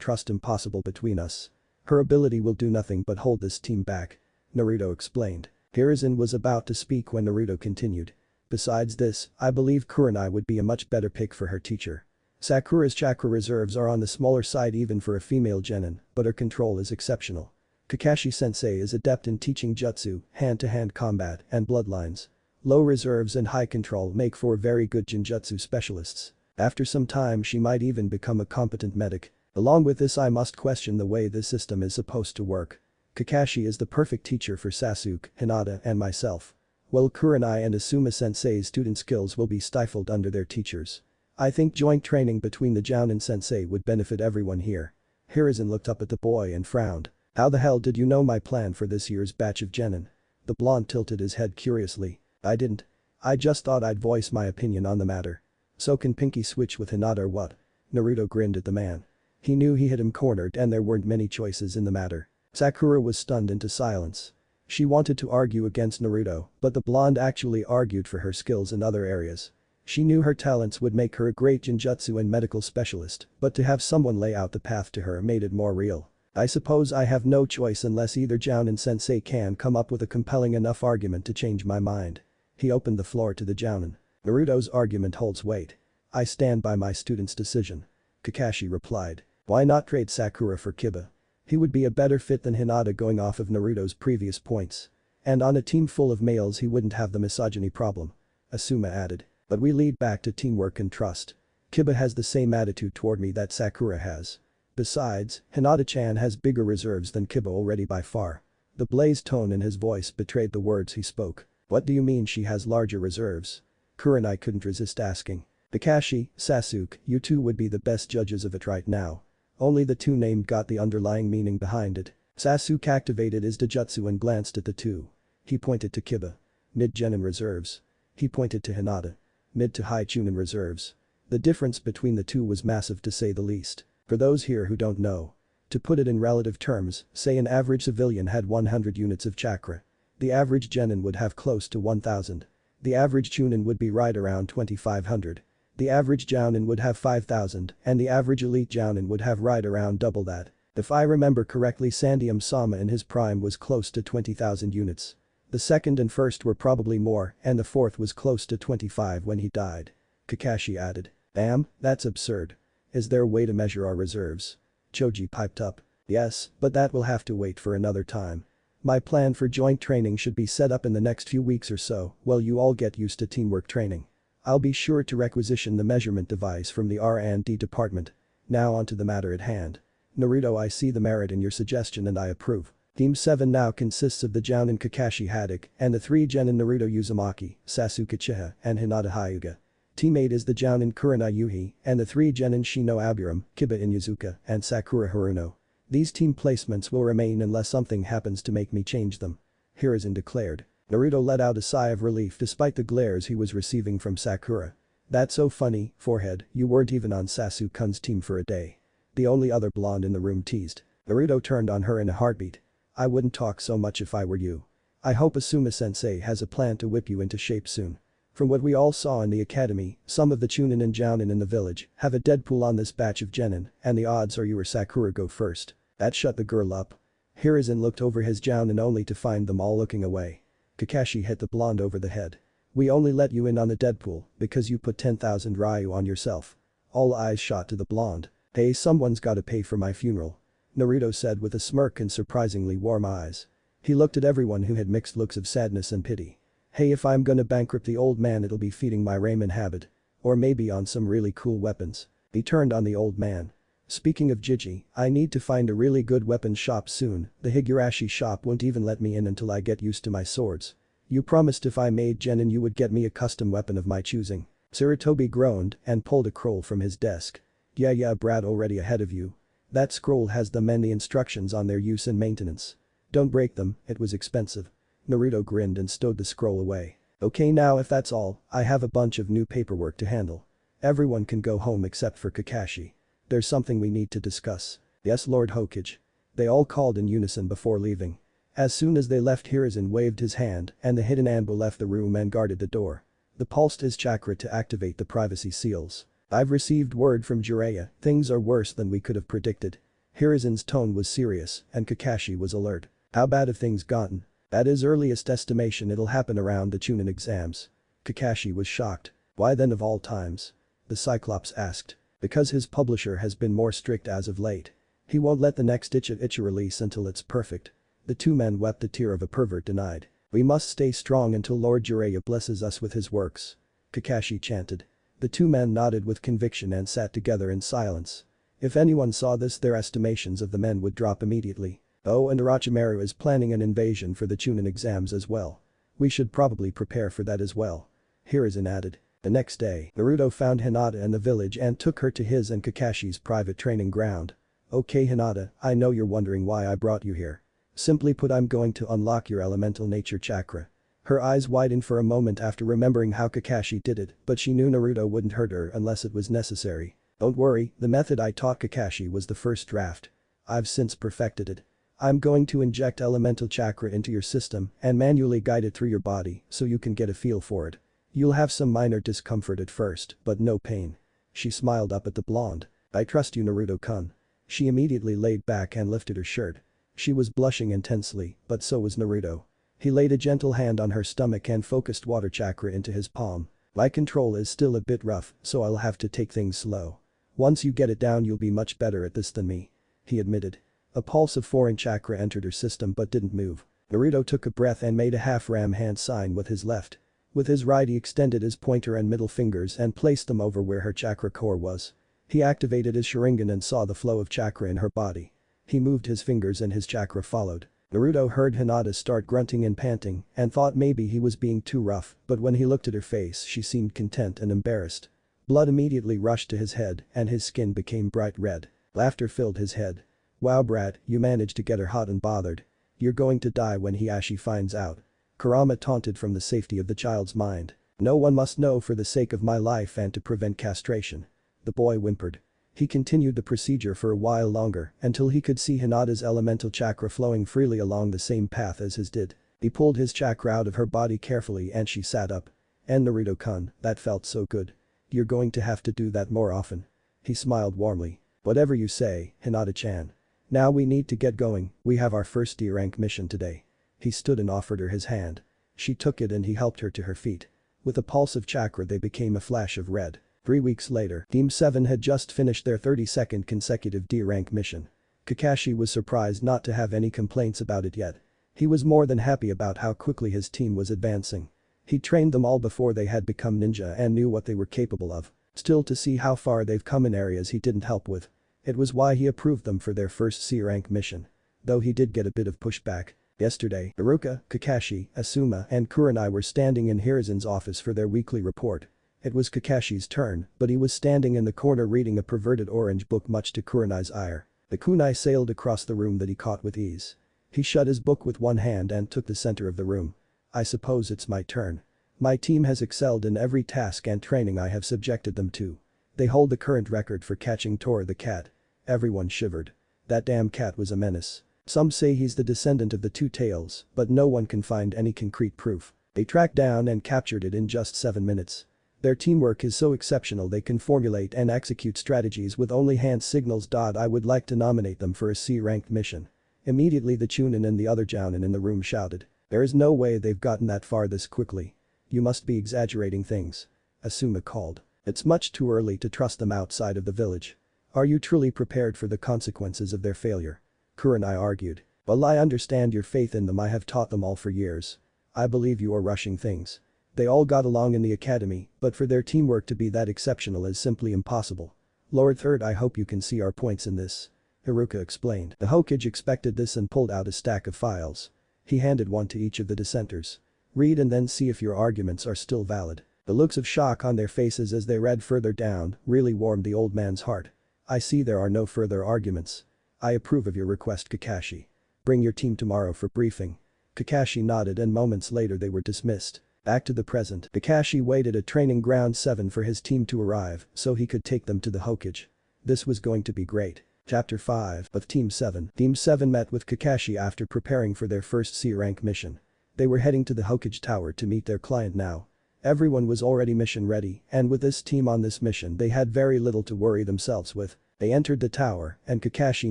trust impossible between us. Her ability will do nothing but hold this team back. Naruto explained. Hiruzen was about to speak when Naruto continued. Besides this, I believe Kurenai would be a much better pick for her teacher. Sakura's chakra reserves are on the smaller side even for a female genin, but her control is exceptional. Kakashi-sensei is adept in teaching jutsu, hand-to-hand combat, and bloodlines. Low reserves and high control make for very good genjutsu specialists. After some time she might even become a competent medic. Along with this, I must question the way this system is supposed to work. Kakashi is the perfect teacher for Sasuke, Hinata, and myself. While Kurenai and Asuma-sensei's student skills will be stifled under their teachers. I think joint training between the Jounin sensei would benefit everyone here. Hiruzen looked up at the boy and frowned. How the hell did you know my plan for this year's batch of genin? The blonde tilted his head curiously. I didn't. I just thought I'd voice my opinion on the matter. So can Pinky switch with Hinata or what? Naruto grinned at the man. He knew he had him cornered and there weren't many choices in the matter. Sakura was stunned into silence. She wanted to argue against Naruto, but the blonde actually argued for her skills in other areas. She knew her talents would make her a great genjutsu and medical specialist, but to have someone lay out the path to her made it more real. I suppose I have no choice unless either Jounin sensei can come up with a compelling enough argument to change my mind. He opened the floor to the Jounin. Naruto's argument holds weight. I stand by my student's decision. Kakashi replied. Why not trade Sakura for Kiba? He would be a better fit than Hinata, going off of Naruto's previous points. And on a team full of males he wouldn't have the misogyny problem. Asuma added. But we lead back to teamwork and trust. Kiba has the same attitude toward me that Sakura has. Besides, Hinata-chan has bigger reserves than Kiba already by far. The blazed tone in his voice betrayed the words he spoke. What do you mean she has larger reserves? Kurenai couldn't resist asking. Kakashi, Sasuke, you two would be the best judges of it right now. Only the two named got the underlying meaning behind it. Sasuke activated his Dojutsu and glanced at the two. He pointed to Kiba. Mid-genin reserves. He pointed to Hinata. Mid to high chunin reserves. The difference between the two was massive to say the least. For those here who don't know. To put it in relative terms, say an average civilian had 100 units of chakra. The average genin would have close to 1000. The average chunin would be right around 2500. The average jounin would have 5000 and the average elite jounin would have right around double that. If I remember correctly, Sandium Sama in his prime was close to 20,000 units. The second and first were probably more and the fourth was close to 25 when he died. Kakashi added. Damn, that's absurd. Is there a way to measure our reserves? Choji piped up. Yes, but that will have to wait for another time. My plan for joint training should be set up in the next few weeks or so while you all get used to teamwork training. I'll be sure to requisition the measurement device from the R&D department. Now onto the matter at hand. Naruto, I see the merit in your suggestion and I approve. Team 7 now consists of the Jounin Kakashi Haddock and the 3 genin Naruto Uzumaki, Sasuke Uchiha, and Hinata Hyuga. Team 8 is the Jounin Kurenai Yuhi and the 3 genin Shino Aburam, Kiba Inuzuka, and Sakura Haruno. These team placements will remain unless something happens to make me change them. Hiruzen declared. Naruto let out a sigh of relief despite the glares he was receiving from Sakura. That's so funny, forehead, you weren't even on Sasuke-kun's team for a day. The only other blonde in the room teased. Naruto turned on her in a heartbeat. I wouldn't talk so much if I were you. I hope Asuma-sensei has a plan to whip you into shape soon. From what we all saw in the academy, some of the Chunin and Jounin in the village have a Deadpool on this batch of genin, and the odds are you or Sakura go first. That shut the girl up. Hiruzen looked over his Jounin only to find them all looking away. Kakashi hit the blonde over the head. We only let you in on the Deadpool because you put 10,000 Ryu on yourself. All eyes shot to the blonde. Hey, someone's gotta pay for my funeral. Naruto said with a smirk and surprisingly warm eyes. He looked at everyone who had mixed looks of sadness and pity. Hey, if I'm gonna bankrupt the old man, it'll be feeding my ramen habit. Or maybe on some really cool weapons. He turned on the old man. Speaking of Jiji, I need to find a really good weapons shop soon. The Higurashi shop won't even let me in until I get used to my swords. You promised if I made genin you would get me a custom weapon of my choosing. Sarutobi groaned and pulled a scroll from his desk. Yeah, Brad, already ahead of you. That scroll has them and the instructions on their use and maintenance. Don't break them, it was expensive. Naruto grinned and stowed the scroll away. Okay, now if that's all, I have a bunch of new paperwork to handle. Everyone can go home except for Kakashi. There's something we need to discuss. Yes, Lord Hokage. They all called in unison before leaving. As soon as they left, Hiruzen waved his hand and the hidden Anbu left the room and guarded the door. They pulsed his chakra to activate the privacy seals. I've received word from Jiraiya, things are worse than we could have predicted. Hiruzen's tone was serious and Kakashi was alert. How bad have things gotten? At his earliest estimation it'll happen around the Chunin exams. Kakashi was shocked. Why then of all times? The Cyclops asked. Because his publisher has been more strict as of late. He won't let the next Icha release until it's perfect. The two men wept, the tear of a pervert denied. We must stay strong until Lord Jiraiya blesses us with his works. Kakashi chanted. The two men nodded with conviction and sat together in silence. If anyone saw this, their estimations of the men would drop immediately. Oh, and Orochimaru is planning an invasion for the Chunin exams as well. We should probably prepare for that as well. Hiruzen added. The next day, Naruto found Hinata in the village and took her to his and Kakashi's private training ground. Okay Hinata, I know you're wondering why I brought you here. Simply put, I'm going to unlock your elemental nature chakra. Her eyes widened for a moment after remembering how Kakashi did it, but she knew Naruto wouldn't hurt her unless it was necessary. Don't worry, the method I taught Kakashi was the first draft. I've since perfected it. I'm going to inject elemental chakra into your system and manually guide it through your body so you can get a feel for it. You'll have some minor discomfort at first, but no pain. She smiled up at the blonde. I trust you, Naruto-kun. She immediately laid back and lifted her shirt. She was blushing intensely, but so was Naruto. He laid a gentle hand on her stomach and focused water chakra into his palm. My control is still a bit rough, so I'll have to take things slow. Once you get it down, you'll be much better at this than me. He admitted. A pulse of foreign chakra entered her system but didn't move. Naruto took a breath and made a half-ram hand sign with his left. With his right he extended his pointer and middle fingers and placed them over where her chakra core was. He activated his Sharingan and saw the flow of chakra in her body. He moved his fingers and his chakra followed. Naruto heard Hinata start grunting and panting and thought maybe he was being too rough, but when he looked at her face she seemed content and embarrassed. Blood immediately rushed to his head and his skin became bright red. Laughter filled his head. Wow Brad, you managed to get her hot and bothered. You're going to die when Hiashi finds out. Kurama taunted from the safety of the child's mind. No one must know for the sake of my life and to prevent castration. The boy whimpered. He continued the procedure for a while longer until he could see Hinata's elemental chakra flowing freely along the same path as his did. He pulled his chakra out of her body carefully and she sat up. And Naruto-kun, that felt so good. You're going to have to do that more often. He smiled warmly. Whatever you say, Hinata-chan. Now we need to get going, we have our first D-rank mission today. He stood and offered her his hand. She took it and he helped her to her feet. With a pulse of chakra they became a flash of red. 3 weeks later, Team 7 had just finished their 32nd consecutive D-rank mission. Kakashi was surprised not to have any complaints about it yet. He was more than happy about how quickly his team was advancing. He trained them all before they had become ninja and knew what they were capable of. Still, to see how far they've come in areas he didn't help with. It was why he approved them for their first C-rank mission. Though he did get a bit of pushback. Yesterday, Iruka, Kakashi, Asuma and Kurenai were standing in Hiruzen's office for their weekly report. It was Kakashi's turn, but he was standing in the corner reading a perverted orange book much to Kurenai's ire. The kunai sailed across the room that he caught with ease. He shut his book with one hand and took the center of the room. I suppose it's my turn. My team has excelled in every task and training I have subjected them to. They hold the current record for catching Tor the cat. Everyone shivered. That damn cat was a menace. Some say he's the descendant of the Two Tails, but no one can find any concrete proof. They tracked down and captured it in just 7 minutes. Their teamwork is so exceptional they can formulate and execute strategies with only hand signals. I would like to nominate them for a C-ranked mission. Immediately the Chunin and the other Jounin in the room shouted. There is no way they've gotten that far this quickly. You must be exaggerating things. Asuma called. It's much too early to trust them outside of the village. Are you truly prepared for the consequences of their failure? Kurenai argued. Well, I understand your faith in them. I have taught them all for years. I believe you are rushing things. They all got along in the academy, but for their teamwork to be that exceptional is simply impossible. Lord Third, I hope you can see our points in this. Haruka explained. The Hokage expected this and pulled out a stack of files. He handed one to each of the dissenters. Read and then see if your arguments are still valid. The looks of shock on their faces as they read further down really warmed the old man's heart. I see there are no further arguments. I approve of your request, Kakashi. Bring your team tomorrow for briefing. Kakashi nodded and moments later they were dismissed. Back to the present, Kakashi waited at Training Ground 7 for his team to arrive so he could take them to the Hokage. This was going to be great. Chapter 5 of Team 7. Team 7 met with Kakashi after preparing for their first C-rank mission. They were heading to the Hokage Tower to meet their client now. Everyone was already mission ready, and with this team on this mission they had very little to worry themselves with. They entered the tower, and Kakashi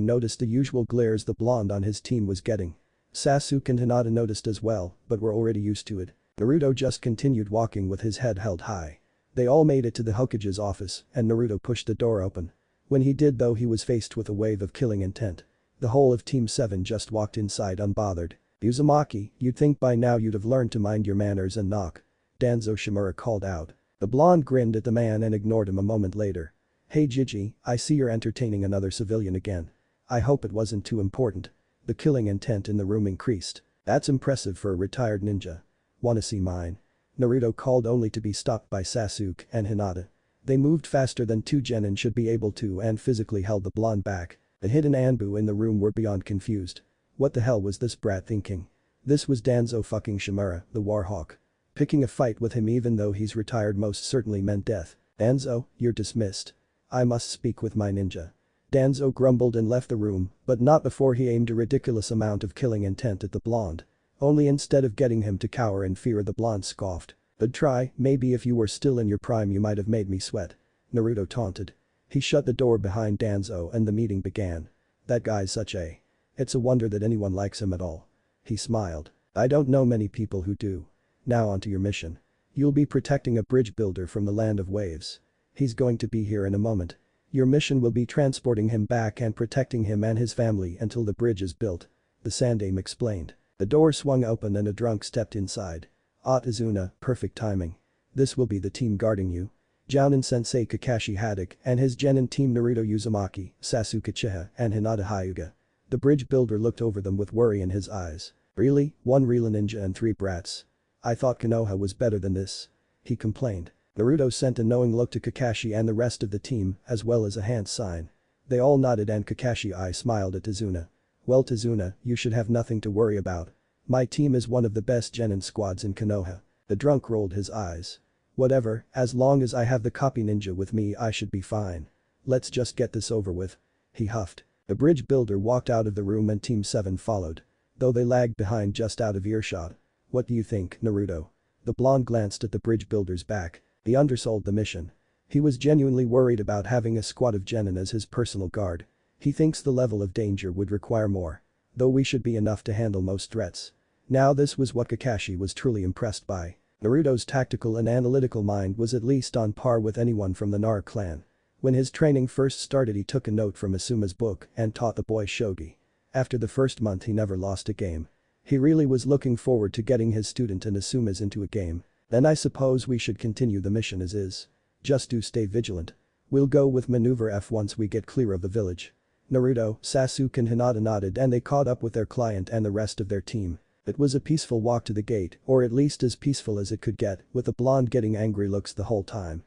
noticed the usual glares the blonde on his team was getting. Sasuke and Hinata noticed as well, but were already used to it. Naruto just continued walking with his head held high. They all made it to the Hokage's office, and Naruto pushed the door open. When he did though, he was faced with a wave of killing intent. The whole of Team 7 just walked inside unbothered. Uzumaki, you'd think by now you'd have learned to mind your manners and knock. Danzo Shimura called out. The blonde grinned at the man and ignored him a moment later. Hey Gigi, I see you're entertaining another civilian again. I hope it wasn't too important. The killing intent in the room increased. That's impressive for a retired ninja. Wanna see mine? Naruto called only to be stopped by Sasuke and Hinata. They moved faster than two genin should be able to and physically held the blonde back. The hidden Anbu in the room were beyond confused. What the hell was this brat thinking? This was Danzo fucking Shimura, the Warhawk. Picking a fight with him even though he's retired most certainly meant death. Danzo, you're dismissed. I must speak with my ninja. Danzo grumbled and left the room, but not before he aimed a ridiculous amount of killing intent at the blonde. Only instead of getting him to cower in fear, the blonde scoffed. Good try, maybe if you were still in your prime you might have made me sweat. Naruto taunted. He shut the door behind Danzo and the meeting began. That guy's such a. It's a wonder that anyone likes him at all. He smiled. I don't know many people who do. Now onto your mission. You'll be protecting a bridge builder from the land of waves. He's going to be here in a moment. Your mission will be transporting him back and protecting him and his family until the bridge is built. The Sandaime explained. The door swung open and a drunk stepped inside. Atazuna, perfect timing. This will be the team guarding you. Jounin-sensei Kakashi Haddock and his genin team Naruto Uzumaki, Sasuke Uchiha, and Hinata Hyuga. The bridge builder looked over them with worry in his eyes. Really? One real ninja and 3 brats? I thought Konoha was better than this. He complained. Naruto sent a knowing look to Kakashi and the rest of the team as well as a hand sign. They all nodded and Kakashi smiled at Tazuna. Well Tazuna, you should have nothing to worry about. My team is one of the best genin squads in Konoha. The drunk rolled his eyes. Whatever, as long as I have the copy ninja with me I should be fine. Let's just get this over with. He huffed. The bridge builder walked out of the room and Team 7 followed. Though they lagged behind just out of earshot. What do you think, Naruto? The blonde glanced at the bridge builder's back. He undersold the mission. He was genuinely worried about having a squad of genin as his personal guard. He thinks the level of danger would require more. Though we should be enough to handle most threats. Now this was what Kakashi was truly impressed by. Naruto's tactical and analytical mind was at least on par with anyone from the Naruto clan. When his training first started he took a note from Asuma's book and taught the boy shogi. After the first month he never lost a game. He really was looking forward to getting his student and Asuma's into a game. Then I suppose we should continue the mission as is. Just do stay vigilant. We'll go with maneuver F once we get clear of the village. Naruto, Sasuke and Hinata nodded and they caught up with their client and the rest of their team. It was a peaceful walk to the gate, or at least as peaceful as it could get, with the blonde getting angry looks the whole time.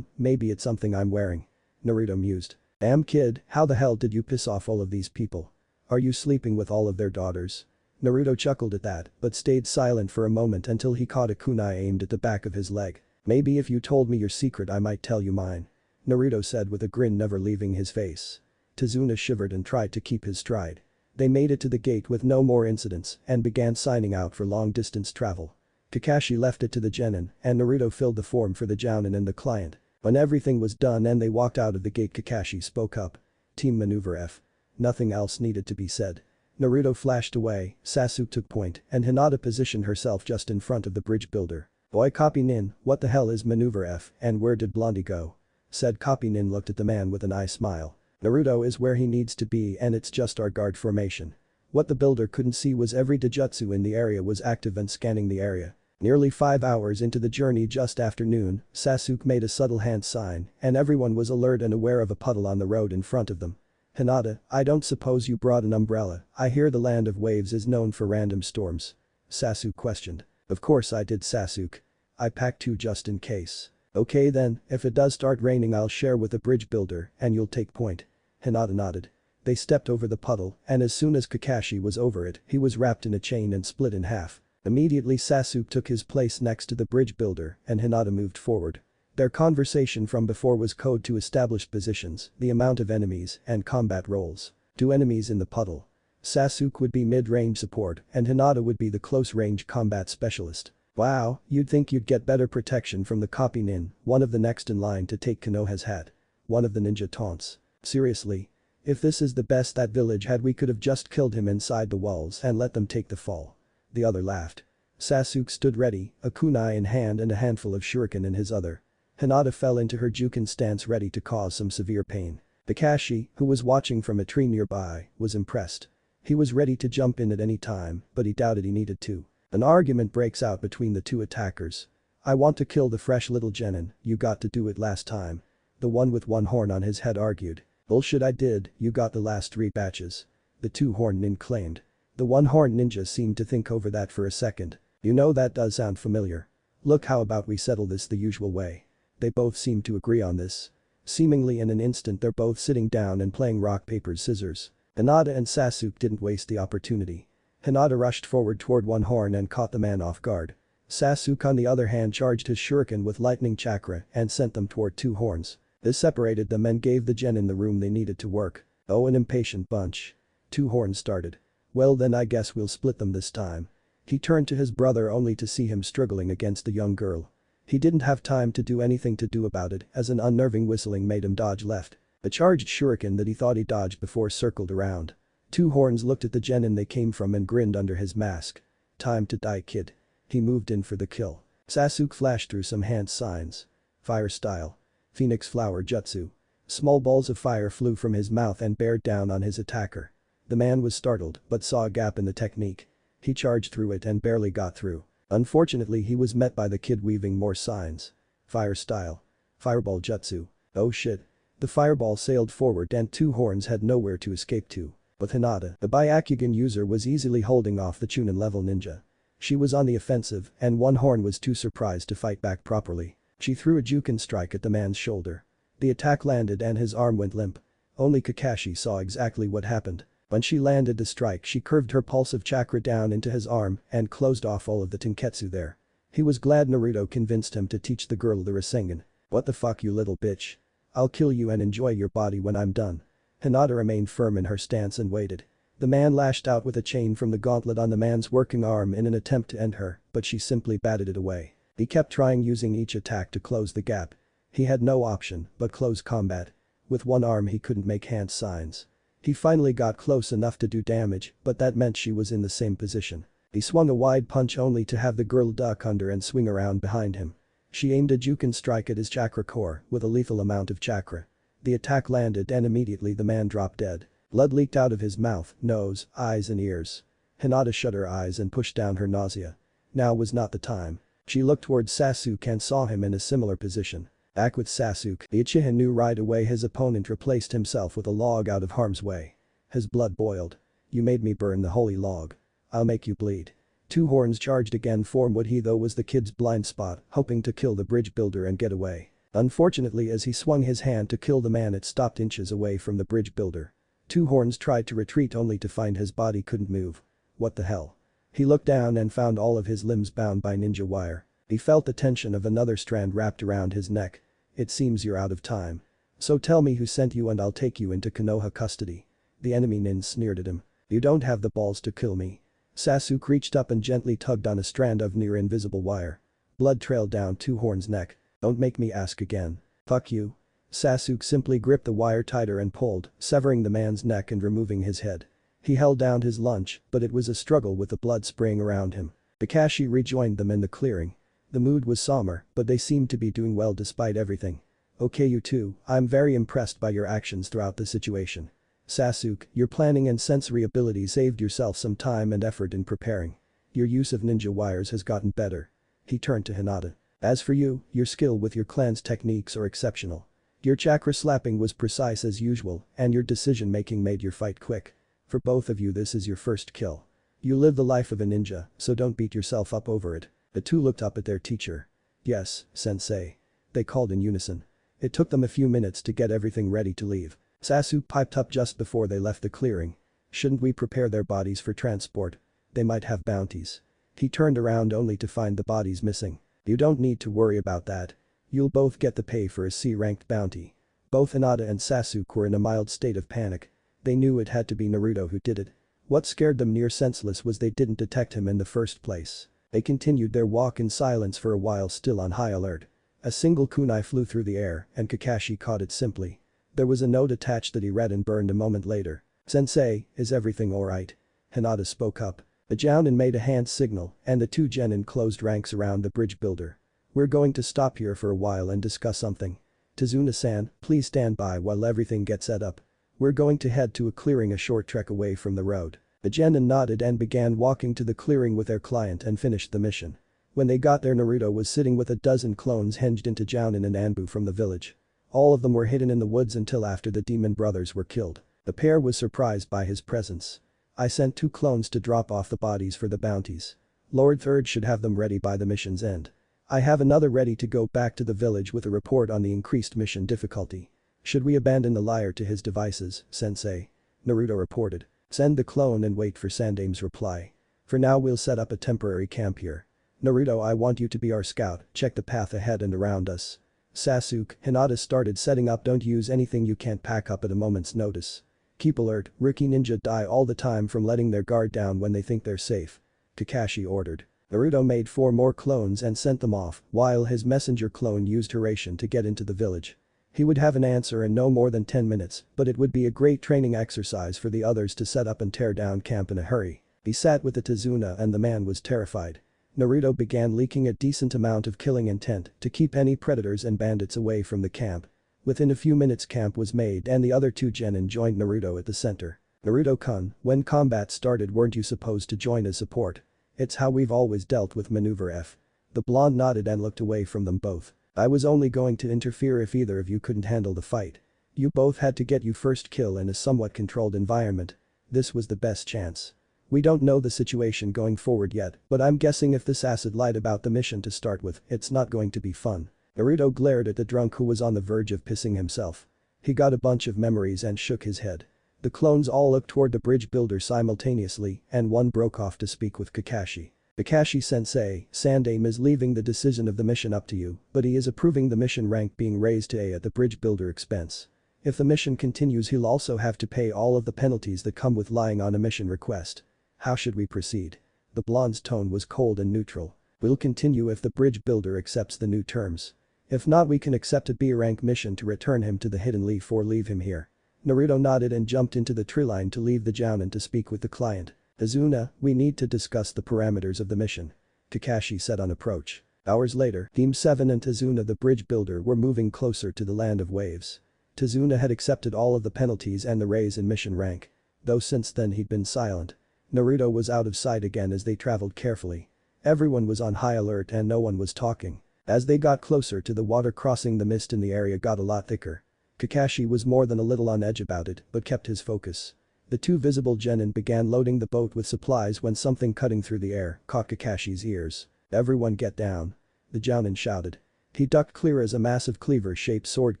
Maybe it's something I'm wearing. Naruto mused. Damn kid, how the hell did you piss off all of these people? Are you sleeping with all of their daughters? Naruto chuckled at that, but stayed silent for a moment until he caught a kunai aimed at the back of his leg. Maybe if you told me your secret I might tell you mine. Naruto said with a grin never leaving his face. Tazuna shivered and tried to keep his stride. They made it to the gate with no more incidents and began signing out for long-distance travel. Kakashi left it to the genin, and Naruto filled the form for the jounin and the client. When everything was done and they walked out of the gate, Kakashi spoke up. Team maneuver F. Nothing else needed to be said. Naruto flashed away, Sasuke took point, and Hinata positioned herself just in front of the bridge builder. Boy copy Nin, what the hell is maneuver F and where did Blondie go? Said copy Nin looked at the man with an eye smile. Naruto is where he needs to be and it's just our guard formation. What the builder couldn't see was every Dojutsu in the area was active and scanning the area. Nearly 5 hours into the journey just after noon, Sasuke made a subtle hand sign and everyone was alert and aware of a puddle on the road in front of them. Hinata, I don't suppose you brought an umbrella, I hear the land of waves is known for random storms. Sasuke questioned. Of course I did Sasuke. I packed 2 just in case. Okay then, if it does start raining I'll share with the bridge builder and you'll take point. Hinata nodded. They stepped over the puddle and as soon as Kakashi was over it, he was wrapped in a chain and split in half. Immediately Sasuke took his place next to the bridge builder and Hinata moved forward. Their conversation from before was code to establish positions, the amount of enemies, and combat roles. 2 enemies in the puddle. Sasuke would be mid-range support and Hinata would be the close-range combat specialist. Wow, you'd think you'd get better protection from the copy Nin, one of the next in line to take Konoha's hat. One of the ninja taunts. Seriously? If this is the best that village had we could have just killed him inside the walls and let them take the fall. The other laughed. Sasuke stood ready, a kunai in hand and a handful of shuriken in his other. Hinata fell into her juken stance ready to cause some severe pain. Kakashi, who was watching from a tree nearby, was impressed. He was ready to jump in at any time, but he doubted he needed to. An argument breaks out between the 2 attackers. I want to kill the fresh little genin, you got to do it last time. The one with 1 horn on his head argued. Bullshit I did, you got the last 3 batches. The 2-horned nin claimed. The 1-horned ninja seemed to think over that for a second. You know that does sound familiar. Look, how about we settle this the usual way? They both seemed to agree on this. Seemingly in an instant they're both sitting down and playing rock paper scissors. Hinata and Sasuke didn't waste the opportunity. Hinata rushed forward toward 1 horn and caught the man off guard. Sasuke on the other hand charged his shuriken with lightning chakra and sent them toward 2 horns. This separated them and gave the genin the room they needed to work. Oh, an impatient bunch. 2 horns started. Well then I guess we'll split them this time. He turned to his brother only to see him struggling against the young girl. He didn't have time to do anything to do about it as an unnerving whistling made him dodge left. A charged shuriken that he thought he dodged before circled around. 2 horns looked at the genin they came from and grinned under his mask. Time to die, kid. He moved in for the kill. Sasuke flashed through some hand signs. Fire style. Phoenix flower jutsu. Small balls of fire flew from his mouth and bared down on his attacker. The man was startled but saw a gap in the technique. He charged through it and barely got through. Unfortunately he was met by the kid weaving more signs. Fire style. Fireball jutsu. Oh shit. The fireball sailed forward and 2 horns had nowhere to escape to. But Hinata, the Byakugan user, was easily holding off the Chunin level ninja. She was on the offensive and 1 horn was too surprised to fight back properly. She threw a juken strike at the man's shoulder. The attack landed and his arm went limp. Only Kakashi saw exactly what happened. When she landed the strike she curved her pulsive chakra down into his arm and closed off all of the tenketsu there. He was glad Naruto convinced him to teach the girl the Rasengan. What the fuck, you little bitch. I'll kill you and enjoy your body when I'm done. Hinata remained firm in her stance and waited. The man lashed out with a chain from the gauntlet on the man's working arm in an attempt to end her, but she simply batted it away. He kept trying, using each attack to close the gap. He had no option but close combat. With 1 arm he couldn't make hand signs. He finally got close enough to do damage, but that meant she was in the same position. He swung a wide punch only to have the girl duck under and swing around behind him. She aimed a juken strike at his chakra core with a lethal amount of chakra. The attack landed and immediately the man dropped dead. Blood leaked out of his mouth, nose, eyes and ears. Hinata shut her eyes and pushed down her nausea. Now was not the time. She looked towards Sasuke and saw him in a similar position. Back with Sasuke, the Uchiha knew right away his opponent replaced himself with a log out of harm's way. His blood boiled. You made me burn the holy log. I'll make you bleed. 2 horns charged again for what he though was the kid's blind spot, hoping to kill the bridge builder and get away. Unfortunately, as he swung his hand to kill the man, it stopped inches away from the bridge builder. 2 horns tried to retreat only to find his body couldn't move. What the hell? He looked down and found all of his limbs bound by ninja wire. He felt the tension of another strand wrapped around his neck. It seems you're out of time. So tell me who sent you and I'll take you into Konoha custody. The enemy nin sneered at him. You don't have the balls to kill me. Sasuke reached up and gently tugged on a strand of near-invisible wire. Blood trailed down Two Horn's neck. "Don't make me ask again." "Fuck you." Sasuke simply gripped the wire tighter and pulled, severing the man's neck and removing his head. He held down his lunge, but it was a struggle with the blood spraying around him. Kakashi rejoined them in the clearing. The mood was somber, but they seemed to be doing well despite everything. "Okay, you two, I'm very impressed by your actions throughout the situation. Sasuke, your planning and sensory ability saved yourself some time and effort in preparing. Your use of ninja wires has gotten better." He turned to Hinata. "As for you, your skill with your clan's techniques are exceptional. Your chakra slapping was precise as usual, and your decision-making made your fight quick. For both of you, this is your first kill. You live the life of a ninja, so don't beat yourself up over it." The two looked up at their teacher. "Yes, sensei." They called in unison. It took them a few minutes to get everything ready to leave. Sasuke piped up just before they left the clearing. "Shouldn't we prepare their bodies for transport? They might have bounties." He turned around only to find the bodies missing. "You don't need to worry about that. You'll both get the pay for a C-ranked bounty." Both Hinata and Sasuke were in a mild state of panic. They knew it had to be Naruto who did it. What scared them near senseless was they didn't detect him in the first place. They continued their walk in silence for a while, still on high alert. A single kunai flew through the air and Kakashi caught it simply. There was a note attached that he read and burned a moment later. "Sensei, is everything alright?" Hinata spoke up. The Jounin made a hand signal and the two genin closed ranks around the bridge builder. "We're going to stop here for a while and discuss something. Tazuna-san, please stand by while everything gets set up. We're going to head to a clearing a short trek away from the road." The genin nodded and began walking to the clearing with their client and finished the mission. When they got there, Naruto was sitting with a dozen clones hinged into Jounin and Anbu from the village. All of them were hidden in the woods until after the demon brothers were killed. The pair was surprised by his presence. "I sent 2 clones to drop off the bodies for the bounties. Lord Third should have them ready by the mission's end. I have another ready to go back to the village with a report on the increased mission difficulty. Should we abandon the liar to his devices, sensei?" Naruto reported. "Send the clone and wait for Sandame's reply. For now we'll set up a temporary camp here. Naruto, I want you to be our scout, check the path ahead and around us." Sasuke, Hinata started setting up. "Don't use anything you can't pack up at a moment's notice. Keep alert, rookie ninja die all the time from letting their guard down when they think they're safe." Kakashi ordered. Naruto made 4 more clones and sent them off, while his messenger clone used Hiraishin to get into the village. He would have an answer in no more than 10 minutes, but it would be a great training exercise for the others to set up and tear down camp in a hurry. He sat with the Tazuna and the man was terrified. Naruto began leaking a decent amount of killing intent to keep any predators and bandits away from the camp. Within a few minutes camp was made and the other 2 genin joined Naruto at the center. "Naruto-kun, when combat started weren't you supposed to join as support? It's how we've always dealt with Maneuver F." The blonde nodded and looked away from them both. "I was only going to interfere if either of you couldn't handle the fight. You both had to get your first kill in a somewhat controlled environment. This was the best chance. We don't know the situation going forward yet, but I'm guessing if this acid lied about the mission to start with, it's not going to be fun." Naruto glared at the drunk who was on the verge of pissing himself. He got a bunch of memories and shook his head. The clones all looked toward the bridge builder simultaneously and one broke off to speak with Kakashi. "Kakashi-sensei, Sandame is leaving the decision of the mission up to you, but he is approving the mission rank being raised to A at the bridge builder expense. If the mission continues, he'll also have to pay all of the penalties that come with lying on a mission request. How should we proceed?" The blonde's tone was cold and neutral. "We'll continue if the bridge builder accepts the new terms. If not, we can accept a B-rank mission to return him to the Hidden Leaf or leave him here." Naruto nodded and jumped into the tree line to leave the Jounin to speak with the client. "Azuna, we need to discuss the parameters of the mission," Kakashi said on approach. Hours later, Team 7 and Tazuna the bridge builder were moving closer to the land of waves. Tazuna had accepted all of the penalties and the raise in mission rank. Though since then he'd been silent. Naruto was out of sight again as they traveled carefully. Everyone was on high alert and no one was talking. As they got closer to the water crossing, the mist in the area got a lot thicker. Kakashi was more than a little on edge about it but kept his focus. The 2 visible genin began loading the boat with supplies when something cutting through the air caught Kakashi's ears. "Everyone get down," the Jounin shouted. He ducked clear as a massive cleaver-shaped sword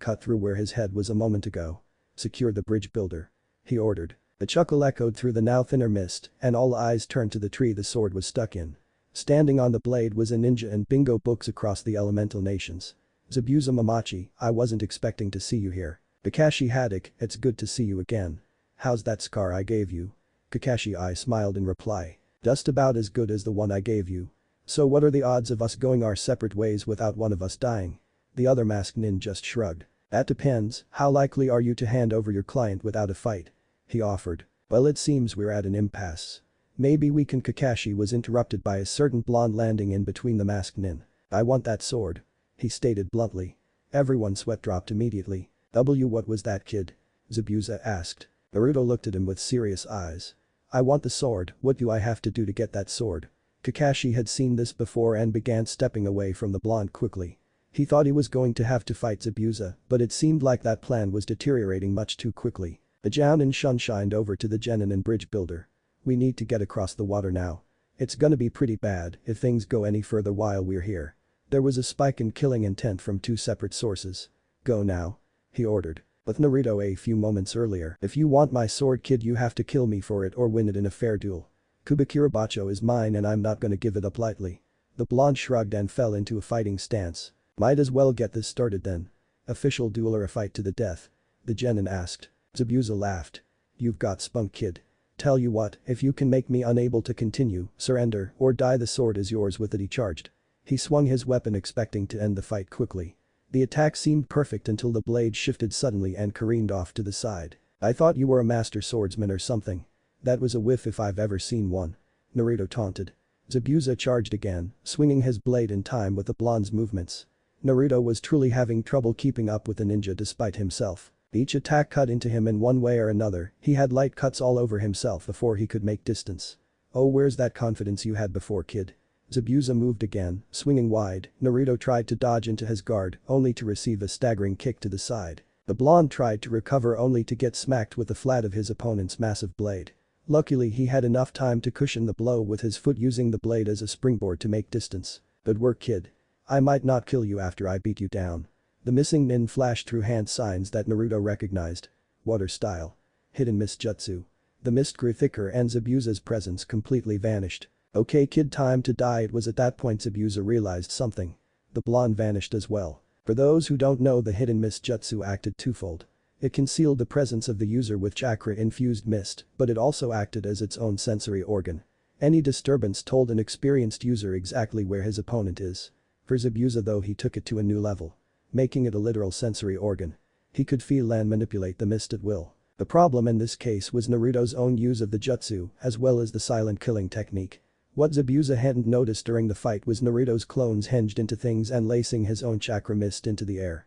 cut through where his head was a moment ago. "Secure the bridge builder," he ordered. A chuckle echoed through the now thinner mist and all eyes turned to the tree the sword was stuck in. Standing on the blade was a ninja and bingo books across the elemental nations. "Zabuza Mamachi, I wasn't expecting to see you here." "Kakashi Haddock, it's good to see you again. How's that scar I gave you?" Kakashi I smiled in reply. Just about as good as the one I gave you. So what are the odds of us going our separate ways without one of us dying? The other masked nin just shrugged. That depends, how likely are you to hand over your client without a fight? He offered. Well, it seems we're at an impasse. Maybe we can. Kakashi was interrupted by a certain blonde landing in between the masked nin. I want that sword. He stated bluntly. Everyone's sweat dropped immediately. What was that, kid? Zabuza asked. Naruto looked at him with serious eyes. I want the sword, what do I have to do to get that sword? Kakashi had seen this before and began stepping away from the blonde quickly. He thought he was going to have to fight Zabuza, but it seemed like that plan was deteriorating much too quickly. The Jounin shunshined over to the genin and bridge builder. We need to get across the water now. It's gonna be pretty bad if things go any further while we're here. There was a spike in killing intent from two separate sources. Go now. He ordered. With Naruto a few moments earlier, if you want my sword, kid, you have to kill me for it or win it in a fair duel. Kubikirabacho is mine and I'm not gonna give it up lightly. The blonde shrugged and fell into a fighting stance. Might as well get this started then. Official duel or a fight to the death? The genin asked. Zabuza laughed. You've got spunk, kid. Tell you what, if you can make me unable to continue, surrender or die, the sword is yours. With it he charged. He swung his weapon expecting to end the fight quickly. The attack seemed perfect until the blade shifted suddenly and careened off to the side. I thought you were a master swordsman or something. That was a whiff if I've ever seen one. Naruto taunted. Zabuza charged again, swinging his blade in time with the blonde's movements. Naruto was truly having trouble keeping up with the ninja despite himself. Each attack cut into him in one way or another. He had light cuts all over himself before he could make distance. Oh, where's that confidence you had before, kid? Zabuza moved again, swinging wide. Naruto tried to dodge into his guard, only to receive a staggering kick to the side. The blonde tried to recover only to get smacked with the flat of his opponent's massive blade. Luckily he had enough time to cushion the blow with his foot, using the blade as a springboard to make distance. Good work, kid. I might not kill you after I beat you down. The missing nin flashed through hand signs that Naruto recognized. Water style. Hidden mist jutsu. The mist grew thicker and Zabuza's presence completely vanished. Okay, kid, time to die. It was at that point Zabuza realized something. The blonde vanished as well. For those who don't know, the hidden mist jutsu acted twofold. It concealed the presence of the user with chakra-infused mist, but it also acted as its own sensory organ. Any disturbance told an experienced user exactly where his opponent is. For Zabuza though, he took it to a new level. Making it a literal sensory organ. He could feel and manipulate the mist at will. The problem in this case was Naruto's own use of the jutsu, as well as the silent killing technique. What Zabuza hadn't noticed during the fight was Naruto's clones hinged into things and lacing his own chakra mist into the air.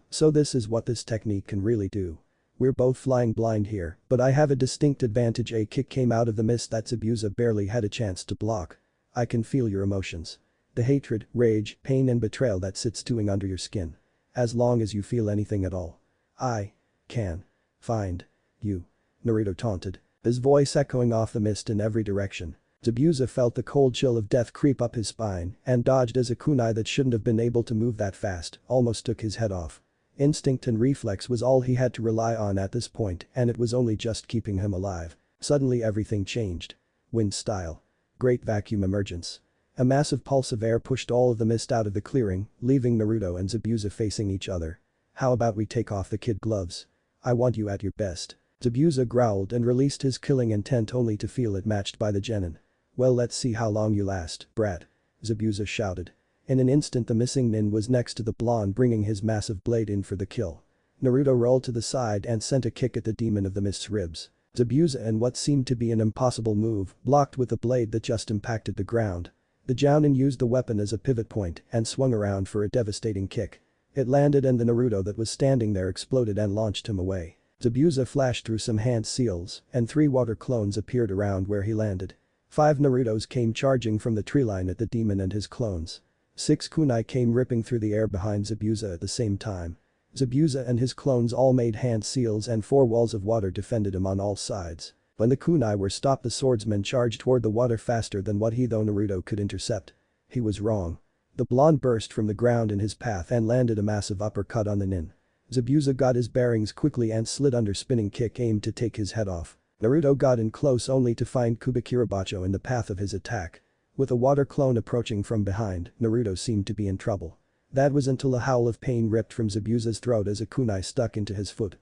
So this is what this technique can really do. We're both flying blind here, but I have a distinct advantage. A kick came out of the mist that Zabuza barely had a chance to block. I can feel your emotions. The hatred, rage, pain and betrayal that sits stewing under your skin. As long as you feel anything at all. I can find you. Naruto taunted, his voice echoing off the mist in every direction. Zabuza felt the cold chill of death creep up his spine and dodged as a kunai that shouldn't have been able to move that fast almost took his head off. Instinct and reflex was all he had to rely on at this point, and it was only just keeping him alive. Suddenly everything changed. Wind style. Great vacuum emergence. A massive pulse of air pushed all of the mist out of the clearing, leaving Naruto and Zabuza facing each other. How about we take off the kid gloves? I want you at your best. Zabuza growled and released his killing intent only to feel it matched by the genin. Well, let's see how long you last, brat. Zabuza shouted. In an instant the missing nin was next to the blonde, bringing his massive blade in for the kill. Naruto rolled to the side and sent a kick at the demon of the mist's ribs. Zabuza, in what seemed to be an impossible move, blocked with a blade that just impacted the ground. The Jounin used the weapon as a pivot point and swung around for a devastating kick. It landed and the Naruto that was standing there exploded and launched him away. Zabuza flashed through some hand seals and 3 water clones appeared around where he landed. 5 Narutos came charging from the treeline at the demon and his clones. 6 kunai came ripping through the air behind Zabuza at the same time. Zabuza and his clones all made hand seals and 4 walls of water defended him on all sides. When the kunai were stopped, the swordsman charged toward the water faster than what Naruto could intercept. He was wrong. The blonde burst from the ground in his path and landed a massive uppercut on the nin. Zabuza got his bearings quickly and slid under spinning kick aimed to take his head off. Naruto got in close only to find Kubikirabacho in the path of his attack. With a water clone approaching from behind, Naruto seemed to be in trouble. That was until a howl of pain ripped from Zabuza's throat as a kunai stuck into his foot.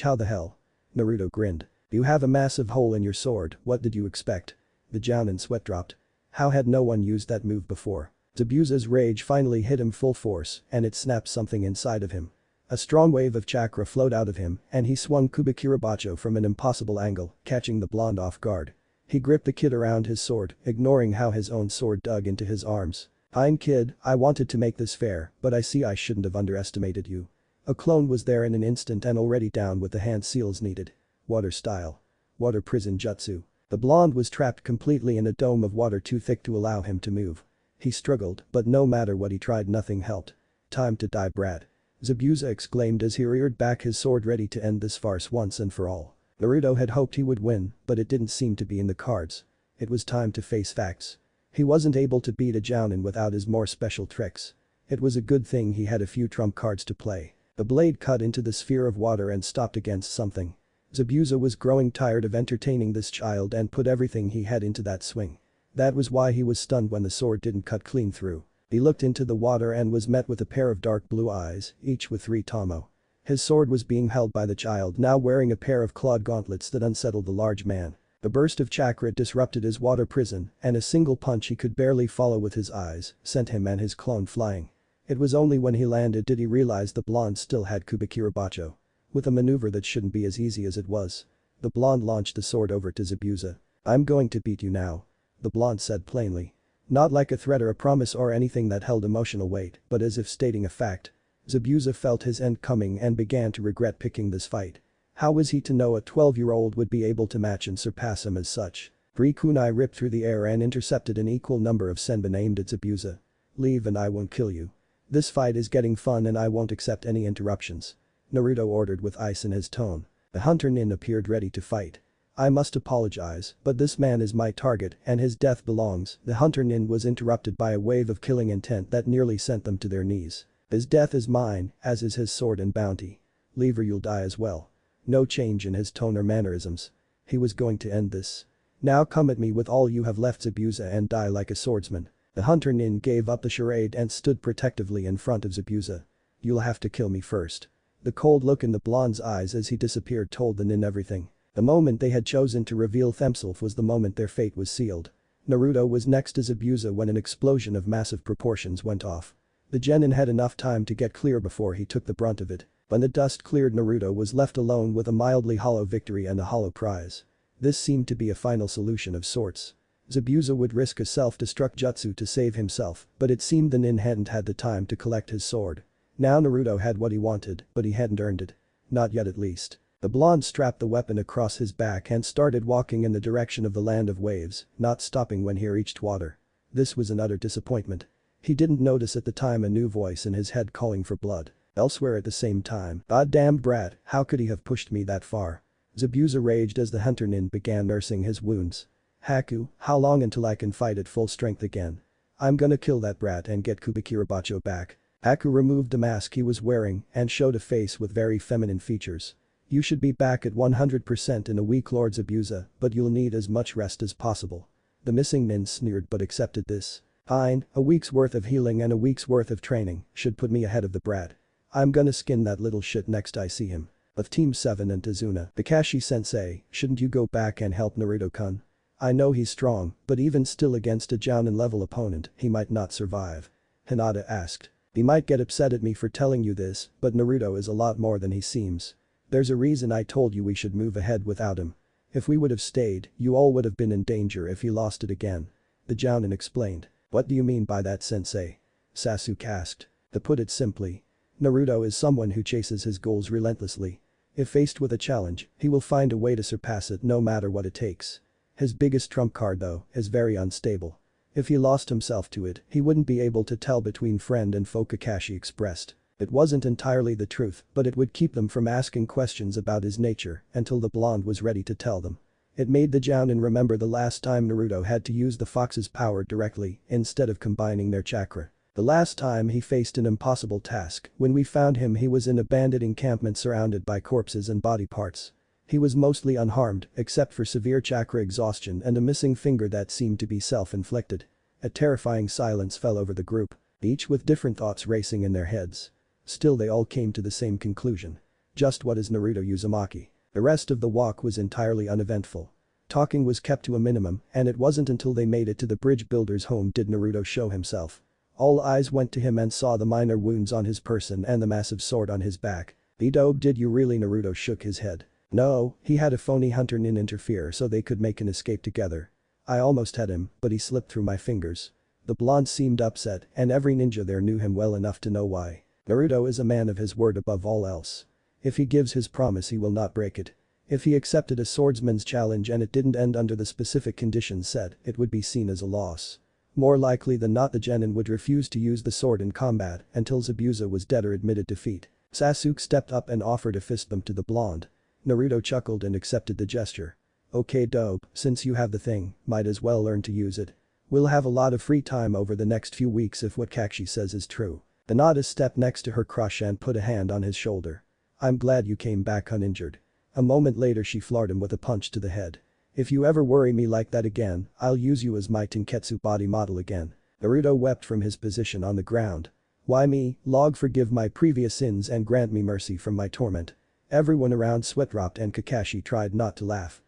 How the hell? Naruto grinned. You have a massive hole in your sword, what did you expect? The Jounin sweat dropped. How had no one used that move before? Zabuza's rage finally hit him full force and it snapped something inside of him. A strong wave of chakra flowed out of him and he swung Kubikirabacho from an impossible angle, catching the blonde off guard. He gripped the kid around his sword, ignoring how his own sword dug into his arms. "Fine kid, I wanted to make this fair, but I see I shouldn't have underestimated you." A clone was there in an instant and already down with the hand seals needed. Water style. Water prison jutsu. The blonde was trapped completely in a dome of water too thick to allow him to move. He struggled, but no matter what he tried nothing helped. "Time to die, brat." Zabuza exclaimed as he reared back his sword ready to end this farce once and for all. Naruto had hoped he would win, but it didn't seem to be in the cards. It was time to face facts. He wasn't able to beat a Jounin without his more special tricks. It was a good thing he had a few trump cards to play. The blade cut into the sphere of water and stopped against something. Zabuza was growing tired of entertaining this child and put everything he had into that swing. That was why he was stunned when the sword didn't cut clean through. He looked into the water and was met with a pair of dark blue eyes, each with 3 tomo. His sword was being held by the child now wearing a pair of clawed gauntlets that unsettled the large man. The burst of chakra disrupted his water prison and a single punch he could barely follow with his eyes sent him and his clone flying. It was only when he landed did he realize the blonde still had Kubikirabacho. With a maneuver that shouldn't be as easy as it was. The blonde launched the sword over to Zabuza. "I'm going to beat you now." The blonde said plainly. Not like a threat or a promise or anything that held emotional weight, but as if stating a fact. Zabuza felt his end coming and began to regret picking this fight. How was he to know a 12-year-old would be able to match and surpass him as such? 3 kunai ripped through the air and intercepted an equal number of senbon aimed at Zabuza. "Leave and I won't kill you. This fight is getting fun and I won't accept any interruptions." Naruto ordered with ice in his tone. The hunter nin appeared ready to fight. "I must apologize, but this man is my target and his death belongs." The hunter nin was interrupted by a wave of killing intent that nearly sent them to their knees. "His death is mine, as is his sword and bounty. Leave or you'll die as well." No change in his tone or mannerisms. He was going to end this. "Now come at me with all you have left, Zabuza, and die like a swordsman." The hunter nin gave up the charade and stood protectively in front of Zabuza. "You'll have to kill me first." The cold look in the blonde's eyes as he disappeared told the nin everything. The moment they had chosen to reveal themselves was the moment their fate was sealed. Naruto was next to Zabuza when an explosion of massive proportions went off. The genin had enough time to get clear before he took the brunt of it. When the dust cleared, Naruto was left alone with a mildly hollow victory and a hollow prize. This seemed to be a final solution of sorts. Zabuza would risk a self-destruct jutsu to save himself, but it seemed the nin hadn't had the time to collect his sword. Now Naruto had what he wanted, but he hadn't earned it. Not yet at least. The blonde strapped the weapon across his back and started walking in the direction of the land of waves, not stopping when he reached water. This was an utter disappointment. He didn't notice at the time a new voice in his head calling for blood. Elsewhere at the same time, "God damn brat, how could he have pushed me that far?" Zabuza raged as the hunter nin began nursing his wounds. "Haku, how long until I can fight at full strength again? I'm gonna kill that brat and get Kubikirabacho back." Haku removed the mask he was wearing and showed a face with very feminine features. "You should be back at 100% in a week, Lord Zabuza, but you'll need as much rest as possible." The missing nin sneered but accepted this. "Fine, a week's worth of healing and a week's worth of training should put me ahead of the brat. I'm gonna skin that little shit next I see him." Of Team 7 and Tazuna, "Kakashi-sensei, shouldn't you go back and help Naruto-kun? I know he's strong, but even still against a Jounin-level opponent, he might not survive." Hinata asked. "He might get upset at me for telling you this, but Naruto is a lot more than he seems. There's a reason I told you we should move ahead without him. If we would have stayed, you all would have been in danger if he lost it again." The Jounin explained. "What do you mean by that, sensei?" Sasuke asked. To put it simply, Naruto is someone who chases his goals relentlessly. If faced with a challenge, he will find a way to surpass it no matter what it takes. His biggest trump card though, is very unstable. If he lost himself to it, he wouldn't be able to tell between friend and foe, Kakashi expressed. It wasn't entirely the truth, but it would keep them from asking questions about his nature until the blonde was ready to tell them. It made the Jounin remember the last time Naruto had to use the fox's power directly instead of combining their chakra. The last time he faced an impossible task, when we found him he was in a bandit encampment surrounded by corpses and body parts. He was mostly unharmed, except for severe chakra exhaustion and a missing finger that seemed to be self-inflicted. A terrifying silence fell over the group, each with different thoughts racing in their heads. Still they all came to the same conclusion. Just what is Naruto Uzumaki? The rest of the walk was entirely uneventful. Talking was kept to a minimum, and it wasn't until they made it to the bridge builder's home did Naruto show himself. All eyes went to him and saw the minor wounds on his person and the massive sword on his back. "Dope, did you really?" Naruto shook his head. "No, he had a phony hunter nin interfere so they could make an escape together. I almost had him, but he slipped through my fingers." The blonde seemed upset, and every ninja there knew him well enough to know why. Naruto is a man of his word above all else. If he gives his promise he will not break it. If he accepted a swordsman's challenge and it didn't end under the specific conditions set, it would be seen as a loss. More likely than not the genin would refuse to use the sword in combat until Zabuza was dead or admitted defeat. Sasuke stepped up and offered a fist bump to the blonde. Naruto chuckled and accepted the gesture. "Okay dope, since you have the thing, might as well learn to use it. We'll have a lot of free time over the next few weeks if what Kakashi says is true." Hinata stepped next to her crush and put a hand on his shoulder. "I'm glad you came back uninjured." A moment later she floored him with a punch to the head. "If you ever worry me like that again, I'll use you as my Tenketsu body model again." Naruto wept from his position on the ground. "Why me, Log, forgive my previous sins and grant me mercy from my torment." Everyone around sweat dropped and Kakashi tried not to laugh.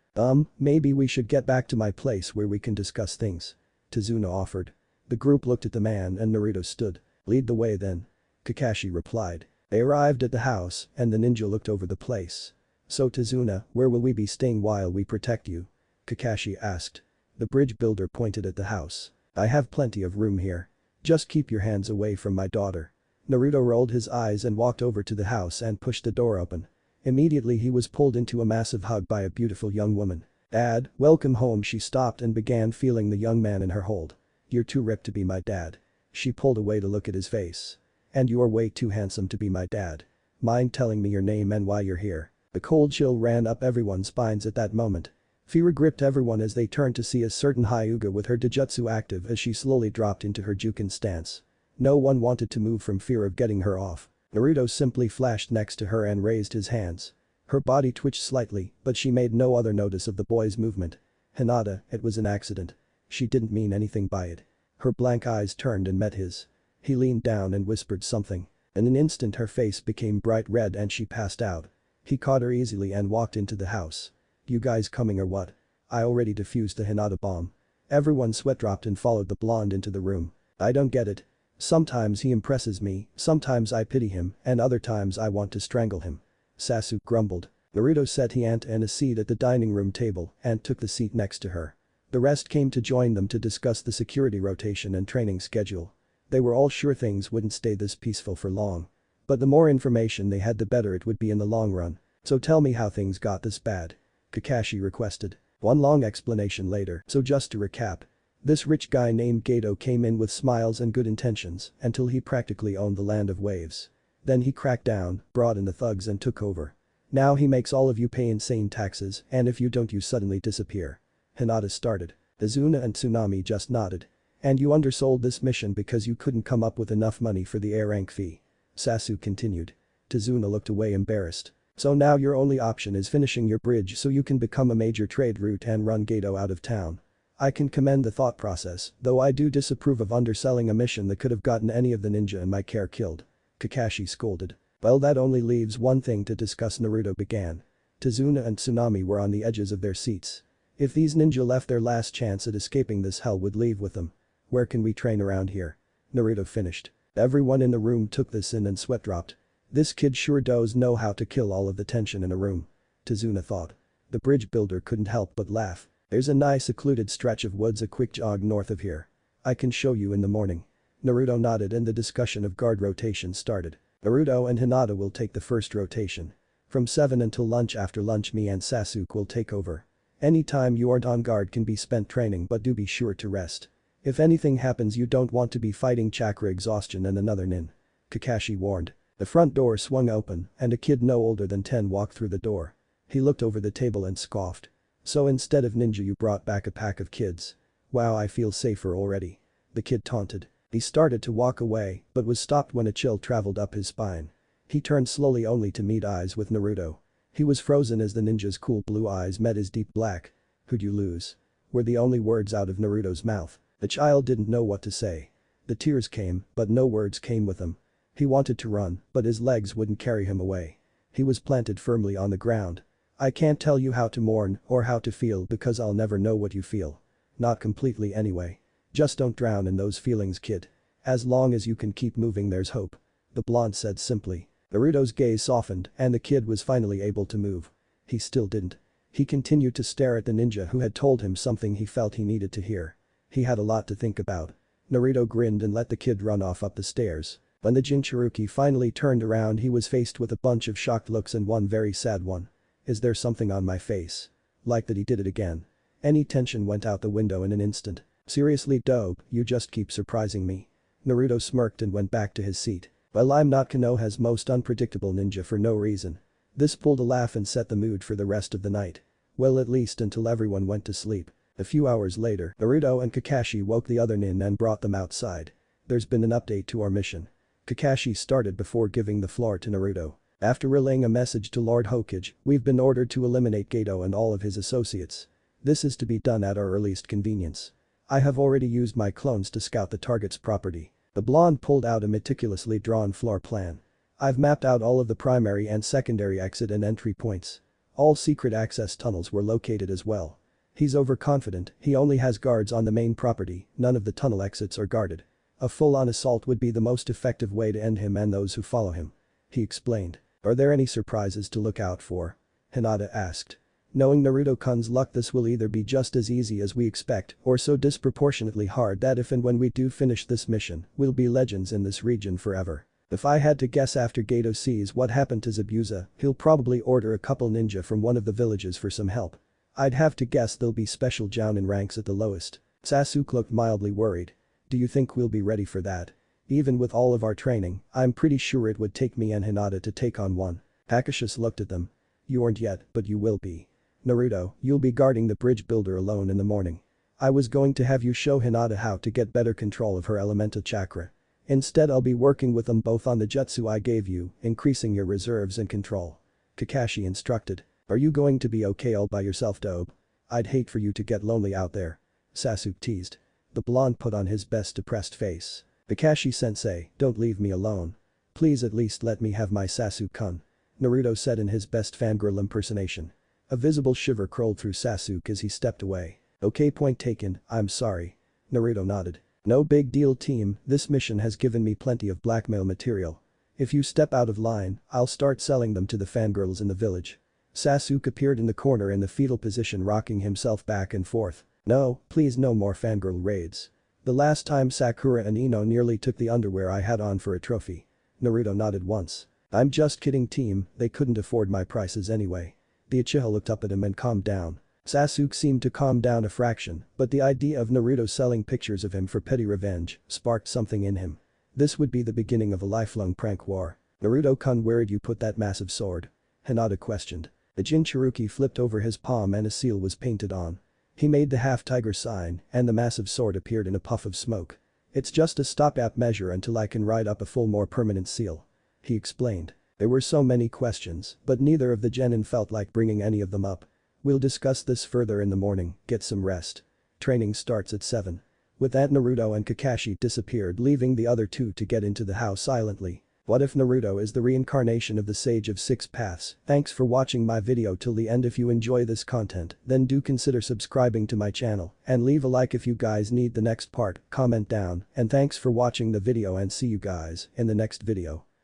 Maybe we should get back to my place where we can discuss things," Tazuna offered. The group looked at the man and Naruto stood. "Lead the way then," Kakashi replied. They arrived at the house and the ninja looked over the place. "So Tazuna, where will we be staying while we protect you?" Kakashi asked. The bridge builder pointed at the house. "I have plenty of room here. Just keep your hands away from my daughter." Naruto rolled his eyes and walked over to the house and pushed the door open. Immediately he was pulled into a massive hug by a beautiful young woman. "Dad, welcome home." She stopped and began feeling the young man in her hold. "You're too ripped to be my dad." She pulled away to look at his face. "And you're way too handsome to be my dad. Mind telling me your name and why you're here?" The cold chill ran up everyone's spines at that moment. Fear gripped everyone as they turned to see a certain Hyuga with her Dojutsu active as she slowly dropped into her Jukin stance. No one wanted to move from fear of getting her off. Naruto simply flashed next to her and raised his hands. Her body twitched slightly, but she made no other notice of the boy's movement. "Hinata, it was an accident. She didn't mean anything by it." Her blank eyes turned and met his. He leaned down and whispered something. In an instant her face became bright red and she passed out. He caught her easily and walked into the house. "You guys coming or what? I already defused the Hinata bomb." Everyone sweat dropped and followed the blonde into the room. "I don't get it. Sometimes he impresses me, sometimes I pity him, and other times I want to strangle him," Sasuke grumbled. Naruto sat Hyuga in a seat at the dining room table and took the seat next to her. The rest came to join them to discuss the security rotation and training schedule. They were all sure things wouldn't stay this peaceful for long. But the more information they had the better it would be in the long run. "So tell me how things got this bad," Kakashi requested. One long explanation later. So just to recap. This rich guy named Gato came in with smiles and good intentions until he practically owned the land of waves. Then he cracked down, brought in the thugs and took over. Now he makes all of you pay insane taxes and if you don't you suddenly disappear. Hinata started. Azuna and Tsunami just nodded. "And you undersold this mission because you couldn't come up with enough money for the A rank fee," Sasuke continued. Tazuna looked away embarrassed. "So now your only option is finishing your bridge so you can become a major trade route and run Gato out of town. I can commend the thought process, though I do disapprove of underselling a mission that could have gotten any of the ninja in my care killed," Kakashi scolded. "Well, that only leaves one thing to discuss," Naruto began. Tazuna and Tsunami were on the edges of their seats. If these ninja left their last chance at escaping this hell would leave with them. "Where can we train around here?" Naruto finished. Everyone in the room took this in and sweat dropped. This kid sure does know how to kill all of the tension in a room. Tazuna thought. The bridge builder couldn't help but laugh. "There's a nice secluded stretch of woods a quick jog north of here. I can show you in the morning." Naruto nodded and the discussion of guard rotation started. Naruto and Hinata will take the first rotation. From 7 until lunch. After lunch me and Sasuke will take over. Any time you aren't on guard can be spent training but do be sure to rest. If anything happens you don't want to be fighting chakra exhaustion and another nin," Kakashi warned. The front door swung open and a kid no older than 10 walked through the door. He looked over the table and scoffed. "So instead of ninja you brought back a pack of kids. Wow, I feel safer already," the kid taunted. He started to walk away but was stopped when a chill traveled up his spine. He turned slowly only to meet eyes with Naruto. He was frozen as the ninja's cool blue eyes met his deep black. "Who'd you lose?" were the only words out of Naruto's mouth. The child didn't know what to say. The tears came but no words came with them. He wanted to run but his legs wouldn't carry him away. He was planted firmly on the ground. I can't tell you how to mourn or how to feel because I'll never know what you feel. Not completely anyway. Just don't drown in those feelings, kid. As long as you can keep moving, there's hope. The blonde said simply. Naruto's gaze softened and the kid was finally able to move. He still didn't. He continued to stare at the ninja who had told him something he felt he needed to hear. He had a lot to think about. Naruto grinned and let the kid run off up the stairs. When the Jinchuruki finally turned around, he was faced with a bunch of shocked looks and one very sad one. Is there something on my face? Like that he did it again. Any tension went out the window in an instant. Seriously, dope, you just keep surprising me. Naruto smirked and went back to his seat. Well, I'm not Konoha's most unpredictable ninja for no reason. This pulled a laugh and set the mood for the rest of the night. Well, at least until everyone went to sleep. A few hours later, Naruto and Kakashi woke the other nin and brought them outside. There's been an update to our mission. Kakashi started before giving the floor to Naruto. After relaying a message to Lord Hokage, we've been ordered to eliminate Geto and all of his associates. This is to be done at our earliest convenience. I have already used my clones to scout the target's property. The blonde pulled out a meticulously drawn floor plan. I've mapped out all of the primary and secondary exit and entry points. All secret access tunnels were located as well. He's overconfident, he only has guards on the main property, none of the tunnel exits are guarded. A full-on assault would be the most effective way to end him and those who follow him. He explained. Are there any surprises to look out for? Hinata asked. Knowing Naruto-kun's luck, this will either be just as easy as we expect or so disproportionately hard that if and when we do finish this mission, we'll be legends in this region forever. If I had to guess, after Geto sees what happened to Zabuza, he'll probably order a couple ninja from one of the villages for some help. I'd have to guess there'll be special jounin ranks at the lowest. Sasuke looked mildly worried. Do you think we'll be ready for that? Even with all of our training, I'm pretty sure it would take me and Hinata to take on one. Akashus looked at them. You aren't yet, but you will be. Naruto, you'll be guarding the bridge builder alone in the morning. I was going to have you show Hinata how to get better control of her elemental chakra. Instead, I'll be working with them both on the jutsu I gave you, increasing your reserves and control. Kakashi instructed. Are you going to be okay all by yourself, dope? I'd hate for you to get lonely out there. Sasuke teased. The blonde put on his best depressed face. Kakashi-sensei, don't leave me alone. Please at least let me have my Sasuke-kun. Naruto said in his best fangirl impersonation. A visible shiver crawled through Sasuke as he stepped away. Okay, point taken, I'm sorry. Naruto nodded. No big deal, team, this mission has given me plenty of blackmail material. If you step out of line, I'll start selling them to the fangirls in the village. Sasuke appeared in the corner in the fetal position, rocking himself back and forth. No, please, no more fangirl raids. The last time Sakura and Ino nearly took the underwear I had on for a trophy. Naruto nodded once. I'm just kidding, team, they couldn't afford my prices anyway. The Uchiha looked up at him and calmed down. Sasuke seemed to calm down a fraction, but the idea of Naruto selling pictures of him for petty revenge sparked something in him. This would be the beginning of a lifelong prank war. Naruto-kun, where'd you put that massive sword? Hinata questioned. The Jinchuruki flipped over his palm and a seal was painted on. He made the half-tiger sign and the massive sword appeared in a puff of smoke. It's just a stopgap measure until I can write up a full, more permanent seal. He explained. There were so many questions, but neither of the genin felt like bringing any of them up. We'll discuss this further in the morning, get some rest. Training starts at 7. With that, Naruto and Kakashi disappeared, leaving the other two to get into the house silently. What if Naruto is the reincarnation of the Sage of Six Paths? Thanks for watching my video till the end. If you enjoy this content, then do consider subscribing to my channel and leave a like if you guys need the next part, comment down, and thanks for watching the video and see you guys in the next video.